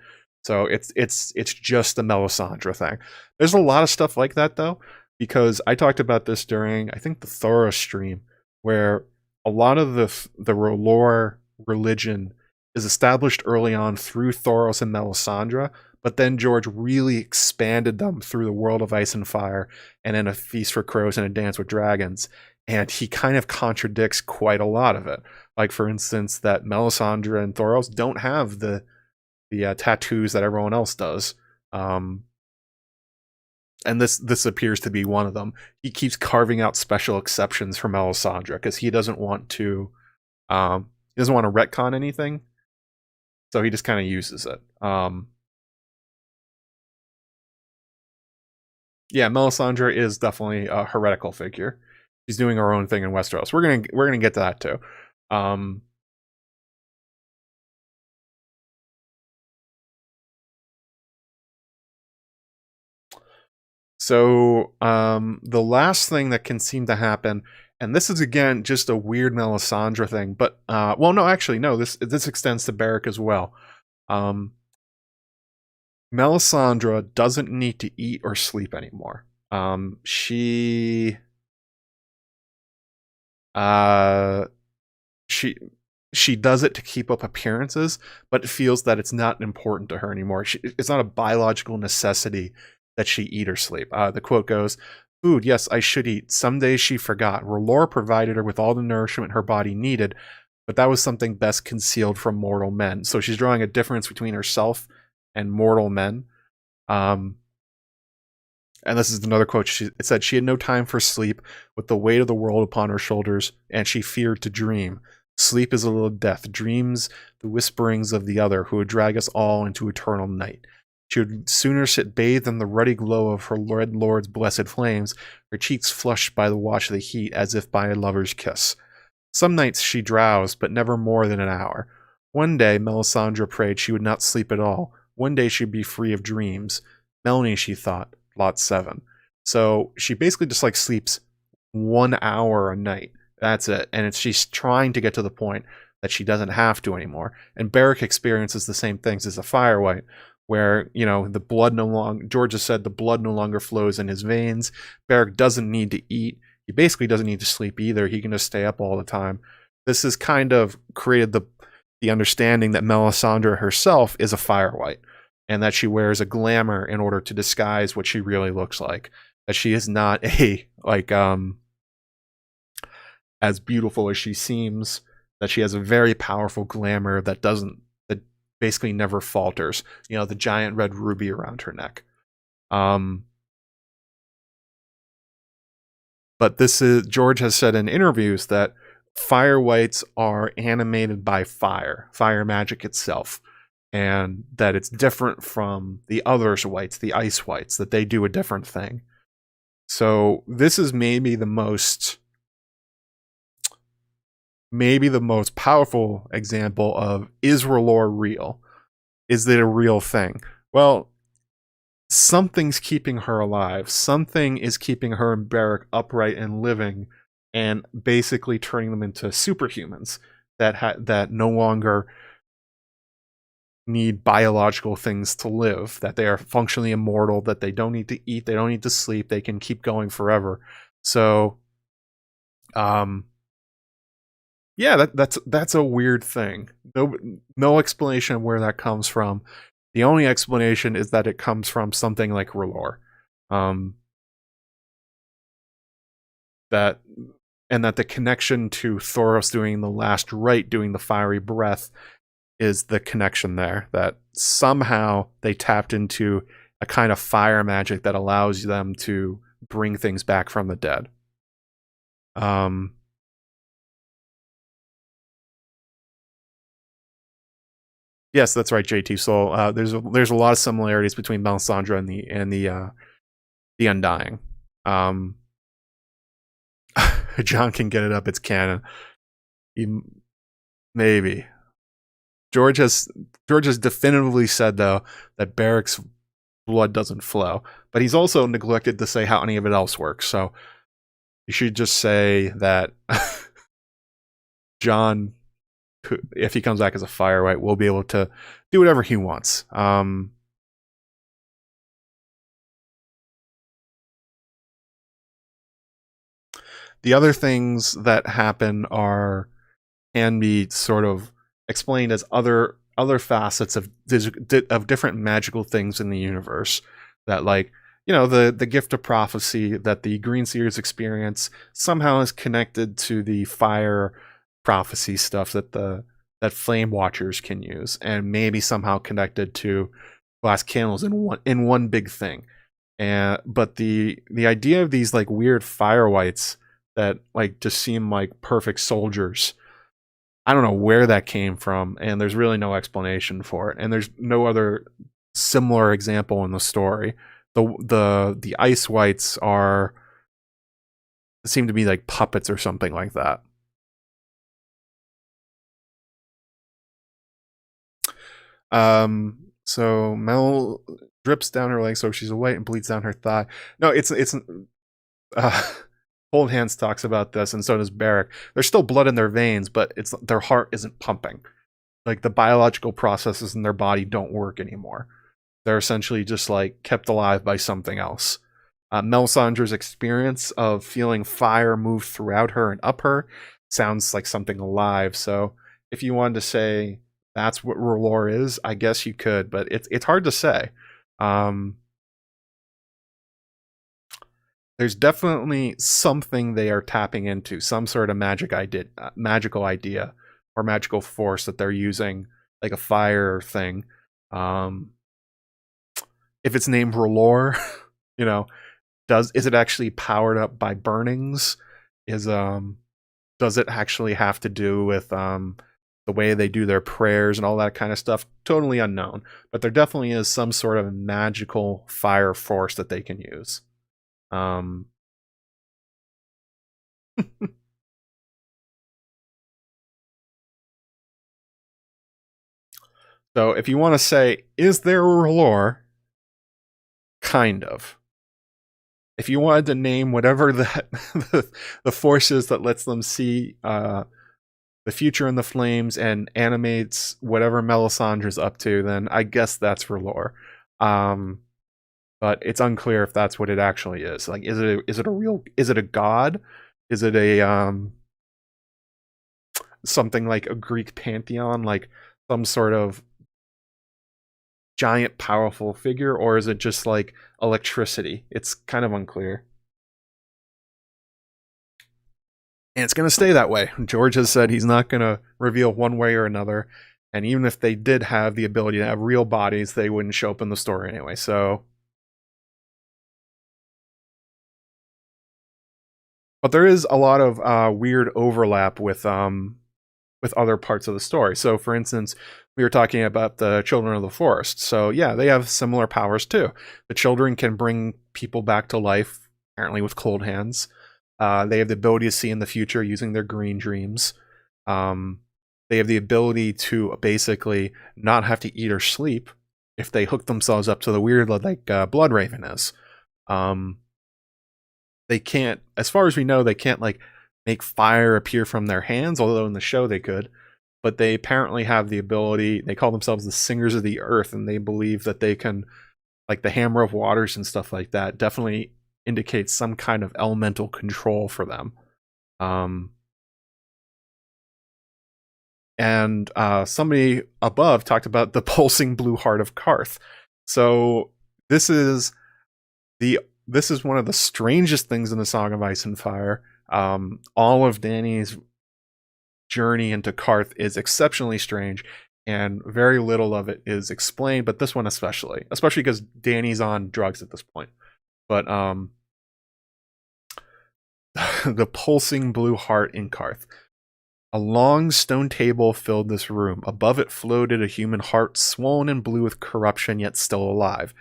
So it's just the Melisandre thing. There's a lot of stuff like that though, because I talked about this during, I think, the Thoros stream, where a lot of the Ralor religion is established early on through Thoros and Melisandre, but then George really expanded them through the world of Ice and Fire, and in A Feast for Crows and A Dance with Dragons. And he kind of contradicts quite a lot of it. Like, for instance, that Melisandre and Thoros don't have the tattoos that everyone else does. And this appears to be one of them. He keeps carving out special exceptions for Melisandre because he doesn't want to retcon anything. So he just kind of uses it. Yeah, Melisandre is definitely a heretical figure. She's doing her own thing in Westeros. We're gonna get to that too. So the last thing that can seem to happen, and this is again just a weird Melisandre thing, but well, no, actually, no, this extends to Beric as well. Melisandre doesn't need to eat or sleep anymore. She does it to keep up appearances, but it feels that it's not important to her anymore. It's not a biological necessity that she eat or sleep. The quote goes, "Food, yes, I should eat. Some days she forgot. Ralor provided her with all the nourishment her body needed, but that was something best concealed from mortal men." So she's drawing a difference between herself and mortal men. And this is another quote. It said, "She had no time for sleep, with the weight of the world upon her shoulders, and she feared to dream. Sleep is a little death. Dreams the whisperings of the other, who would drag us all into eternal night. She would sooner sit bathed in the ruddy glow of her Red Lord's blessed flames, her cheeks flushed by the watch of the heat, as if by a lover's kiss. Some nights she drowsed, but never more than an hour. One day, Melisandre prayed she would not sleep at all. One day she'd be free of dreams. Melanie, she thought, Lot 7. So she basically just like sleeps 1 hour a night. That's it. And she's trying to get to the point that she doesn't have to anymore. And Beric experiences the same things as a Firewhite, where, you know, the blood no longer, George has said the blood no longer flows in his veins. Beric doesn't need to eat. He basically doesn't need to sleep either. He can just stay up all the time. This has kind of created the understanding that Melisandre herself is a Firewhite, and that she wears a glamour in order to disguise what she really looks like. That she is not a, like, as beautiful as she seems, that she has a very powerful glamour that basically never falters. You know, the giant red ruby around her neck. But George has said in interviews that Firewhites are animated by fire magic itself, and that it's different from the others whites, the ice whites, that they do a different thing. So this is maybe the most powerful example of, is Ralor real? Is it a real thing? Well, something's keeping her alive. Something is keeping her and Beric upright and living, and basically turning them into superhumans that no longer need biological things to live, that they are functionally immortal, that they don't need to eat, they don't need to sleep, they can keep going forever. So yeah, that's a weird thing. No explanation of where that comes from. The only explanation is that it comes from something like Ralor. That and that the connection to Thoros doing the last rite, doing the fiery breath, is the connection there. That somehow they tapped into a kind of fire magic that allows them to bring things back from the dead. Yes, that's right, JT. So there's a lot of similarities between Melisandre and the Undying. John can get it up. It's canon. Maybe. George has definitively said though that Beric's blood doesn't flow, but he's also neglected to say how any of it else works. So you should just say that John, if he comes back as a fire white, will be able to do whatever he wants. The other things that happen can be sort of explained as other facets of different magical things in the universe. That, like, you know, the gift of prophecy that the Green Seers experience somehow is connected to the fire prophecy stuff that Flame Watchers can use, and maybe somehow connected to glass candles in one big thing. But the idea of these like weird fire whites that like just seem like perfect soldiers, I don't know where that came from, and there's really no explanation for it, and there's no other similar example in the story. The ice whites seem to be like puppets or something like that. So Mel drips down her leg, so she's white, and bleeds down her thigh. No, it's Cold Hands talks about this, and so does Beric. There's still blood in their veins, but their heart isn't pumping. Like, the biological processes in their body don't work anymore. They're essentially just like kept alive by something else. Melisandre's experience of feeling fire move throughout her and up her sounds like something alive. So if you wanted to say that's what Ralor is, I guess you could, but it's hard to say. There's definitely something they are tapping into, some sort of magical idea or magical force that they're using, like a fire thing. If it's named Ralor, you know, is it actually powered up by burnings? Does it actually have to do with the way they do their prayers and all that kind of stuff? Totally unknown, but there definitely is some sort of magical fire force that they can use. So if you want to say, is there a Ralor? Kind of. If you wanted to name whatever the force is that lets them see the future in the flames and animates whatever Melisandre's up to, then I guess that's Ralor. But it's unclear if that's what it actually is. Like, is it a god? Is it a something like a Greek pantheon, like some sort of giant powerful figure, or is it just like electricity? It's kind of unclear. And it's going to stay that way. George has said he's not going to reveal one way or another. And even if they did have the ability to have real bodies, they wouldn't show up in the story anyway. So, but there is a lot of weird overlap with other parts of the story. So, for instance, we were talking about the Children of the Forest. So, yeah, they have similar powers too. The children can bring people back to life, apparently with cold hands. They have the ability to see in the future using their green dreams. They have the ability to basically not have to eat or sleep if they hook themselves up to the weird, like Bloodraven is. They can't, as far as we know, they can't like make fire appear from their hands, although in the show they could. But they apparently have the ability, they call themselves the Singers of the Earth, and they believe that they can, like the Hammer of Waters and stuff like that, definitely indicates some kind of elemental control for them. And somebody above talked about the pulsing blue heart of Karth. So this is the this is one of the strangest things in the Song of Ice and Fire. All of Dany's journey into Karth is exceptionally strange, and very little of it is explained, but this one especially because Dany's on drugs at this point. But the pulsing blue heart in Karth. A long stone table filled this room. Above it floated a human heart, swollen and blue with corruption, yet still alive.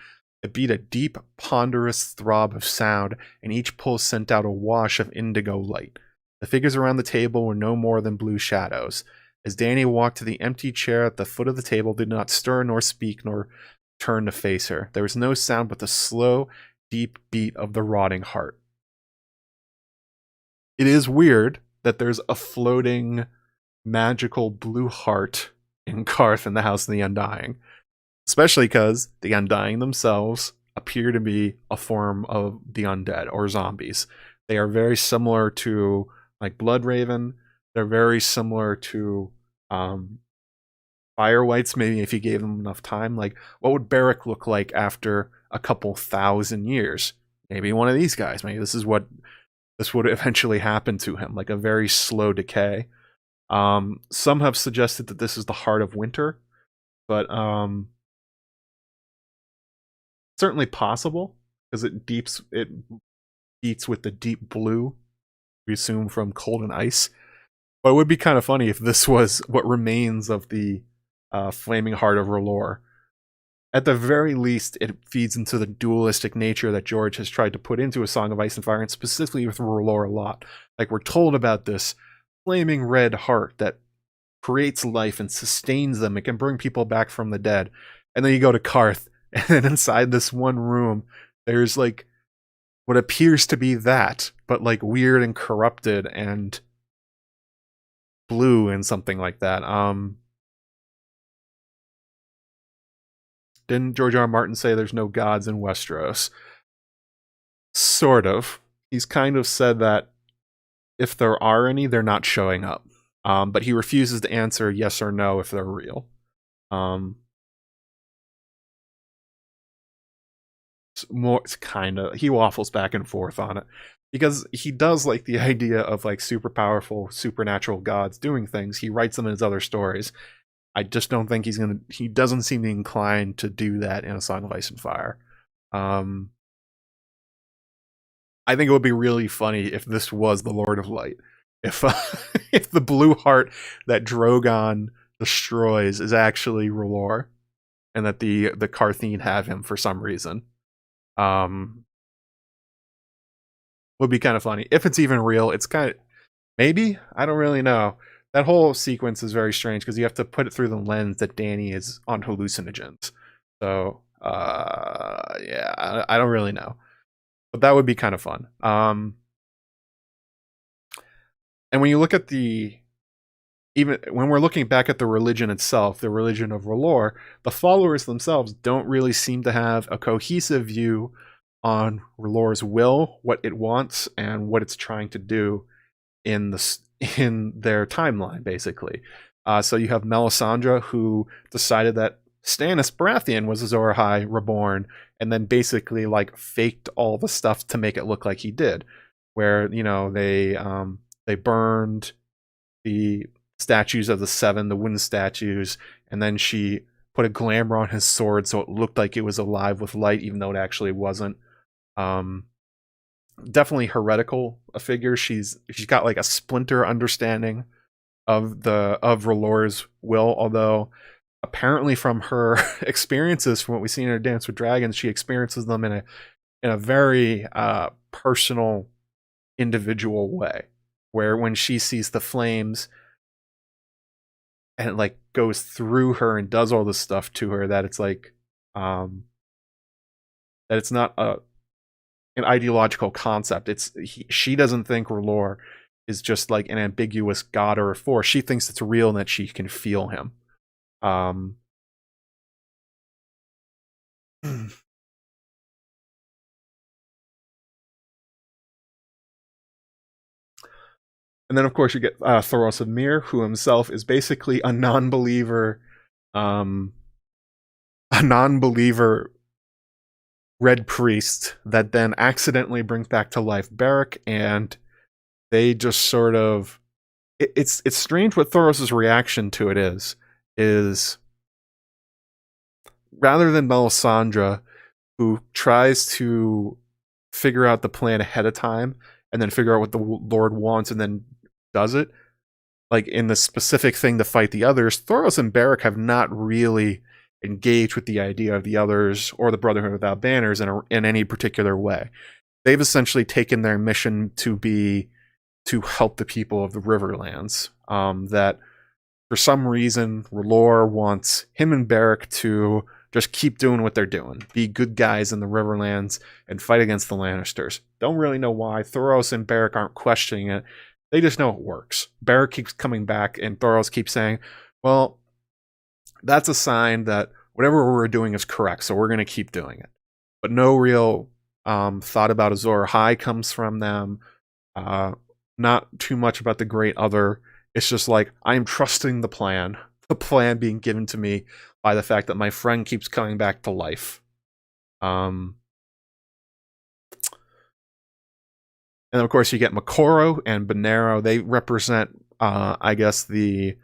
It beat a deep, ponderous throb of sound, and each pulse sent out a wash of indigo light. The figures around the table were no more than blue shadows. As Dany walked to the empty chair at the foot of the table, did not stir nor speak nor turn to face her. There was no sound but the slow, deep beat of the rotting heart. It is weird that there's a floating magical blue heart in Karth in the House of the Undying. Especially because the Undying themselves appear to be a form of the undead or zombies. They are very similar to like Bloodraven. They're very similar to Firewights, maybe if you gave them enough time. Like, what would Beric look like after a couple thousand years? Maybe one of these guys. Maybe this would eventually happen to him, like a very slow decay. Some have suggested that this is the heart of winter, but certainly possible because it beats with the deep blue we assume from cold and ice. But it would be kind of funny if this was what remains of the flaming heart of Ralor. At the very least, it feeds into the dualistic nature that George has tried to put into A Song of Ice and Fire, and specifically with Ralor a lot. Like, we're told about this flaming red heart that creates life and sustains them. It can bring people back from the dead. And then you go to Karth, and then inside this one room, there's like what appears to be that, but like weird and corrupted and blue and something like that. Didn't George R. R. Martin say there's no gods in Westeros? Sort of. He's kind of said that if there are any, they're not showing up. But he refuses to answer yes or no if they're real. It's kind of, he waffles back and forth on it because he does like the idea of like super powerful supernatural gods doing things. He writes them in his other stories. I just don't think he doesn't seem inclined to do that in A Song of Ice and Fire. I think it would be really funny if this was the Lord of Light. If if the blue heart that Drogon destroys is actually Ralor, and that the Kartheen have him for some reason. Would be kind of funny. If it's even real, it's kind of, maybe? I don't really know. That whole sequence is very strange because you have to put it through the lens that Dany is on hallucinogens. So, yeah, I don't really know. But that would be kind of fun. And when you look at even when we're looking back at the religion itself, the religion of Ralor, the followers themselves don't really seem to have a cohesive view on R'hllor's will, what it wants, and what it's trying to do in their timeline, basically. So you have Melisandre, who decided that Stannis Baratheon was Azor Ahai reborn, and then basically like faked all the stuff to make it look like he did. Where, you know, they burned the statues of the Seven, the wooden statues, and then she put a glamour on his sword so it looked like it was alive with light, even though it actually wasn't. Definitely heretical a figure. She's got like a splinter understanding of R'hllor's will, although apparently from her experiences, from what we've seen in her Dance with Dragons, she experiences them in a very personal, individual way, where when she sees the flames and it like goes through her and does all this stuff to her, that it's like that it's not an ideological concept. She doesn't think R'hllor is just like an ambiguous god or a force. She thinks it's real and that she can feel him. And then, of course, you get Thoros of Myr, who himself is basically a non-believer red priest that then accidentally brings back to life Beric, and they just sort of it's strange what Thoros' reaction to it is rather than Melisandre, who tries to figure out the plan ahead of time and then figure out what the Lord wants and then does it, like in the specific thing to fight the others, Thoros and Beric have not really engaged with the idea of the others or the Brotherhood Without Banners in any particular way. They've essentially taken their mission to be to help the people of the Riverlands. That for some reason, Ralor wants him and Beric to just keep doing what they're doing, be good guys in the Riverlands and fight against the Lannisters. Don't really know why. Thoros and Beric aren't questioning it. They just know it works. Beric keeps coming back, and Thoros keeps saying, well, that's a sign that whatever we're doing is correct, so we're going to keep doing it. But no real thought about Azor Ahai comes from them. Not too much about the Great Other. It's just like, I'm trusting the plan being given to me by the fact that my friend keeps coming back to life. And of course, you get Moqorro and Benerro. They represent, I guess, the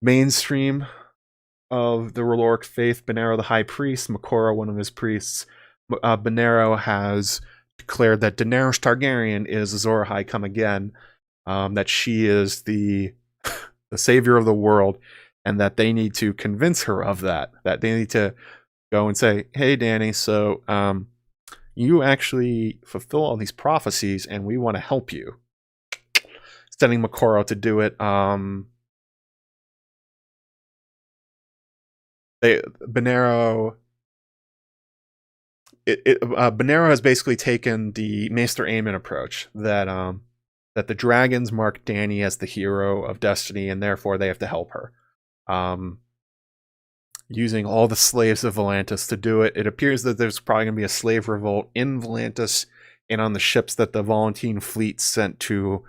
mainstream of the Raloric faith. Benerro, the high priest. Moqorro, one of his priests. Benerro has declared that Daenerys Targaryen is Azor Ahai come again. That she is the savior of the world, and that they need to convince her of that. That they need to go and say, hey, Dany, so you actually fulfill all these prophecies, and we want to help you. Sending Moqorro to do it. Benerro has basically taken the Maester Aemon approach that the dragons mark Dany as the hero of destiny, and therefore they have to help her. Using all the slaves of Volantis to do it. It appears that there's probably going to be a slave revolt in Volantis and on the ships that the Volantene fleet sent to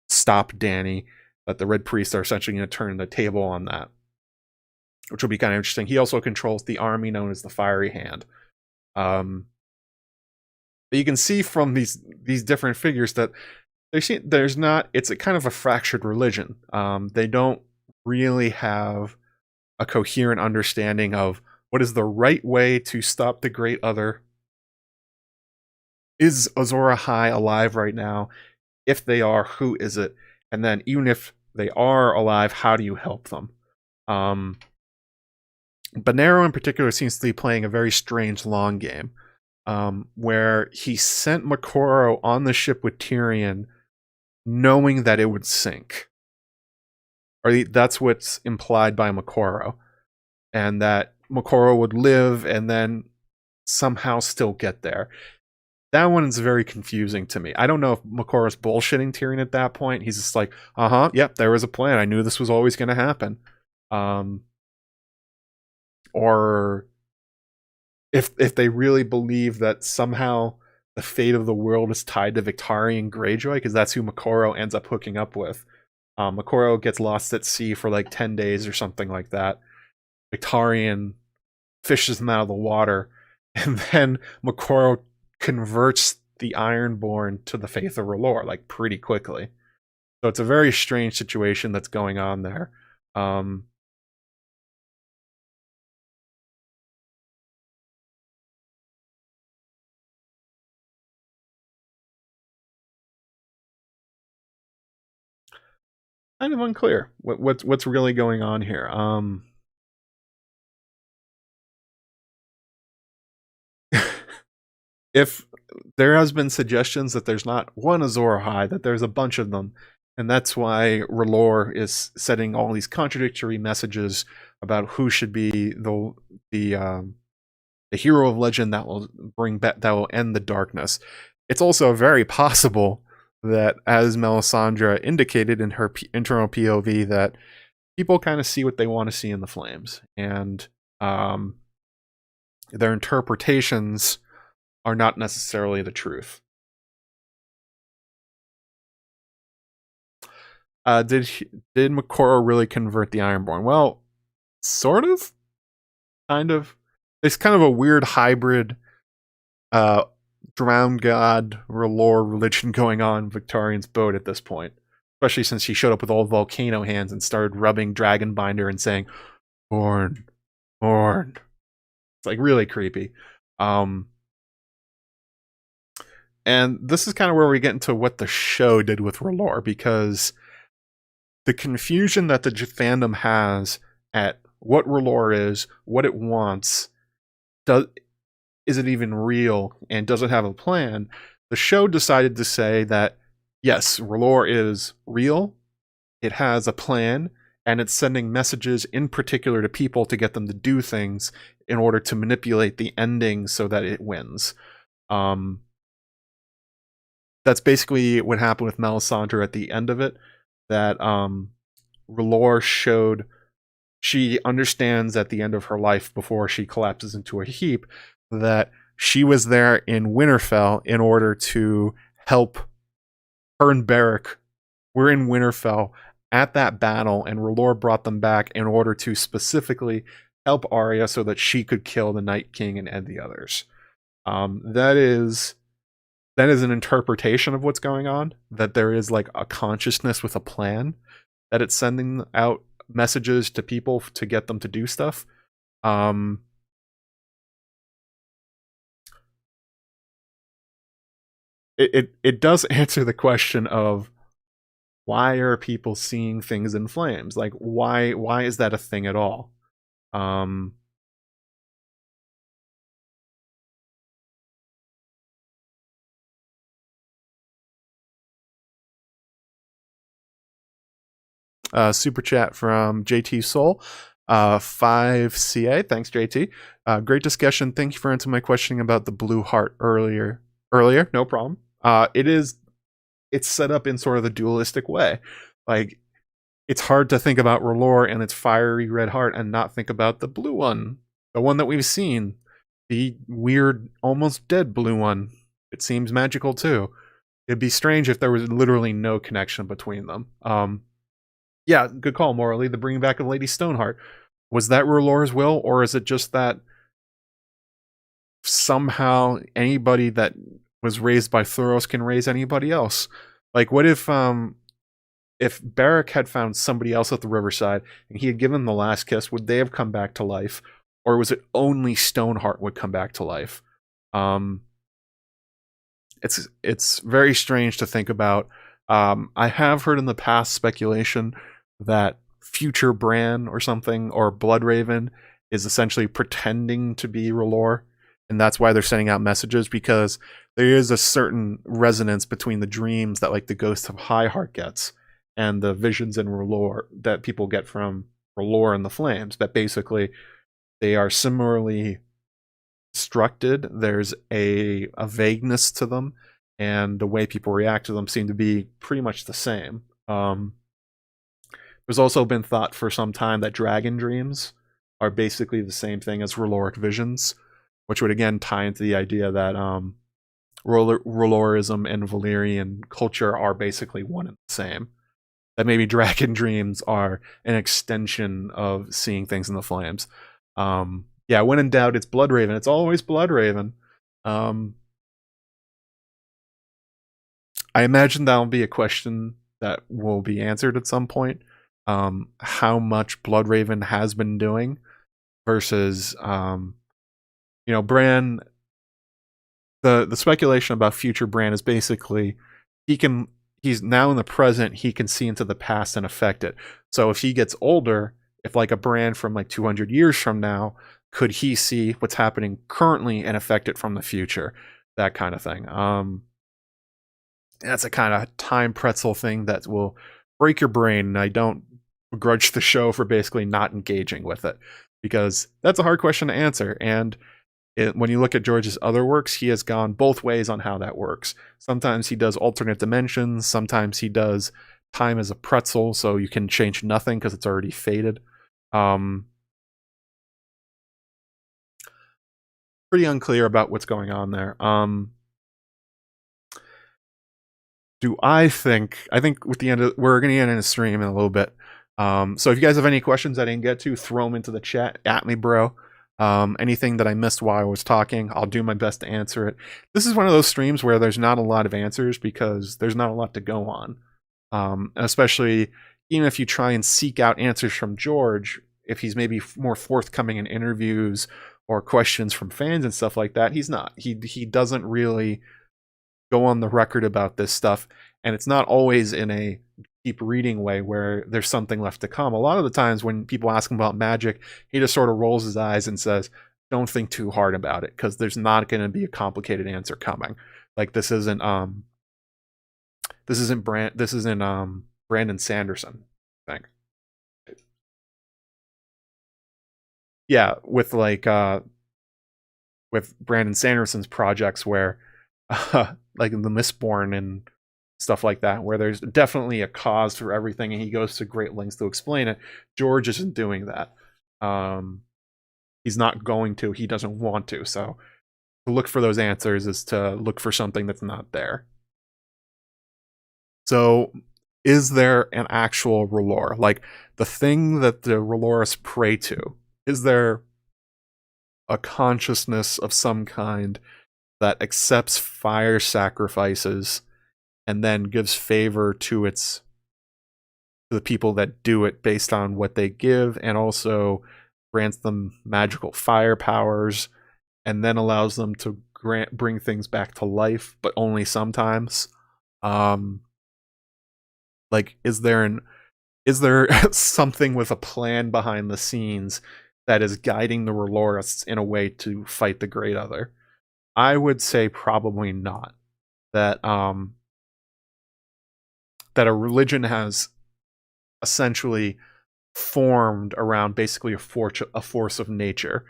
stop Dany. That the Red Priests are essentially going to turn the table on that, which will be kind of interesting. He also controls the army known as the Fiery Hand. But you can see from these different figures that there's not. It's a kind of a fractured religion. They don't really have a coherent understanding of what is the right way to stop the Great Other. Is Azor Ahai alive right now? If they are, who is it? And then even if they are alive, how do you help them? Benerro in particular seems to be playing a very strange long game, where he sent Moqorro on the ship with Tyrion knowing that it would sink. Or that's what's implied by Moqorro. And that Moqorro would live and then somehow still get there. That one is very confusing to me. I don't know if Moqorro's bullshitting Tyrion at that point. He's just like, yep, there was a plan. I knew this was always going to happen. Or if they really believe that somehow the fate of the world is tied to Victarion Greyjoy, because that's who Moqorro ends up hooking up with. Moqorro gets lost at sea for like 10 days or something like that. Victarion fishes them out of the water, and then Moqorro converts the Ironborn to the faith of Ralor, like, pretty quickly. So it's a very strange situation that's going on there. Kind of unclear what's really going on here. If there has been suggestions that there's not one Azor Ahai, that there's a bunch of them, and that's why Ralor is setting all these contradictory messages about who should be the hero of legend that will end the darkness. It's also very possible that, as Melisandre indicated in her internal POV, that people kind of see what they want to see in the flames, and their interpretations are not necessarily the truth. Did Moqorro really convert the Ironborn? Well, sort of, kind of. it's kind of a weird hybrid drowned god Ralor religion going on Victorian's boat at this point, especially since he showed up with all volcano hands and started rubbing Dragonbinder and saying "Horn, horn." It's like really creepy. And this is kind of where we get into what the show did with Ralor, because the confusion that the fandom has at what Ralor is, what it wants, is it even real, and does it have a plan? The show decided to say that, yes, Ralor is real, it has a plan, and it's sending messages in particular to people to get them to do things in order to manipulate the ending so that it wins. That's basically what happened with Melisandre at the end of it, that Ralor showed she understands at the end of her life, before she collapses into a heap, that she was there in Winterfell in order to help her and Beric were in Winterfell at that battle, and Ralor brought them back in order to specifically help Arya so that she could kill the Night King and end the others. That is an interpretation of what's going on, that there is like a consciousness with a plan, that it's sending out messages to people to get them to do stuff. It does answer the question of why are people seeing things in flames? Like why is that a thing at all? Super chat from JT Soul, 5CA. Thanks, JT. Great discussion. Thank you for answering my questioning about the blue heart earlier. No problem. It's set up in sort of the dualistic way. Like, it's hard to think about Ralor and its fiery red heart and not think about the blue one, the one that we've seen, the weird, almost dead blue one. It seems magical too. It'd be strange if there was literally no connection between them. Yeah, good call, Morally. The bringing back of Lady Stoneheart. Was that Ralor's will, or is it just that somehow anybody that was raised by Thoros can raise anybody else? Like, what if Beric had found somebody else at the riverside and he had given the last kiss, would they have come back to life? Or was it only Stoneheart would come back to life? It's very strange to think about. I have heard in the past speculation that future Bran or something, or Bloodraven, is essentially pretending to be Ralor, and that's why they're sending out messages, because there is a certain resonance between the dreams that like the Ghost of Highheart gets and the visions in Ralor that people get from Ralor and the Flames, that basically they are similarly constructed. There's a vagueness to them, and the way people react to them seem to be pretty much the same. There's also been thought for some time that dragon dreams are basically the same thing as Raloric visions, which would again tie into the idea that Ralorism and Valyrian culture are basically one and the same. That maybe dragon dreams are an extension of seeing things in the flames. Yeah, when in doubt, it's Bloodraven. It's always Bloodraven. I imagine that'll be a question that will be answered at some point. How much Bloodraven has been doing versus, Bran. The speculation about future Bran is basically he's now in the present, he can see into the past and affect it. So if he gets older, if like a Bran from like 200 years from now, could he see what's happening currently and affect it from the future? That kind of thing. That's a kind of time pretzel thing that will break your brain, and I don't begrudge the show for basically not engaging with it, because that's a hard question to answer. And when you look at George's other works, he has gone both ways on how that works. Sometimes he does alternate dimensions, sometimes he does time as a pretzel, so you can change nothing because it's already faded. Pretty unclear about what's going on there. I think with the end of, we're going to end in a stream in a little bit. So if you guys have any questions I didn't get to, throw them into the chat at me, bro. Anything that I missed while I was talking, I'll do my best to answer it. This is one of those streams where there's not a lot of answers because there's not a lot to go on. Especially even if you try and seek out answers from George, if he's maybe more forthcoming in interviews or questions from fans and stuff like that, he's not. He doesn't really go on the record about this stuff, and it's not always in a keep reading way where there's something left to come. A lot of the times when people ask him about magic, he just sort of rolls his eyes and says, don't think too hard about it, because there's not going to be a complicated answer coming. Like this isn't Brandon Sanderson, I think. Yeah, with like with Brandon Sanderson's projects where like the Mistborn and stuff like that, where there's definitely a cause for everything and he goes to great lengths to explain it. George isn't doing that. He's not going to. He doesn't want to. So to look for those answers is to look for something that's not there. So is there an actual Ralor? Like the thing that the Raloris pray to? Is there a consciousness of some kind that accepts fire sacrifices and then gives favor to the people that do it based on what they give, and also grants them magical fire powers, and then allows them to bring things back to life, but only sometimes? Like, is there something with a plan behind the scenes that is guiding the Ralorists in a way to fight the Great Other? I would say probably not. That that a religion has essentially formed around basically a force of nature.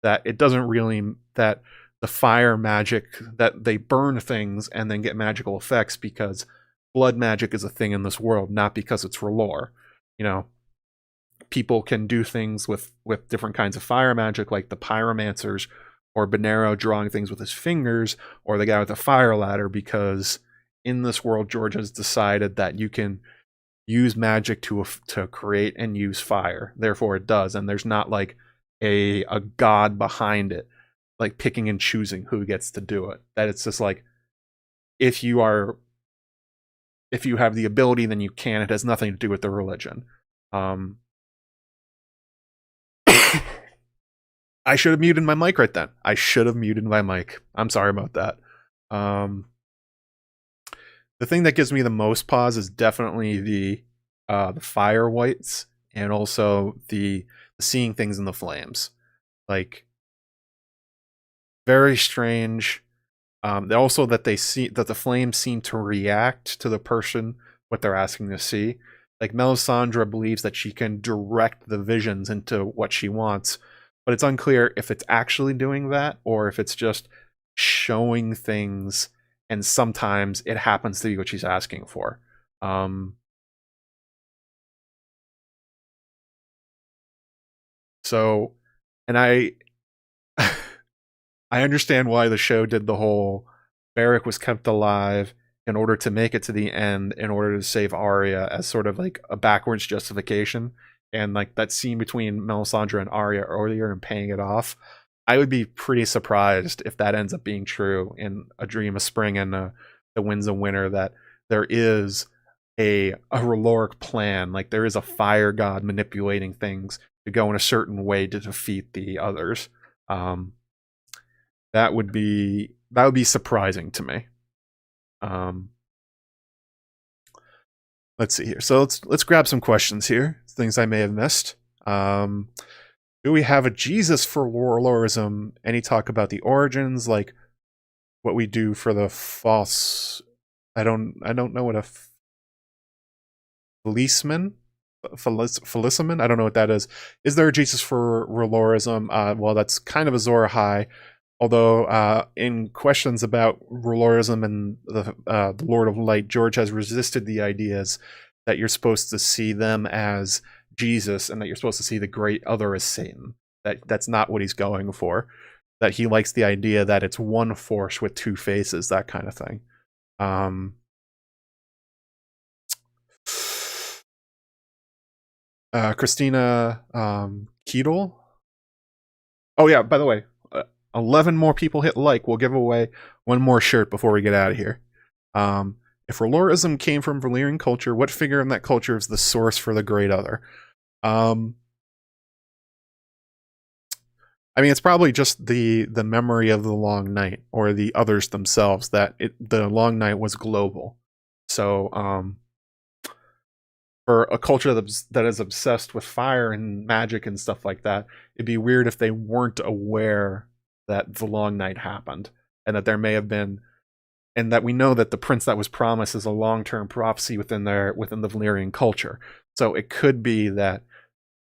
That it doesn't really, that the fire magic, that they burn things and then get magical effects because blood magic is a thing in this world, not because it's Ralor. You know, people can do things with different kinds of fire magic, like the pyromancers or Bonero drawing things with his fingers, or the guy with the fire ladder, because in this world George has decided that you can use magic to create and use fire. Therefore it does, and there's not like a god behind it, like picking and choosing who gets to do it. That it's just like, if you have the ability, then you can. It has nothing to do with the religion. I should have muted my mic right then. I should have muted my mic. I'm sorry about that. The thing that gives me the most pause is definitely the fire whites, and also the seeing things in the flames. Like, very strange. Also that they see that the flames seem to react to the person, what they're asking to see. Like Melisandre believes that she can direct the visions into what she wants, but it's unclear if it's actually doing that or if it's just showing things, and sometimes it happens to be what she's asking for. So, and I understand why the show did the whole Beric was kept alive in order to make it to the end in order to save Arya, as sort of like a backwards justification. And like that scene between Melisandre and Arya earlier and paying it off, I would be pretty surprised if that ends up being true in A Dream of Spring and The Winds of Winter, that there is a Raloric plan, like there is a fire god manipulating things to go in a certain way to defeat the others. That would be surprising to me. Let's see here. So let's grab some questions here. Things I may have missed. Do we have a Jesus for Warlorism? Any talk about the origins, like what we do for the false? I don't know what a Felisman? Felisman? I don't know what that is. Is there a Jesus for Ralorism? Well, that's kind of Azor Ahai. Although in questions about Ralorism and the Lord of Light, George has resisted the ideas that you're supposed to see them as Jesus and that you're supposed to see the Great Other as Satan. That's not what he's going for. That he likes the idea that it's one force with two faces, that kind of thing. Christina Keedle. Oh yeah, by the way, 11 more people hit like. We'll give away one more shirt before we get out of here. If Ralorism came from Valyrian culture, what figure in that culture is the source for the Great Other? I mean, it's probably just the memory of the Long Night or the others themselves that the Long Night was global. So, for a culture that is obsessed with fire and magic and stuff like that, it'd be weird if they weren't aware that the Long Night happened and that there may have been, and that we know that the prince that was promised is a long-term prophecy within the Valyrian culture. So it could be that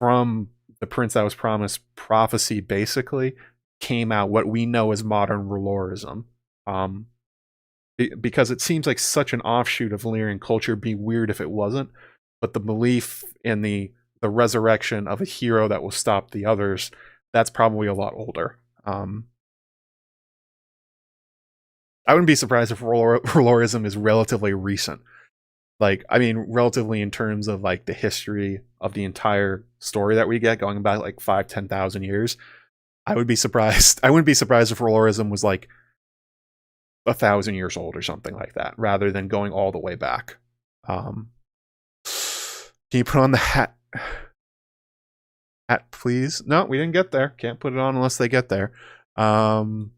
from the prince that was promised prophecy basically came out what we know as modern Ralorism. Because it seems like such an offshoot of Valyrian culture. It'd be weird if it wasn't. But the belief in the resurrection of a hero that will stop the others, that's probably a lot older. I wouldn't be surprised if Ralorism is relatively recent. Like, I mean, relatively in terms of like the history of the entire story that we get, going back like 5,000-10,000 years. I would be surprised. I wouldn't be surprised if Ralorism was like 1,000 years old or something like that, rather than going all the way back. Can you put on the hat? Hat, please. No, we didn't get there. Can't put it on unless they get there. Oh,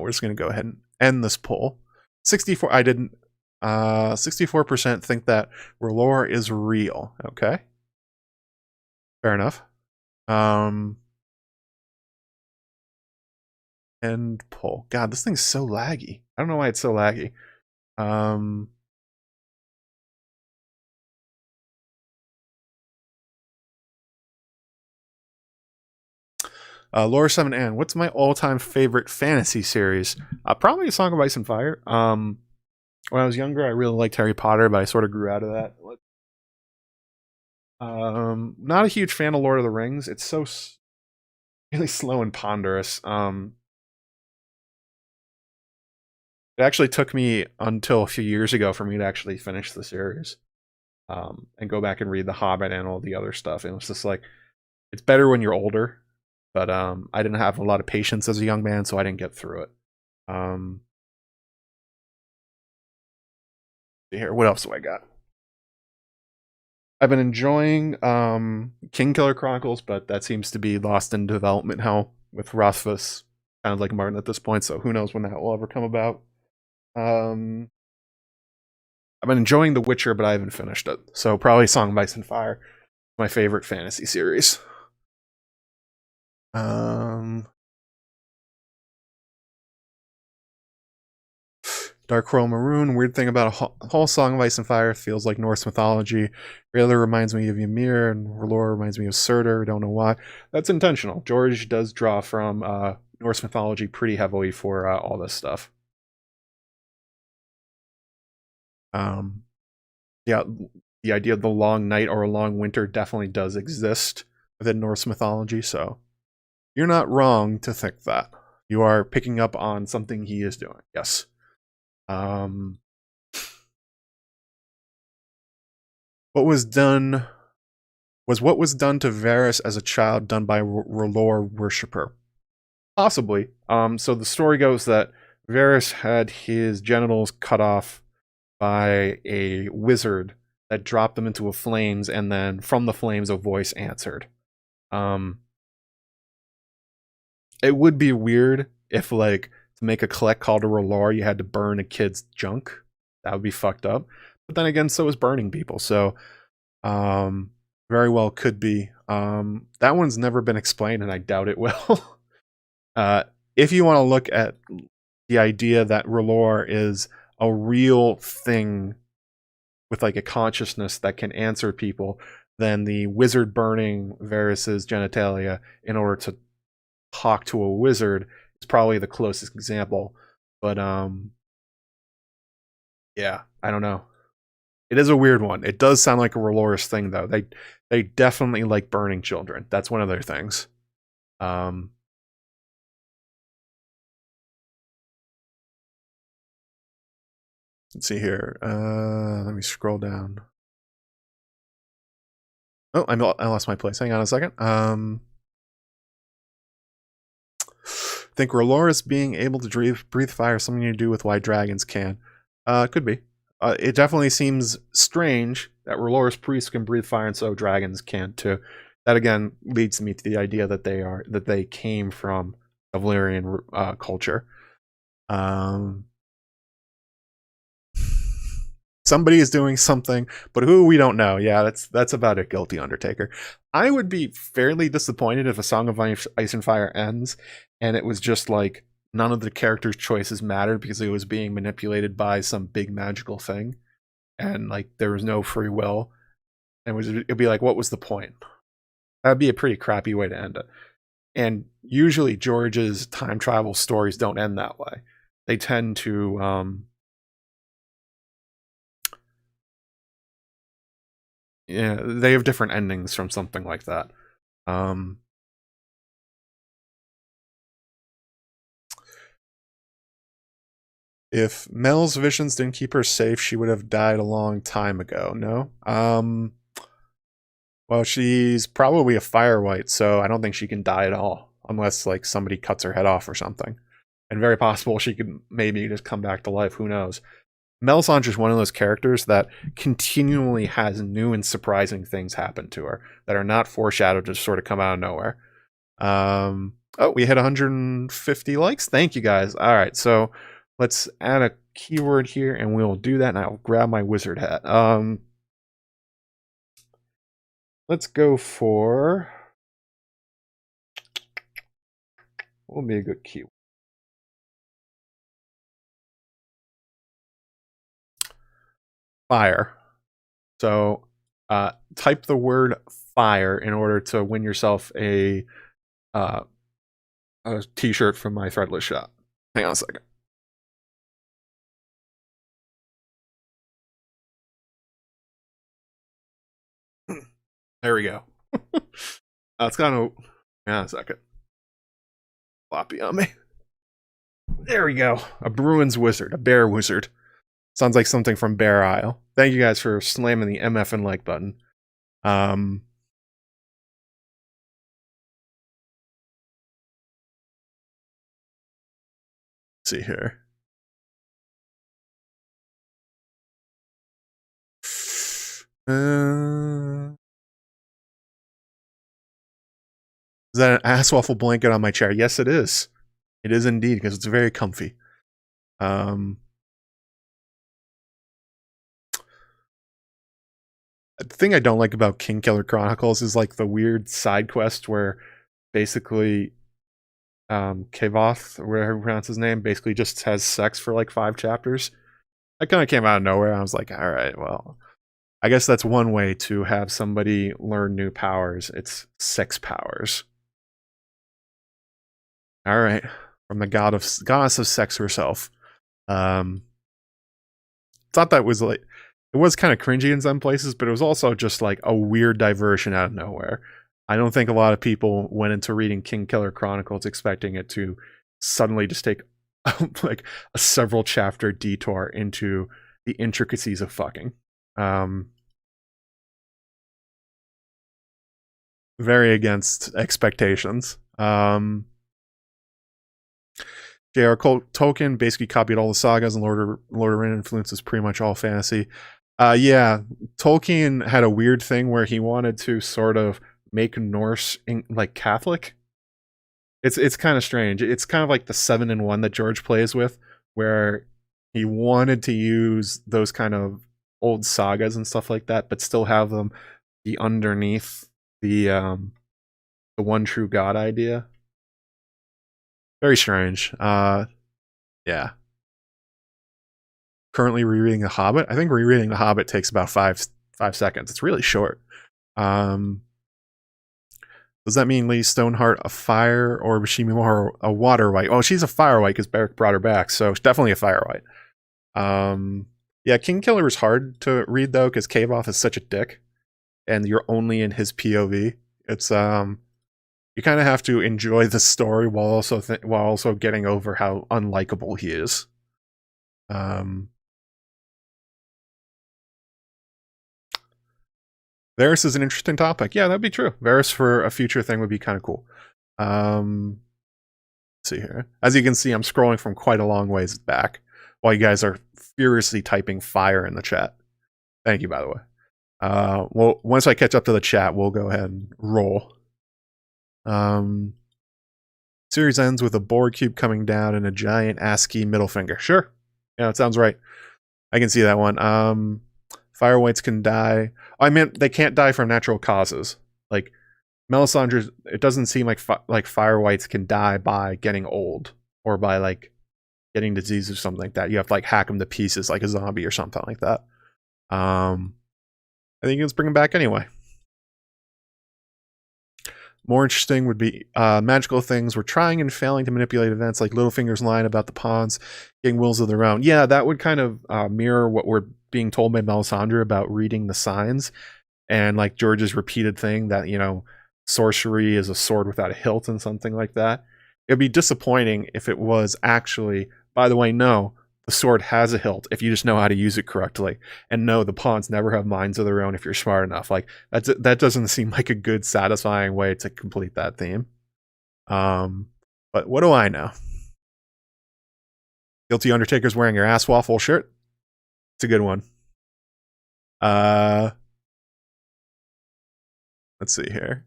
we're just gonna go ahead and end this poll. 64. I didn't. 64% think that Ralor is real. Okay. Fair enough. End poll. God, this thing's so laggy. I don't know why it's so laggy. Laura 7N, what's my all-time favorite fantasy series? Probably A Song of Ice and Fire. When I was younger, I really liked Harry Potter, but I sort of grew out of that. Not a huge fan of Lord of the Rings. It's so really slow and ponderous. It actually took me until a few years ago for me to actually finish the series, and go back and read The Hobbit and all the other stuff. And it was just like, it's better when you're older, but I didn't have a lot of patience as a young man, so I didn't get through it. Here, what else do I got? I've been enjoying Kingkiller Chronicles, but that seems to be lost in development hell with Rothfuss, kind of like Martin at this point, so who knows when that will ever come about. I've been enjoying The Witcher, but I haven't finished it, so probably Song of Ice and Fire, my favorite fantasy series. Dark Coral Maroon. Weird thing about a whole Song of Ice and Fire feels like Norse mythology. Ralor reminds me of Ymir, and Ralor reminds me of Surtur. Don't know why. That's intentional. George does draw from Norse mythology pretty heavily for all this stuff. Yeah, the idea of the long night or a long winter definitely does exist within Norse mythology, so you're not wrong to think that. You are picking up on something he is doing. Yes. What was done to Varys as a child done by Ralor worshipper? Possibly. So the story goes that Varys had his genitals cut off by a wizard that dropped them into flames, and then from the flames a voice answered. It would be weird if, like, to make a collect call to Ralor, you had to burn a kid's junk. That would be fucked up. But then again, so is burning people. So, very well could be. That one's never been explained, and I doubt it will. If you want to look at the idea that Ralor is a real thing with like a consciousness that can answer people, then the wizard burning Varys's genitalia in order to talk to a wizard is probably the closest example. But yeah, I don't know. It is a weird one. It does sound like a Raloris thing, though. They definitely like burning children. That's one of their things. Let's see here. Let me scroll down. Oh, I lost my place. Hang on a second. Think Ralor is being able to breathe fire something to do with why dragons can? Could be. It definitely seems strange that Ralor's priests can breathe fire and so dragons can't too. That again leads me to the idea that they came from a Valyrian culture. Somebody is doing something, but who, we don't know. Yeah, that's about it, Guilty Undertaker. I would be fairly disappointed if A Song of Ice and Fire ends and it was just like none of the characters' choices mattered because it was being manipulated by some big magical thing, and like there was no free will. And it'd be like, what was the point? That'd be a pretty crappy way to end it. And usually George's time travel stories don't end that way. They tend to yeah, they have different endings from something like that. If Mel's visions didn't keep her safe, she would have died a long time ago. No? Well, she's probably a Firewhite, so I don't think she can die at all. Unless, like, somebody cuts her head off or something. And very possible she could maybe just come back to life. Who knows? Melisandre is one of those characters that continually has new and surprising things happen to her that are not foreshadowed, just sort of come out of nowhere. Oh, we hit 150 likes. Thank you, guys. All right, so let's add a keyword here, and we'll do that, and I'll grab my wizard hat. Let's go for... what would be a good keyword? Fire. So type the word fire in order to win yourself a t-shirt from my Threadless shop. Hang on a second. There we go. It's kind of... hang on a second. Floppy on me. There we go. A Bruins wizard. A bear wizard. Sounds like something from Bear Isle. Thank you guys for slamming the MF and like button. Let's see here. Is that an ass waffle blanket on my chair? Yes, it is. It is indeed, because it's very comfy. The thing I don't like about Kingkiller Chronicles is like the weird side quest where basically Kavoth, or whatever you pronounce his name, basically just has sex for like 5 chapters. That kind of came out of nowhere. I was like, all right, well, I guess that's one way to have somebody learn new powers. It's sex powers. All right, from the goddess of sex herself. Thought that was like, it was kind of cringy in some places, but it was also just like a weird diversion out of nowhere. I don't think a lot of people went into reading Kingkiller Chronicles expecting it to suddenly just take like a several chapter detour into the intricacies of fucking. Very against expectations. J.R. Tolkien basically copied all the sagas, and Lord of the Ring influences pretty much all fantasy. Yeah, Tolkien had a weird thing where he wanted to sort of make Norse like Catholic. It's kind of strange. It's kind of like the 7-in-1 that George plays with, where he wanted to use those kind of old sagas and stuff like that, but still have them be underneath the one true God idea. Very strange. Yeah. Currently rereading The Hobbit. I think rereading The Hobbit takes about five seconds. It's really short. Does that mean Lee Stoneheart a fire, or was she more a water white? Oh, she's a fire white because Beric brought her back, so definitely a fire white. Yeah, Kingkiller is hard to read though because Kavoth is such a dick, and you're only in his POV. It's you kind of have to enjoy the story while also getting over how unlikable he is. Varys is an interesting topic. Yeah, that'd be true. Varys for a future thing would be kind of cool. Let's see here. As you can see, I'm scrolling from quite a long ways back while you guys are furiously typing fire in the chat. Thank you, by the way. Well, once I catch up to the chat, we'll go ahead and roll. Series ends with a board cube coming down and a giant ASCII middle finger. Sure. Yeah, it sounds right. I can see that one. Fire whites can die. I meant they can't die from natural causes. Like Melisandre, it doesn't seem like fire whites can die by getting old or by like getting disease or something like that. You have to like hack them to pieces like a zombie or something like that. I think let's bring them back anyway. More interesting would be magical things. We're trying and failing to manipulate events, like Littlefinger's line about the pawns getting wills of their own. Yeah, that would kind of mirror what we're being told by Melisandre about reading the signs, and like George's repeated thing that, you know, sorcery is a sword without a hilt and something like that. It'd be disappointing if it was actually, by the way, no, the sword has a hilt if you just know how to use it correctly. And no, the pawns never have minds of their own if you're smart enough. Like that doesn't seem like a good, satisfying way to complete that theme. But what do I know? Guilty Undertaker's wearing your ass waffle shirt. It's a good one. Let's see here.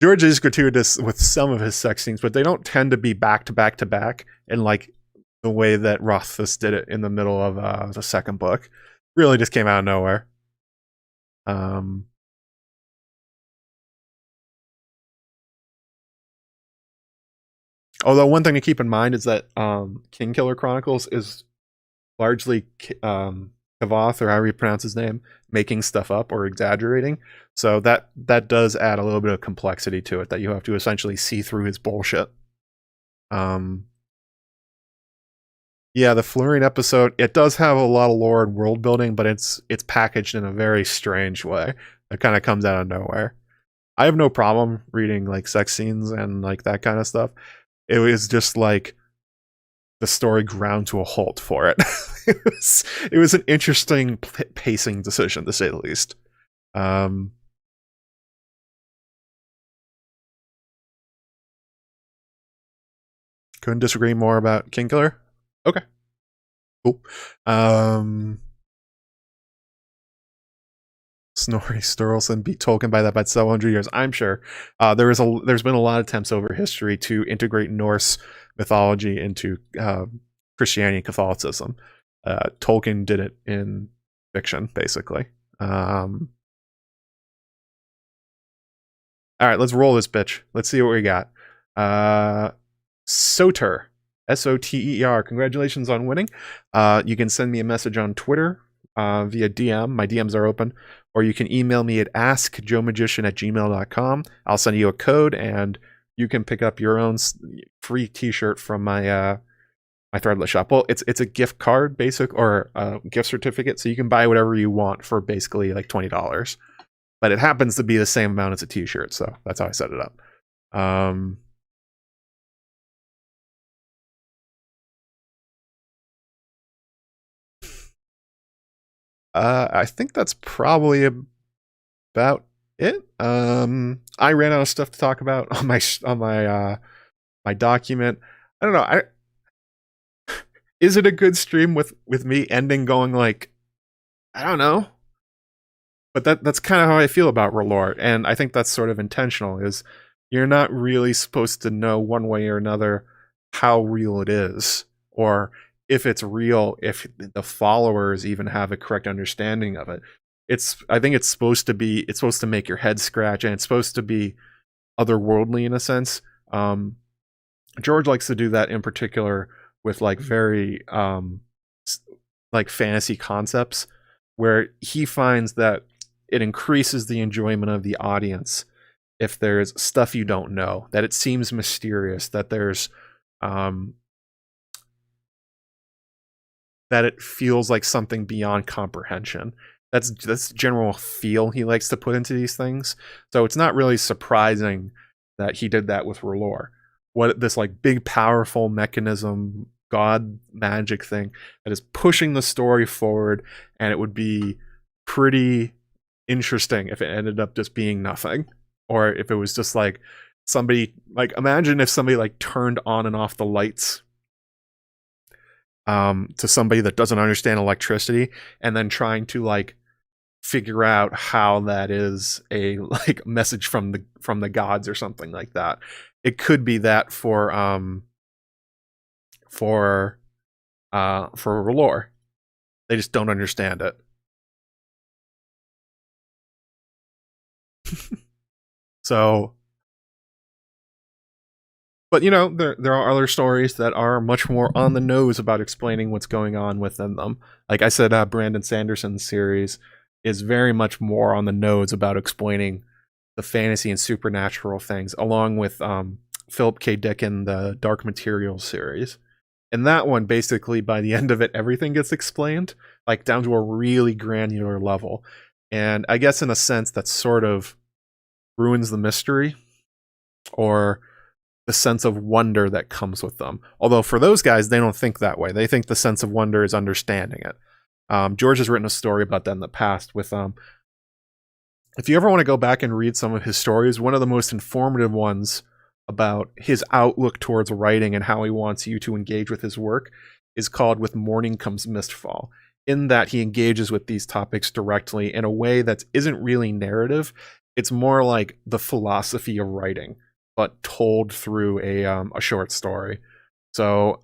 George is gratuitous with some of his sex scenes, but they don't tend to be back to back to back in like the way that Rothfuss did it in the middle of the second book. Really just came out of nowhere. Although one thing to keep in mind is that Kingkiller Chronicles is largely Kavath, or however you pronounce his name, making stuff up or exaggerating. So that does add a little bit of complexity to it, that you have to essentially see through his bullshit. Yeah, the Valyrian episode, it does have a lot of lore and world building, but it's packaged in a very strange way. It kind of comes out of nowhere. I have no problem reading like sex scenes and like that kind of stuff. It was just like the story ground to a halt for it. It was an interesting pacing decision, to say the least. Couldn't disagree more about Kingkiller. Okay, cool. Snorri Sturluson beat Tolkien by that by several hundred years. I'm sure. There's been a lot of attempts over history to integrate Norse mythology into Christianity and Catholicism. Tolkien did it in fiction, basically. All right, let's roll this bitch. Let's see what we got. Soter, Soter. Congratulations on winning. You can send me a message on Twitter via DM. My DMs are open. Or you can email me at AskJoeMagician@gmail.com. I'll send you a code, and you can pick up your own free T-shirt from my my Threadless shop. Well, it's a gift card, or a gift certificate, so you can buy whatever you want for basically like $20. But it happens to be the same amount as a T-shirt, so that's how I set it up. I think that's probably about it. I ran out of stuff to talk about on my document. I don't know. Is it a good stream with me ending going like, I don't know. But that's kind of how I feel about Ralor, and I think that's sort of intentional. Is you're not really supposed to know one way or another how real it is, or if it's real, if the followers even have a correct understanding of it. I think it's supposed to make your head scratch, and it's supposed to be otherworldly in a sense. George likes to do that in particular with like very like fantasy concepts, where he finds that it increases the enjoyment of the audience if there's stuff you don't know, that it seems mysterious, that there's that it feels like something beyond comprehension. That's the general feel he likes to put into these things. So it's not really surprising that he did that with Ralor. What this like big powerful mechanism god magic thing that is pushing the story forward, and it would be pretty interesting if it ended up just being nothing, or if it was just like somebody, like, imagine if somebody like turned on and off the lights to somebody that doesn't understand electricity, and then trying to like figure out how that is a like message from the gods or something like that. It could be that for Ralor. They just don't understand it. So, but you know, there are other stories that are much more on the nose about explaining what's going on within them. Like I said, Brandon Sanderson's series is very much more on the nose about explaining the fantasy and supernatural things, along with Philip K. Dick in the Dark Materials series. And that one, basically, by the end of it, everything gets explained, like down to a really granular level. And I guess in a sense that sort of ruins the mystery, or the sense of wonder that comes with them. Although for those guys, they don't think that way. They think the sense of wonder is understanding it. George has written a story about that in the past with if you ever want to go back and read some of his stories, one of the most informative ones about his outlook towards writing and how he wants you to engage with his work is called With Morning Comes Mistfall, in that he engages with these topics directly in a way that isn't really narrative. It's more like the philosophy of writing, but told through a short story. So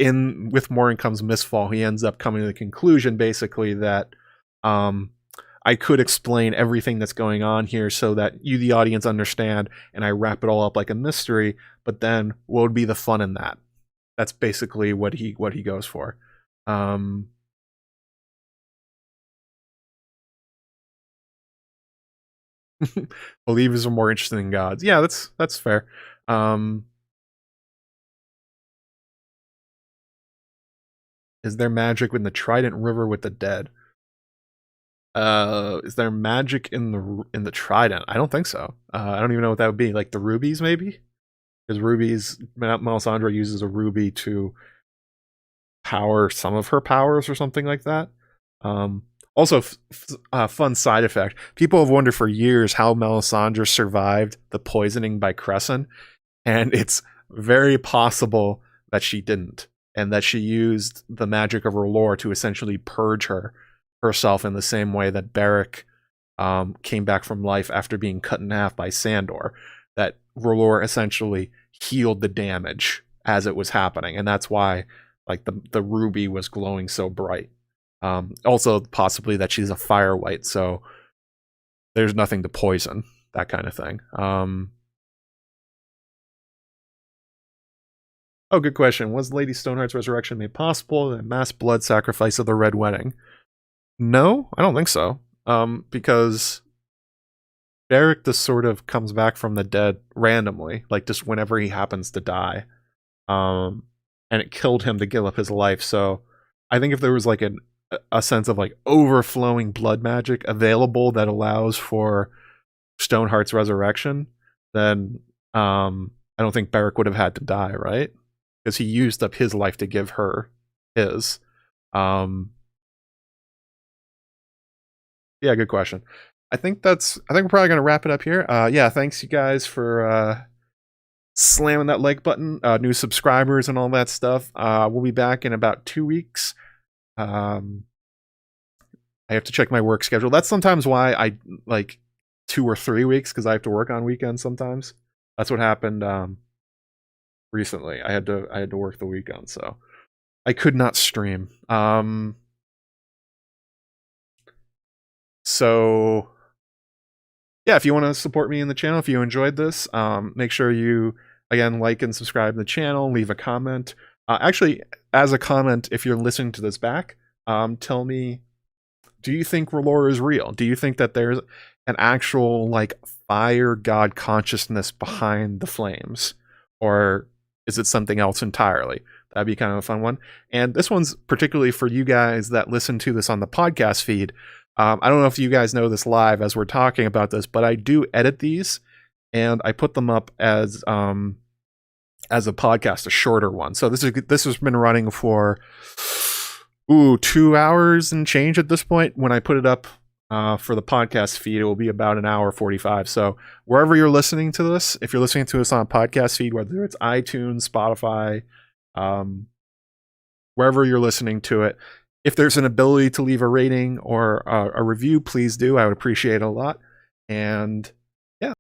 With Morning Comes Mistfall, he ends up coming to the conclusion basically that I could explain everything that's going on here so that you, the audience, understand, and I wrap it all up like a mystery, but then what would be the fun in that? That's basically what he goes for. Believers are more interesting than gods. Yeah, that's fair. Is there magic in the Trident River with the dead? Is there magic in the Trident? I don't think so. I don't even know what that would be. Like the rubies, maybe? Because rubies, Melisandre uses a ruby to power some of her powers or something like that. Also, fun side effect. People have wondered for years how Melisandre survived the poisoning by Crescent, and it's very possible that she didn't, and that she used the magic of Ralor to essentially purge herself in the same way that Beric came back from life after being cut in half by Sandor. That Ralor essentially healed the damage as it was happening, and that's why like the ruby was glowing so bright. Also, possibly that she's a fire white, so there's nothing to poison, that kind of thing. Oh, good question. Was Lady Stoneheart's resurrection made possible in the mass blood sacrifice of the Red Wedding? No, I don't think so. Because Beric just sort of comes back from the dead randomly, like just whenever he happens to die. And it killed him to give up his life. So I think if there was like a sense of like overflowing blood magic available that allows for Stoneheart's resurrection, then I don't think Beric would have had to die, right? Because he used up his life to give her his. Yeah, good question. I think we're probably gonna wrap it up here. Yeah, thanks you guys for slamming that like button, new subscribers and all that stuff. We'll be back in about 2 weeks. I have to check my work schedule. That's sometimes why I like 2 or 3 weeks, because I have to work on weekends sometimes. That's what happened recently. I had to work the weekend, so I could not stream. So yeah, if you want to support me in the channel, if you enjoyed this, make sure you again like and subscribe to the channel, leave a comment. Actually, as a comment, if you're listening to this back, tell me, do you think Ralor is real? Do you think that there's an actual like fire god consciousness behind the flames, or is it something else entirely? That'd be kind of a fun one. And this one's particularly for you guys that listen to this on the podcast feed. I don't know if you guys know this live as we're talking about this, but I do edit these and I put them up as as a podcast, a shorter one. So this has been running for 2 hours and change at this point. When I put it up for the podcast feed, it will be about an hour 45. So wherever you're listening to this, if you're listening to us on a podcast feed, whether it's iTunes, Spotify, wherever you're listening to it, if there's an ability to leave a rating or a review, please do. I would appreciate it a lot. And